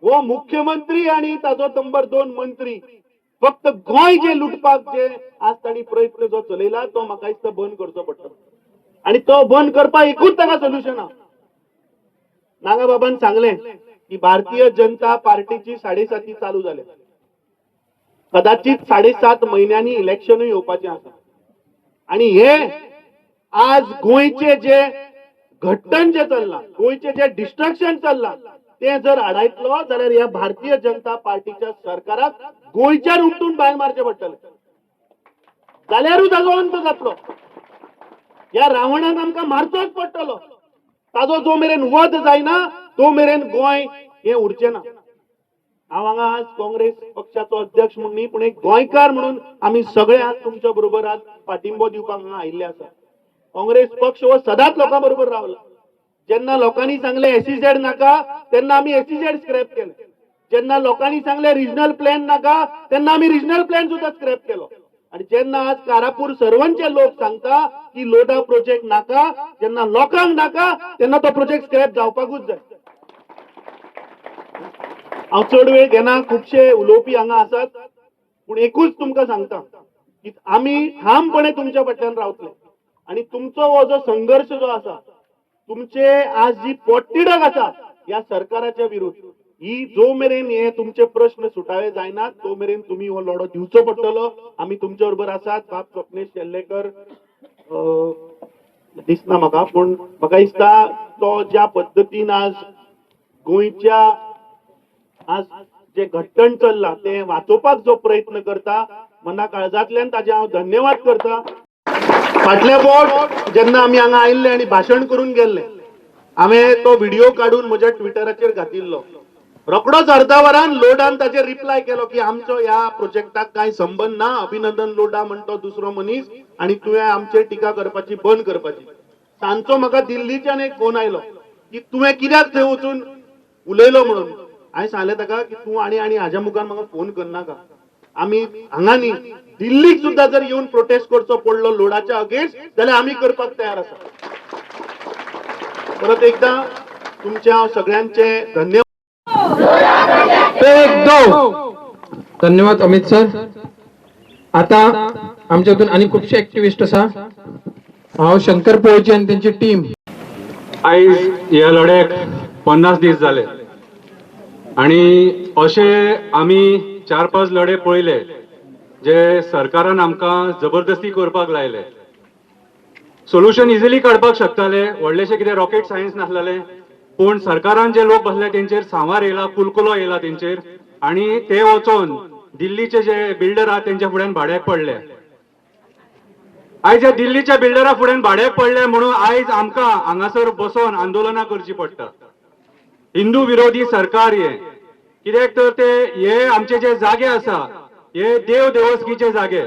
हो मुख्यमंत्री आणि ताजो नंबर 2 मंत्री फक्त गोंय जे लुटपाक जे आज ताणी प्रयत्न जो चलयला तो म्हाका दिसता बंद करचो पडटलो आणि तो बंद करपाक एकूच ताका सोल्युशन आहा नागा बाबान सांगलें की भारतीय जनता पार्टीची 7.5 चालू जाल्या कदाचित 7.5 महिन्यांनी इलेक्शनूय येवपाचें आसा आणि हे आज गोंयचे जे घट्टण जे चल्ला गोंयचे जे डिस्ट्रक्शन चल्ला ते जर आडायतलो जाल्यार ह्या भारतीय जनता पार्टीच्या सरकाराक गोंयच्यान उठून भायर मारचे पडटले जाल्यारूच ताजो अंत जातलो ह्या रावणाक आमकां मारचोच पडटलो ताजो जो मेरेन वध जायना तो मेरेन गोंय हे उरचें ना हांव हांगा आज काँग्रेस पक्षाचो अध्यक्ष म्हणून न्ही पूण एक गोंयकार म्हणून आमी सगळे आज तुमच्या बरोबर आज पाठिंबो दिवपाक हांगा आयिल्ले आसा काँग्रेस पक्ष हो सदांच लोकां बरोबर रावला जेन्ना लोकांनी सांगले SEZ नाका तेन्ना आमी SEZ स्क्रॅप केले जेन्ना लोकांनी सांगले रिजनल प्लॅन नाका तेन्ना आमी रिजनल प्लॅन सुद्धा स्क्रॅप केलो आणि जेन्ना आज कारापूर सर्वंचे लोक सांगता की लोडा प्रोजेक्ट नाका जेन्ना लोकांक नाका तेन्ना तो प्रोजेक्ट स्क्रॅप जावपाकूच जाय हांव चड वेळ घेना खुबशे उलोवपी हांगा आसात पूण एकूच तुमकां सांगता की आमी ठामपणे तुमच्या फाटल्यान रावतले आणि तुमचो हो जो संघर्श जो आसा तुमचे आज जी पोटतिडक आसा ह्या सरकाराच्या विरुद्ध ही जो मेरेन हे तुमचे प्रश्न सुटावे जायनात तो मेरेन तुम्ही हो लढो दिवचो पडटलो आमी तुमच्या बरोबर आसात बाप स्वप्नेश शेल्लेकर दिसना म्हाका पूण म्हाका दिसता तो ज्या पद्दतीन आज गोंयच्या आज जे घट्टण चल्ला ते वाचोवपाक जो प्रयत्न करता मना काळजांतल्यान ताजे हांव धन्यवाद करता फाटल्या फावट जेन्ना आमी हांगा आयिल्ले आनी भाशण करून गेल्ले हांवें तो व्हिडिओ काडून म्हज्या ट्विटराचेर घातिल्लो रोखडोच अर्धा वरान लोडान ताचेर रिप्लाय केलो की आमचो ह्या प्रोजेक्टाक कांय संबंध ना अभिनंदन लोडा म्हणतो दुसरो मनीस आणि तुवें आमचेर टिका करपाची बंद करपाची सांजचो म्हाका दिल्लीच्यान एक फोन आयलो की तुवें कित्याक थंय वचून उलयलो म्हणून हांवें सांगलें ताका की तूं आनी हाज्या मुखार म्हाका फोन करनाका आमी हांगा न्ही दिल्लीक सुद्दां जर येवन प्रोटेस्ट करचो पडलो लोडाच्या अगेन्स्ट जाल्यार आमी करपाक तयार आसा परत एकदा तुमचे हांव सगळ्यांचे धन्यवाद धन्यवाद अमित सर आता आमच्या हातून आनी खुबशे एक्टिविस्ट आसा. हांव शंकर पोळची आनी तेंची टीम. आयज ह्या लढ्याक 50 दीस जाले आनी अशे आमी 4-5 लढे पळयले जे सरकारान आमकां जबरदस्ती करपाक लायले. सोल्युशन इजिली काडपाक शकताले, व्हडलेशे कितें रॉकेट सायन्स नासलेले, पूण सरकारान जे लोक बसले तेंचेर सांवार येयला, कुलकुलो येयला तेंचेर, आनी ते वचोन दिल्लीचे जे बिल्डर आहा तेंच्या फुड्यान भाड्याक पडले. आयज ह्या दिल्लीच्या बिल्डरा फुड्यान भाड्याक पडले म्हणून आयज आमकां हांगासर बसोन आंदोलनां करची पडटा. हिंदू विरोधी सरकार हे, कित्याक तर ते हे आमचे जे जागे आसा हे देव देवस्कीचे जागे.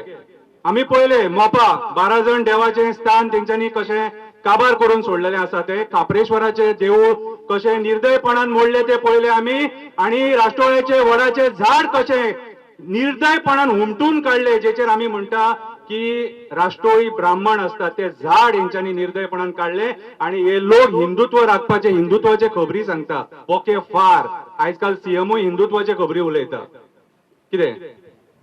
आमी पळयले मोपा 12 जण देवाचें स्थान तेंच्यांनी कशें काबार करून सोडलेले आसा. ते खापरेश्वराचे देवूळ कशे निर्दयपणान मोडले ते पळयले आमी, आनी राष्ट्रवादीचे वडाचे झाड कशे निर्दयपणान हुमटून काडले, जेचेर आमी म्हणटा की राष्ट्रोळी ब्राह्मण असतात ते झाड हेंच्यांनी निर्दयपणान काडले. आणि हे लोक हिंदुत्व राखपाचे, हिंदुत्वाचे खबरी सांगता. ओके फार आजकाल सीएमओ हिंदुत्वाचे खबरी उलयता. कितें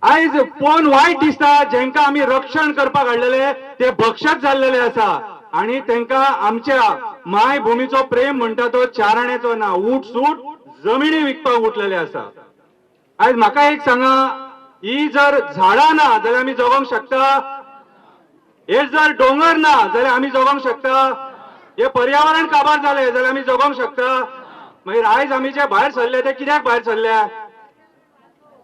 आयज पळोवन वायट दिसता, जेंका आमी रक्षण करपाक हाडलेले ते भक्षक जाल्लेले आसा आणि तेंका आमच्या मायभूमीचो प्रेम म्हणटा तो चाराण्याचो ना, ऊट सूट जमिनी विकपाक उठलेले आसा. आयज म्हाका एक सांगा, ही जर झाडां ना जाल्यार आमी जगोंक शकता? हे जर डोंगर ना जाल्यार आमी जगोंक शकता? हे पर्यावरण काबार जाले जाल्यार आमी जगोंक शकता? मागीर आयज आमी जे भायर सरले ते कित्याक भायर सरले?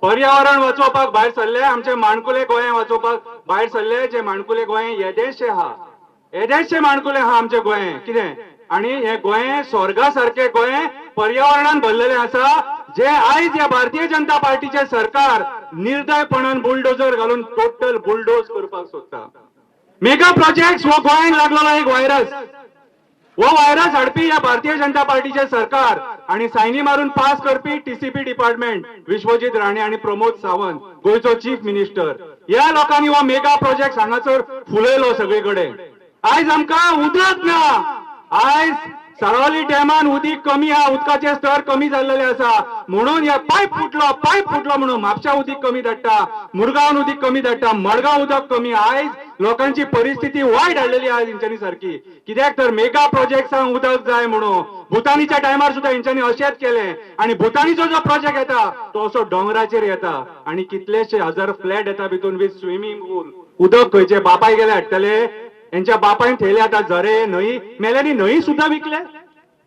पर्यावरण वाचोवपाक भायर सरले, आमचे माणकुले गोंय वाचोवपाक भायर सरले. जे माणकुले गोंय येदेशे आहा, येदेशे माणकुले आहा आमचे गोंय. कितें आणि हे गोंय स्वर्गा सारखे गोंय पर्यावरणान भरलेले आसा, जे आयज ह्या भारतीय जनता पार्टीचे सरकार निर्दयपणान बुलडोजर घालून टोटल बुलडोज करपाक सोदता. मेगा प्रोजेक्ट हो गोंयांक लागलेलो एक व्हायरस. हो व्हायरस हाडपी ह्या भारतीय जनता पार्टीचे सरकार आणि सायनी मारून पास करपी टीसीपी डिपार्टमेंट विश्वजीत राणे आणि प्रमोद सावंत गोयचो चीफ मिनिस्टर, ह्या लोकांनी हो मेगा प्रोजेक्ट हांगासर फुलयलो सगळीकडे. आयज आमकां उदक ना. आयज साळावली डॅमान उदीक कमी आहा, उदकाचे स्तर कमी जाल्लेले आसा म्हणून हे पायप फुटलो म्हणून म्हापशा उदीक कमी धाडटा, मुरगांवान उदीक कमी धाडटा, मडगांव उदक कमी. आयज लोकांची परिस्थिती वायट हाडलेली आहा तेंच्यांनी सारकी. कित्याक तर मेगा प्रोजेक्ट्सांक उदक जाय म्हणून भुतानीच्या टायमार सुद्धा हेंच्यांनी अशेंच केले. आणि भुतानीचो जो प्रोजेक्ट येता तो असो डोंगराचेर येता आणि कितलेशे हजार फ्लॅट येता भितून विथ स्विमींग पूल. उदक खंयचे बापाय गेले हाडटले, यांच्या बापायन थेले आता झरे न्हंय मेल्यानी न्हंय सुद्धा विकले.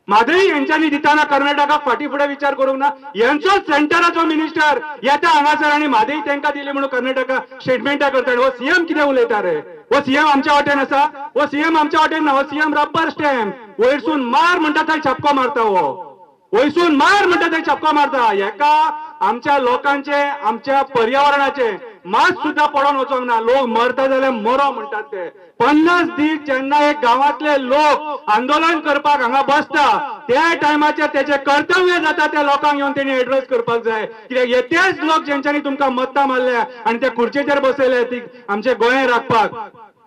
मादई यांच्यानी दिताना कर्नाटकाक फाटी फुडें विचार करूंक ना. यांचो सेंटराचो मिनिस्टर येता हांगासर आणि मादई तांकां दिली म्हणून कर्नाटका स्टेटमेंटा करता. हो सीएम कितें उलयता रे? हो सीएम आमच्या वाटेन आसा? हो सीएम आमच्या वाटेन ना. हो सीएम रब्बर स्टॅम्प. वयरसून मार म्हणटा थंय छापको मारता. हो वयसून मार म्हणटा थंय छापको मारता. हेका आमच्या लोकांचे, आमच्या पर्यावरणाचे मात सुद्धा पडोन वचोंक ना. लोक मरता जाल्यार मरो म्हणटात ते. 50 दीस जेन्ना एक गांवांतले लोक आंदोलन करपाक हांगा बसता त्या टायमाचेर तेचे कर्तव्य जाता त्या लोकांक येवन तेणी एड्रेस करपाक जाय. कित्याक हे तेच लोक जेंच्यांनी तुमकां मत्तां मारल्या आनी ते खुर्चेचेर बसयले ती आमचे गोंय राखपाक.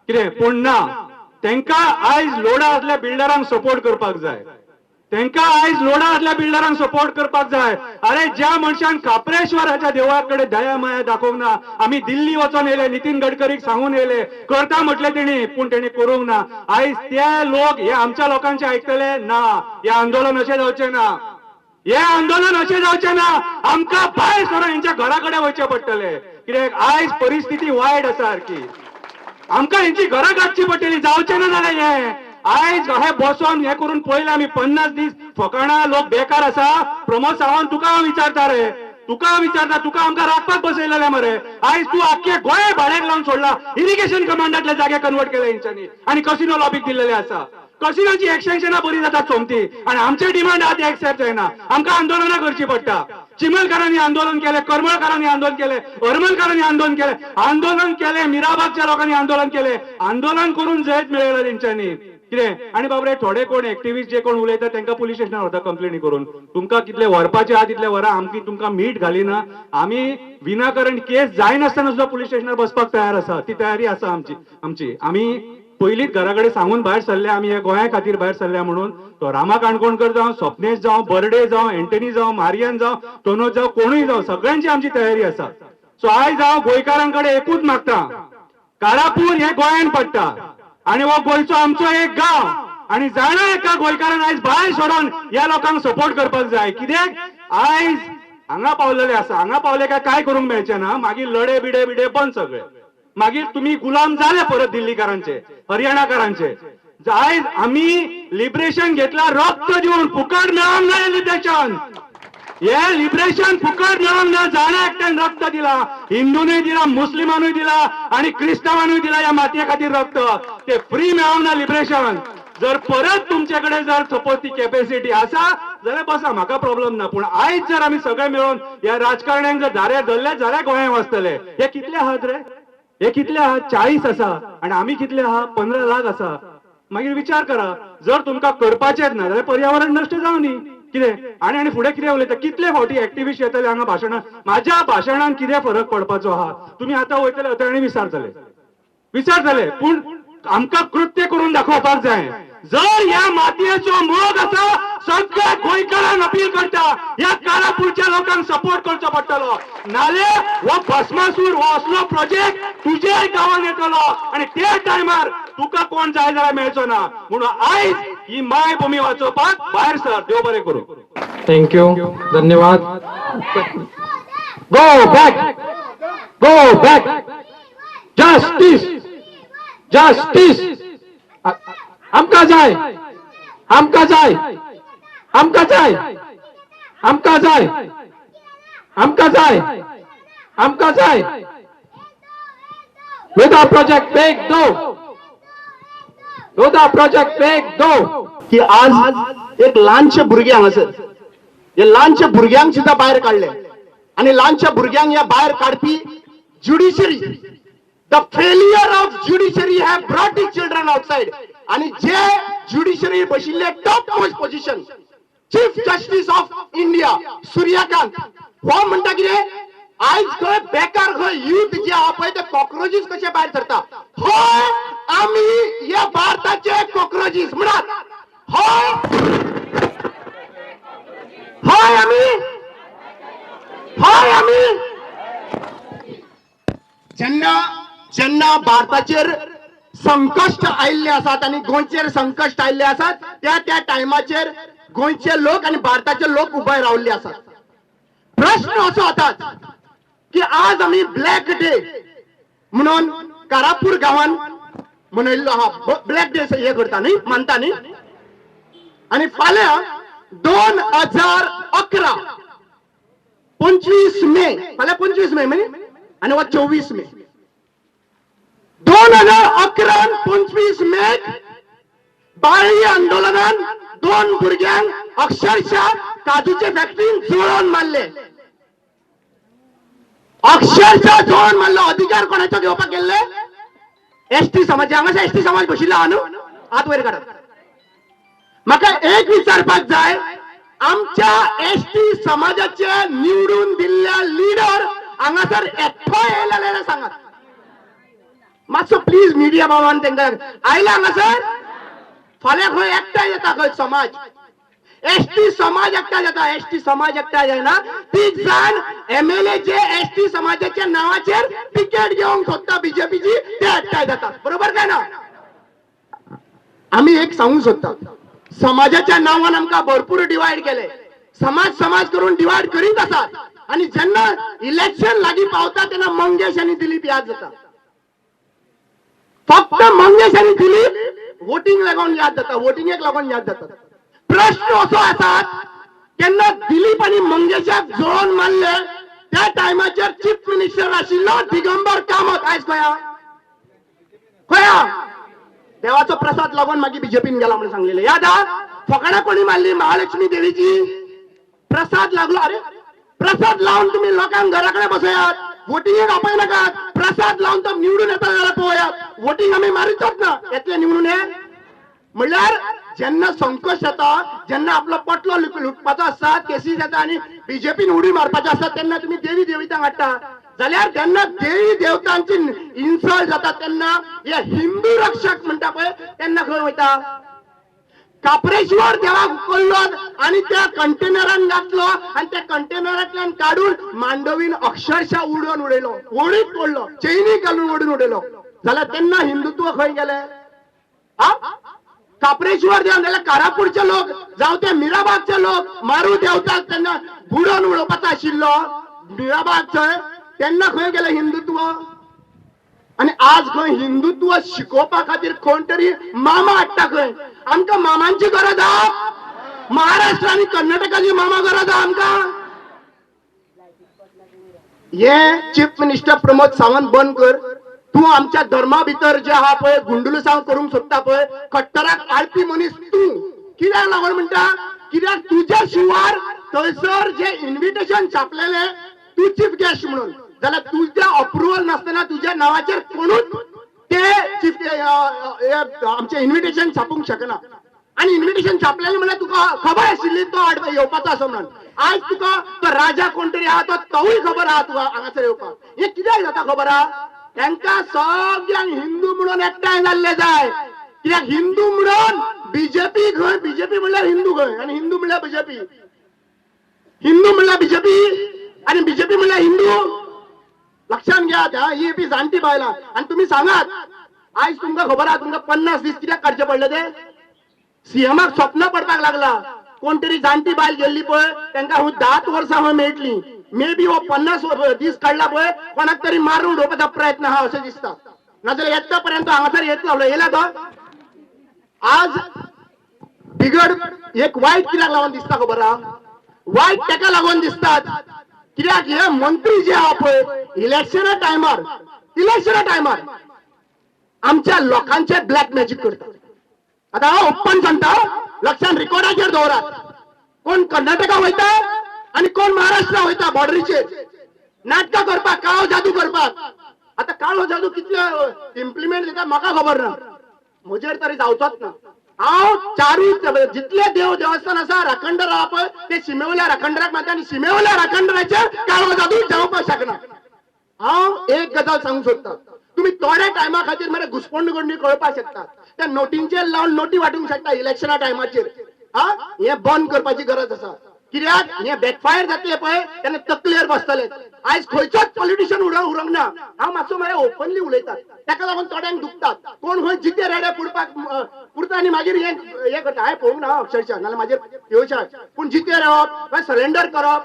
कितें पूण ना, तेंकां आयज लोडा आसल्या बिल्डरांक सपोर्ट करपाक जाय. तेंकां आयज लोडा आसल्या बिल्डरांक सपोर्ट करपाक जाय. अरे ज्या मनशान खापरेश्वराच्या देवळा कडेन दया माया दाखोवंक ना, आमी दिल्ली वचोन येयले, नितीन गडकरीक सांगून येयले, करता म्हटले तेणी, पूण तेणी करूंक ना. आयज ते लोक हे आमच्या लोकांचे आयकतले ना. हे आंदोलन अशें जावचें ना. हे आंदोलन अशें जावचें ना. आमकां भायर सरून हेंच्या घरा कडेन वयचें पडटलें. कित्याक आयज परिस्थिती वायट आसा सारकी. आमकां हेंची घरां काडची पडटलीं. जावचें ना जालें हें. आयज हे बसोन हे करून पळयलें आमी 50 दीस फकाणां लोक बेकार आसा. प्रमोद सावंत तुका हांव विचारता रे, तुका आमकां राखपाक बसयलेले मरे. आयज तूं आख्खे गोंय भाड्याक लावन सोडला. इरिगेशन कमांडांतले जागे कन्वर्ट केले हेंच्यांनी आनी कसिनो लॉबीक दिल्लेले आसा. कसिनोची एक्सटेन्शनां बरी जातात सोमती आनी आमचे डिमांड आहा ते एक्सेप्ट जायना. आमकां आंदोलनां करची पडटा. चिमलकारांनी आंदोलन केले, करमळकारांनी आंदोलन केले, हरमलकारांनी आंदोलन केले, मिराबागच्या लोकांनी आंदोलन केले. आंदोलन करून जैत मेळयला तेंच्यांनी. कितें आनी बाबरे थोडे कोण एक्टिविस्ट जे कोण उलयता तांकां पुलीस स्टेशनार व्हरता कंप्लेनी करून. तुमकां कितले व्हरपाचे आहा तितले व्हरा, आमची तुमकां मीठ घालिना. आमी विनाकारण केस जायनासतना सुद्धा पुलीस स्टेशनार बसपाक तयार आसा. ती तयारी आसा आमची. आमी पयलींच घरा कडेन सांगून भायर सरले, आमी हे गोंया खातीर भायर सरल्या म्हणून. तो रामा काणकोणकर जावं, स्वप्नेश जावं, बर्डे जावं, एंटनी जावं, मारियन जावं, तोनोज जावं, कोणूय जावं, सगळ्यांची आमची तयारी आसा. सो आयज हांव गोंयकारां कडेन एकूच मागता कारापूर हे गोंयान पडटा आणि हो गोंयचो आमचो एक गांव आणि जाणा एका गोंयकारान आयज भायर सोडून ह्या लोकांक सपोर्ट करपाक जाय कित्याक आयज हांगा पावलेले आसा हांगा पावले काय करूंक मेळचे ना मागीर लडे बिडे बंद सगळे मागीर तुम्ही गुलाम झाले परत दिल्लीकारांचे हरियाणाकारांचे आयज आम्ही लिबरेशन घेतला रक्त दिवन फुकट मेळोंक ना लिबरेशन हे लिबरेशन फुकट मेळोंक ना जाणा एकट्यान रक्त दिला हिंदूनूय दिला मुस्लिमानूय दिला आणि क्रिस्तावानूय दिला या मातये खातीर रक्त ते फ्री मेळोंक ना लिबरेशन जर परत तुमच्याकडे जर सपोज ती कॅपॅसिटी आसा जाल्यार बसा म्हाका प्रॉब्लेम ना पण आयज जर आमी सगळे मेळून या राजकारण्यांक जर धारे धरले जाल्यार गोंयांत वचतले हे कितले आहात रे हे कितले आहात 40 आसा आणि आमी कितले आहात 15 लाख आसा मागीर विचार करा जर तुमकां करपाचेच ना जाल्यार पर्यावरण नश्ट जावं न्ही कितें आनी फुडें कितें उलयता कितले फावटी एक्टिविस्ट येतले हांगा भाशणां म्हाज्या भाशणान कितें फरक पडपाचो आहा तुमी आतां वयतले थंय आनी विचारतले पूण आमकां कृत्य करून दाखोवपाक जाय जर ह्या मातयेचो मोग आसा सगळ्या गोंयकारांक अपील करता ह्या कारापूरच्या लोकांक सपोर्ट करचो पडटलो नाले हो भस्मासूर हो असलो प्रोजेक्ट तुज्याय गांवांत येतलो आणि त्या टायमार तुका कोण जाय जाल्यार मेळचो ना म्हणून आयज ही मायभूमी वाचोवपाक भायर सर देव बरें करूं थँक्यू धन्यवाद गो बॅक जस्टिस आमकां जाय लोधा प्रोजेक्ट पेक दो की आज एक ल्हानशे भुरगे हांगासर हे ल्हानशे भुरग्यांक सुद्दां भायर काडले आणि ल्हानशा भुरग्यांक ह्या भायर काडपी judiciary the failure of judiciary have brought is children outside आणि जे ज्युडिशरी बशिल्ले top most position chief justice of India Suryakant हो म्हणटा कितें आयज खंय बेकार खंय युथ जे आहा पळय ते कॉक्रोचीस कशे भायर सरता होय आमी ह्या भारताचे कॉक्रोचीस म्हणत होय आमी जेन्ना भारताचेर संकश्ट आयिल्ले आसात आणि गोंयचेर संकश्ट आयिल्ले आसात त्या टायमाचेर गोंयचे लोक आणि भारताचे लोक उभे रावल्ले आसात प्रश्न असो जातात की आज आम्ही ब्लॅक डे म्हणून कारापूर गावान मनयल्लो आहा ब्लॅक डे हे करता न्ही मानता न्ही आणि फाल्यां 2011 25 मे फाल्यां 25 मे आणि वा 24 मे 2011 आणि 25 मे बाळी आंदोलनान 2 भुरग्यांक अक्षरशः काजूचे फॅक्टरीन जोळोन मारले अक्षरशः जोळोन मारलो अधिकार कोणाचो घेवपाक गेल्ले एसटी समाज हांगासर एसटी समाज बशिल्लो आहा न्हू हात वयर काडत म्हाका एक विचारपाक जाय आमच्या एसटी समाजाचे निवडून दिल्ल्या लिडर हांगासर एकठो येयला जाल्यार सांगात मातसो प्लीज मिडिया बाबान तांकां आयला हांगासर फाल्यां खंय एकठांय येता खंय समाज एसटी समाज एकठांय जाता एसटी समाज एकठांय जायना 30 जाण एमएलए जे एसटी समाजाच्या नावाचेर टिकेट घेवंक सोदता बीजेपीची ते एकठांय जातात बरोबर काय ना आम्ही एक सांगूंक सोदता समाजाच्या नावान आमकां भरपूर डिवायड केले समाज करून डिवायड करीत आसात आणि जेन्ना इलेक्शन लागीं पावता तेन्ना मंगेश आनी दिलीप याद जाता फक्त मंगेश आनी दिलीप वोटिंग लागून याद जाता वोटिंगेक लागून याद जातात प्रश्न असो आसात केन्ना दिलीप आनी मंगेशाक जोळोन मारले त्या टायमाचेर चीफ मिनिस्टर आशिल्लो दिगंबर कामत आयज खंय देवाचो प्रसाद लागून मागीर बीजेपीन गेला म्हणून सांगलेले याद आहा फकाणां कोणी मारली महालक्ष्मी देवीची प्रसाद लागलो अरे प्रसाद लावून तुम्ही लोकांक घरा कडेन बसयात वोटिंगेक आपय नाकात प्रसाद लावून तो निवडून येता जाल्यार पळयात वोटिंग आमी मारीतच ना येतले निवडून हे म्हणल्यार जेन्ना संकश येता जेन्ना आपलो पटलो लुटपाचो आसता केसीस येता आनी बीजेपीन उडी मारपाचें आसता तेन्ना तुमी देवी देवितांक हाडटा जाल्यार जेन्ना देवी देवतांची इन्सल्ट जाता तेन्ना हे हिंदू रक्षक म्हणटा पळय तेन्ना खंय वयता कापरेश्वर देवाक उखल्लो आणि त्या कंटेनरान घातलो आणि त्या कंटेनरांतल्यान काढून मांडवीन अक्षरशः उडोवन उडयलो वडीत पडलो चैनी घालून ओडून उडयलो जाल्यार तेन्ना हिंदुत्व खंय गेले? हा, कापरेश्वर देव जाल्यार कारापूरचे लोक जावं ते मिराबागचे लोक मारू देवताक तेन्ना बुडोवन उडोवपाचो आशिल्लो मिराबाग थंय, तेन्ना खंय गेले हिंदुत्व? आणि आज खंय हिंदुत्व शिकोवपा खातीर कोण तरी मामा हाडटा खंय. आमकां मामांची गरज आहा? महाराष्ट्र आणि कर्नाटकाची मामा गरज आहा आमकां? हे चीफ मिनिस्टर प्रमोद सावंत बंद कर. तू आमच्या धर्मा भितर जे आहा पळय गुंडलसांव करूंक सोदता पळय, कट्टराक आळपी मनीस तू. कित्याक लागून म्हणटा? कित्याक तुज्या शिवार थंयसर जे इन्व्हिटेशन छापलेले तू चीफ गेस्ट म्हणून, जाल्यार तुज्या अप्रुव्हल नासतना तुज्या नावाचेर कोणूच ते चीफ आमचे इन्व्हिटेशन छापूंक शकना. आणि इन्व्हिटेशन छापलेले म्हणल्यार तुका खबर आशिल्ली तो येवपाचो असो म्हणून. आज तुका तो राजा कोण तरी आहा तोय खबर आहा तुका हांगासर येवपाक. हे कित्याक जाता खबर आहा? तांकां सगळ्यांक हिंदू म्हणून एकठांय जाल्ले जाय. कित्याक हिंदू म्हणून बीजेपी खंय? बीजेपी म्हणल्यार हिंदू खंय आणि हिंदू म्हणल्यार बीजेपी. हिंदू म्हणल्यार बीजेपी आणि बीजेपी म्हणल्यार हिंदू. लक्षात घ्या, ही बी जाणटी बायलां. आणि तुम्ही सांगात आज तुमकां खबर आहा तुमकां 50 दीस कित्याक काडचे पडले ते? सीएमाक स्वप्न पडपाक लागला. कोण तरी जाणटी बायल गेल्ली पळय तांकां 10 वर्सां खंय मेळटली. मे बी हो 50 दीस काडला पळय कोणाक तरी मारून उडोवपाचा प्रयत्न हा अशें दिसता. नाजाल्यार येता पर्यंत हांगासर येयला तो. आज बिगड एक वायट कित्याक लागून दिसता खबर आहा? वायट ताका लागून दिसतात कित्याक हे मंत्री जे आहा पळय इलेक्शना टायमार आमच्या लोकांचे ब्लॅक मॅजिक करतात. आता हांव ओपन सांगता, लक्षात रिकॉर्डाचेर दवरात. कोण कर्नाटका वयता आणि कोण महाराष्ट्रा वयता बॉर्डरीचेर नाटकां करपाक, काळो जादू करपाक. आता काळो जादू कितले इम्प्लिमेंट जाता म्हाका खबर ना, म्हजेर तरी जावचोच ना. हांव चारूय जितले देवस्थान आसा राखणदार आहा पळय ते शिमेवल्या राखणदाराक मानता आणि शिमेवल्या राखणदाराचेर काळो जादू जावपाक शकना. हांव एक गजाल सांगूंक सोदता, तुम्ही थोड्या टायमा खातीर मरे घुसपण गोंडी कळपाक शकता. त्या नोटींचेर लावन नोटी वाटूंक शकता इलेक्शना टायमाचेर. हा, हे बंद करपाची गरज आसा. कित्याक हे बॅकफायर जातले पळय तेन्ना तकलेर बसतले. आयज खंयचोच पॉलिटिशियन उरोंक ना. हांव मातसो मरे ओपनली उलयता, ताका लागून थोड्यांक दुखतात. कोण खंय जिते रेडे पुरता आनी मागीर हे करता. हांवें पळोवंक ना अक्षरशः, नाल्यार म्हाजेर येवच्या. पूण जिते रावप काय सरेंडर करप,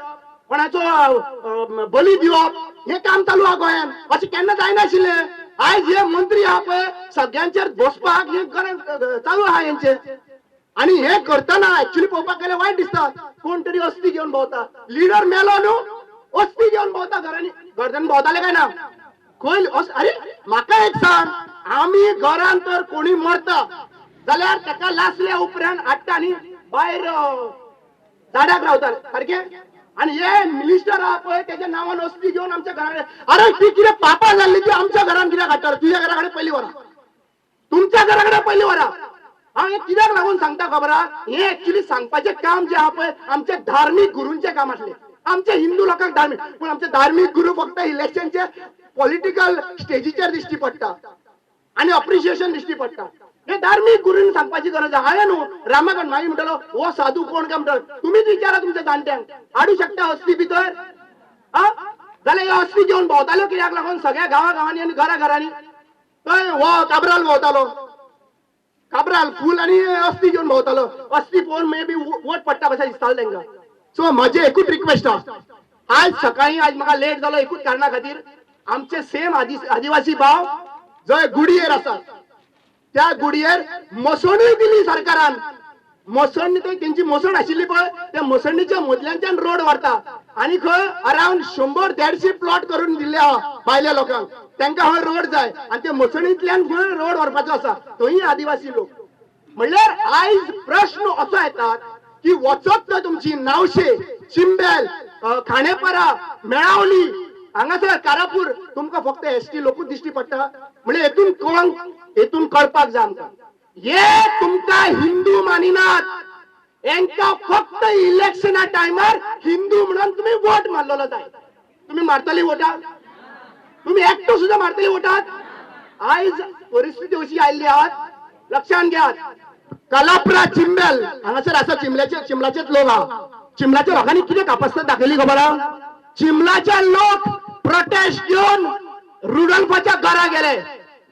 कोणाचो बली दिवप, हे काम चालू आहा गोंयान. अशें केन्ना जायनाशिल्लें. आयज हे मंत्री आहा पळय सगळ्यांचेर बसपाक हे चालू आहा हेंचे. आणि हे करतना ऍक्च्युली पळोवपाक गेल्यार वायट दिसता. कोण तरी अस्थी घेवन भोंवता. लिडर मेलो न्हू, अस्थी घेवन भोंवता घरांनी. घरांनी भोंवताले काय ना? खंय? अरे म्हाका एक सांग, आमी घरान तर कोणी मरता जाल्यार ताका लासल्या उपरांत हाडटा आनी भायर झाडाक रावता सारकें. आणि हे मिनिस्टर आहा पळय त्याच्या नावान अस्थी घेवन आमच्या घराकडे. अरे ती कितें पापा जाल्ली ती आमच्या घरान कित्याक हाडटा? तुझ्या घरा कडेन पयलीं वरा, तुमच्या घरा कडेन पयलीं वरा. हांव हे कित्याक लागून सांगता खबर आहा? हे ऍक्च्युली सांगपाचें काम जे आहा पळय आमचे धार्मीक गुरूंचे काम आसलें. आमचे हिंदू लोकांक धार्मीक, पूण आमचे धार्मीक गुरू फक्त इलेक्शनचे पॉलिटिकल स्टेजीचेर दिश्टी पडटा आणि अप्रिशिएशन दिश्टी पडटा. हे धार्मीक गुरूंनी सांगपाची गरज आहा. हांवें न्हू रामाकंड मागीर म्हणटलो हो साधू कोण काय म्हणटलो. तुमीच विचारा तुमच्या जाणट्यांक, हाडू शकता अस्थी भितर? हा, जाल्यार हे अस्थी घेवन भोंवताल्यो कित्याक लागून सगळ्या गांवांनी आनी घरांनी. थंय हो काब्राल भोंवतालो, काब्राल फूल आणि अस्थी घेवन भोंवतालो. अस्थी पळोवन मे बी वोट पडटा कशें दिसतालें तांकां. सो म्हजें एकूच रिक्वेस्ट आहा, आज सकाळी आज म्हाका लेट जालो एकूच कारणा खातीर. आमचे सेम आदिवासी भाव जंय गुडयेर आसा त्या गुडयेर मसणूय दिली सरकारान. मसण तेंची मसण आशिल्ली पळय त्या मसणीच्या मदल्यांच्यान रोड व्हरता आणि खंय अरावंड 100-150 प्लॉट करून दिल्ले आहा भायल्या लोकांक. तांकां खंय रोड जाय आणि ते मसणींतल्यान खंय रोड व्हरपाचो आसा थंय आदिवासी लोक. म्हणल्यार आयज प्रश्न असो येतात की वचत थंय तुमची नावशे, चिंबेल, खांडेपारा, मेळावली हांगासर कारापूर तुमकां फक्त एसटी लोकूच दिश्टी पडटा. म्हणजे हेतून कळपाक जाय आमकां हे तुमकां हिंदू मानिनात. हांकां फक्त इलेक्शना टायमार हिंदू म्हणून तुम्ही वोट मारलेलो जाय. तुम्ही मारतली वोटां? तुम्ही एकटो सुद्धा मारतली वोटात? आयज परिस्थिती अशी आयिल्ली आहात, लक्षात घ्या. कलाप्रा चिंबेल हांगासर आसा चिंबलाचेच लोक आहा. चिंबलाच्या लोकांनी कितें कापासत दाखयली खबर आहा? चिंबलाचे लोक प्रोटेस्ट घेवन रुडल्फाच्या घरा गेले.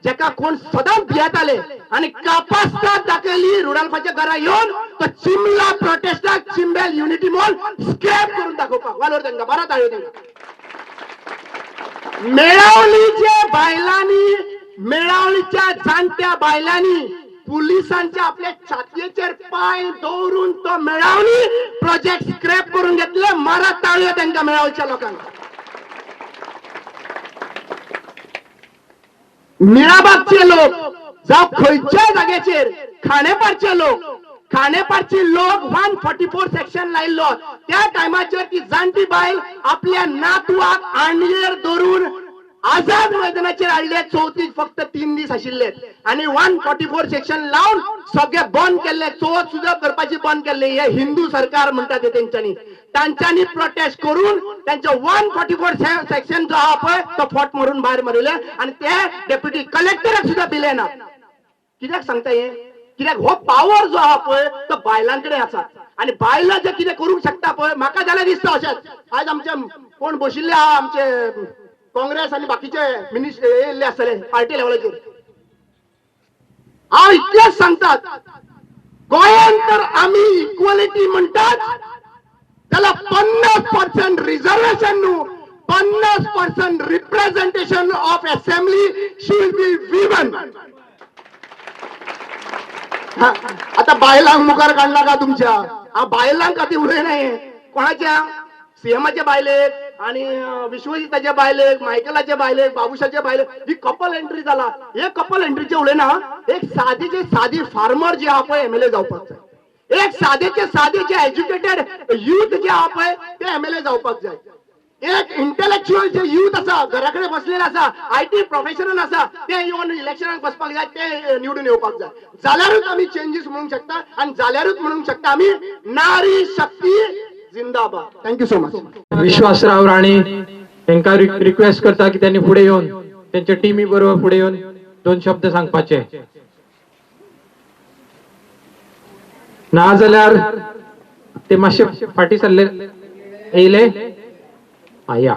जेका कोण सदांच भियेताले आणि कापासतात दाखयली रुडल्फाच्या घरा येऊन तो चिमला प्रोटेस्टाक चिंबेल युनिटी मॉल स्क्रॅप करून दाखवपाक वालोर तांकां बरा ताळयो तांकां मेळावलीच्या बायलांनी मेळावलीच्या जाणट्या बायलांनी पुलिसांच्या आपल्या छातयेचेर पाय दवरून तो मेळावली प्रोजेक्ट स्क्रॅप करून घेतले मारा ताळयो तांकां मेळावलीच्या लोकांक मिराबागचे लोक जावं खंयच्या जाग्याचेर खांडेपारचे लोक 144 सेक्शन लायिल्लो त्या टायमाचेर ती जाणटी बायल आपल्या नातवाक आंडयेर धरून आझाद मैदानाचेर हाडले चवथीक फक्त 3 दीस आशिल्ले आणि 144 सेक्शन लावन सगळे बंद केल्ले चवथ सुद्धा करपाची बंद केल्ले हे हिंदू सरकार म्हणटा ते तांच्यांनी प्रोटेस्ट करून त्यांचे 144 सेक्शन जो आहा पळय तो फट मारून भायर मारिले आणि ते डेप्युटी कलेक्टराक सुद्धा दिले ना कित्याक सांगता हे कित्याक हो पावर जो आहा पळय तो बायलांकडे आसा आणि बायलां जे कितें करूंक शकता पळय म्हाका जाल्यार दिसता अशेंच आज आमचे कोण बशिल्ले आहा आमचे काँग्रेस आणि बाकीचे मिनिस्टर येयल्ले आसतले पार्टी लेवलाचेर हांव इतलेंच सांगतात गोंयांत तर आमी इक्वलिटी म्हणटात जाल्यार 50% रिझर्वेशन न्हू 50% representation of assembly should be women आता बायलांक मुखार काडला का तुमच्या हा बायलांक खातीर उलयनाय कोणाच्या सीएमाच्या बायलेक आणि विश्वजिताच्या बायलेक मायकलाच्या बायलेक बाबुशाच्या बायलेक ही कपल एंट्री जाला हे कपल एंट्रीचे उलयना एक सादी फार्मर जे आहा पळय एमएलए जावपाक जाय एक सादे जे एज्युकेटेड युथ जे आहा पळय ते एमएलए जावपाक जाय एक इंटेलेक्च्युअल जे युथ आसा घराकडे बसलेले आसा IT प्रोफेशनल आसा ते येवन इलेक्शनाक बसपाक जाय ते निवडून येवपाक जाय जाल्यारूच आमी चेंजीस म्हणूंक शकता आणि जाल्यारूच म्हणूंक शकता आमी नारी शक्ती जिंदाबाद thank you so much Vishwasrao Rane यांना रिक्वेस्ट करता की त्यांनी पुढे येऊन त्यांच्या टीमी बरोबर पुढे येऊन 2 शब्द सांगपाचे ना जाल्यार ते मातशे फाटी सरले येयले या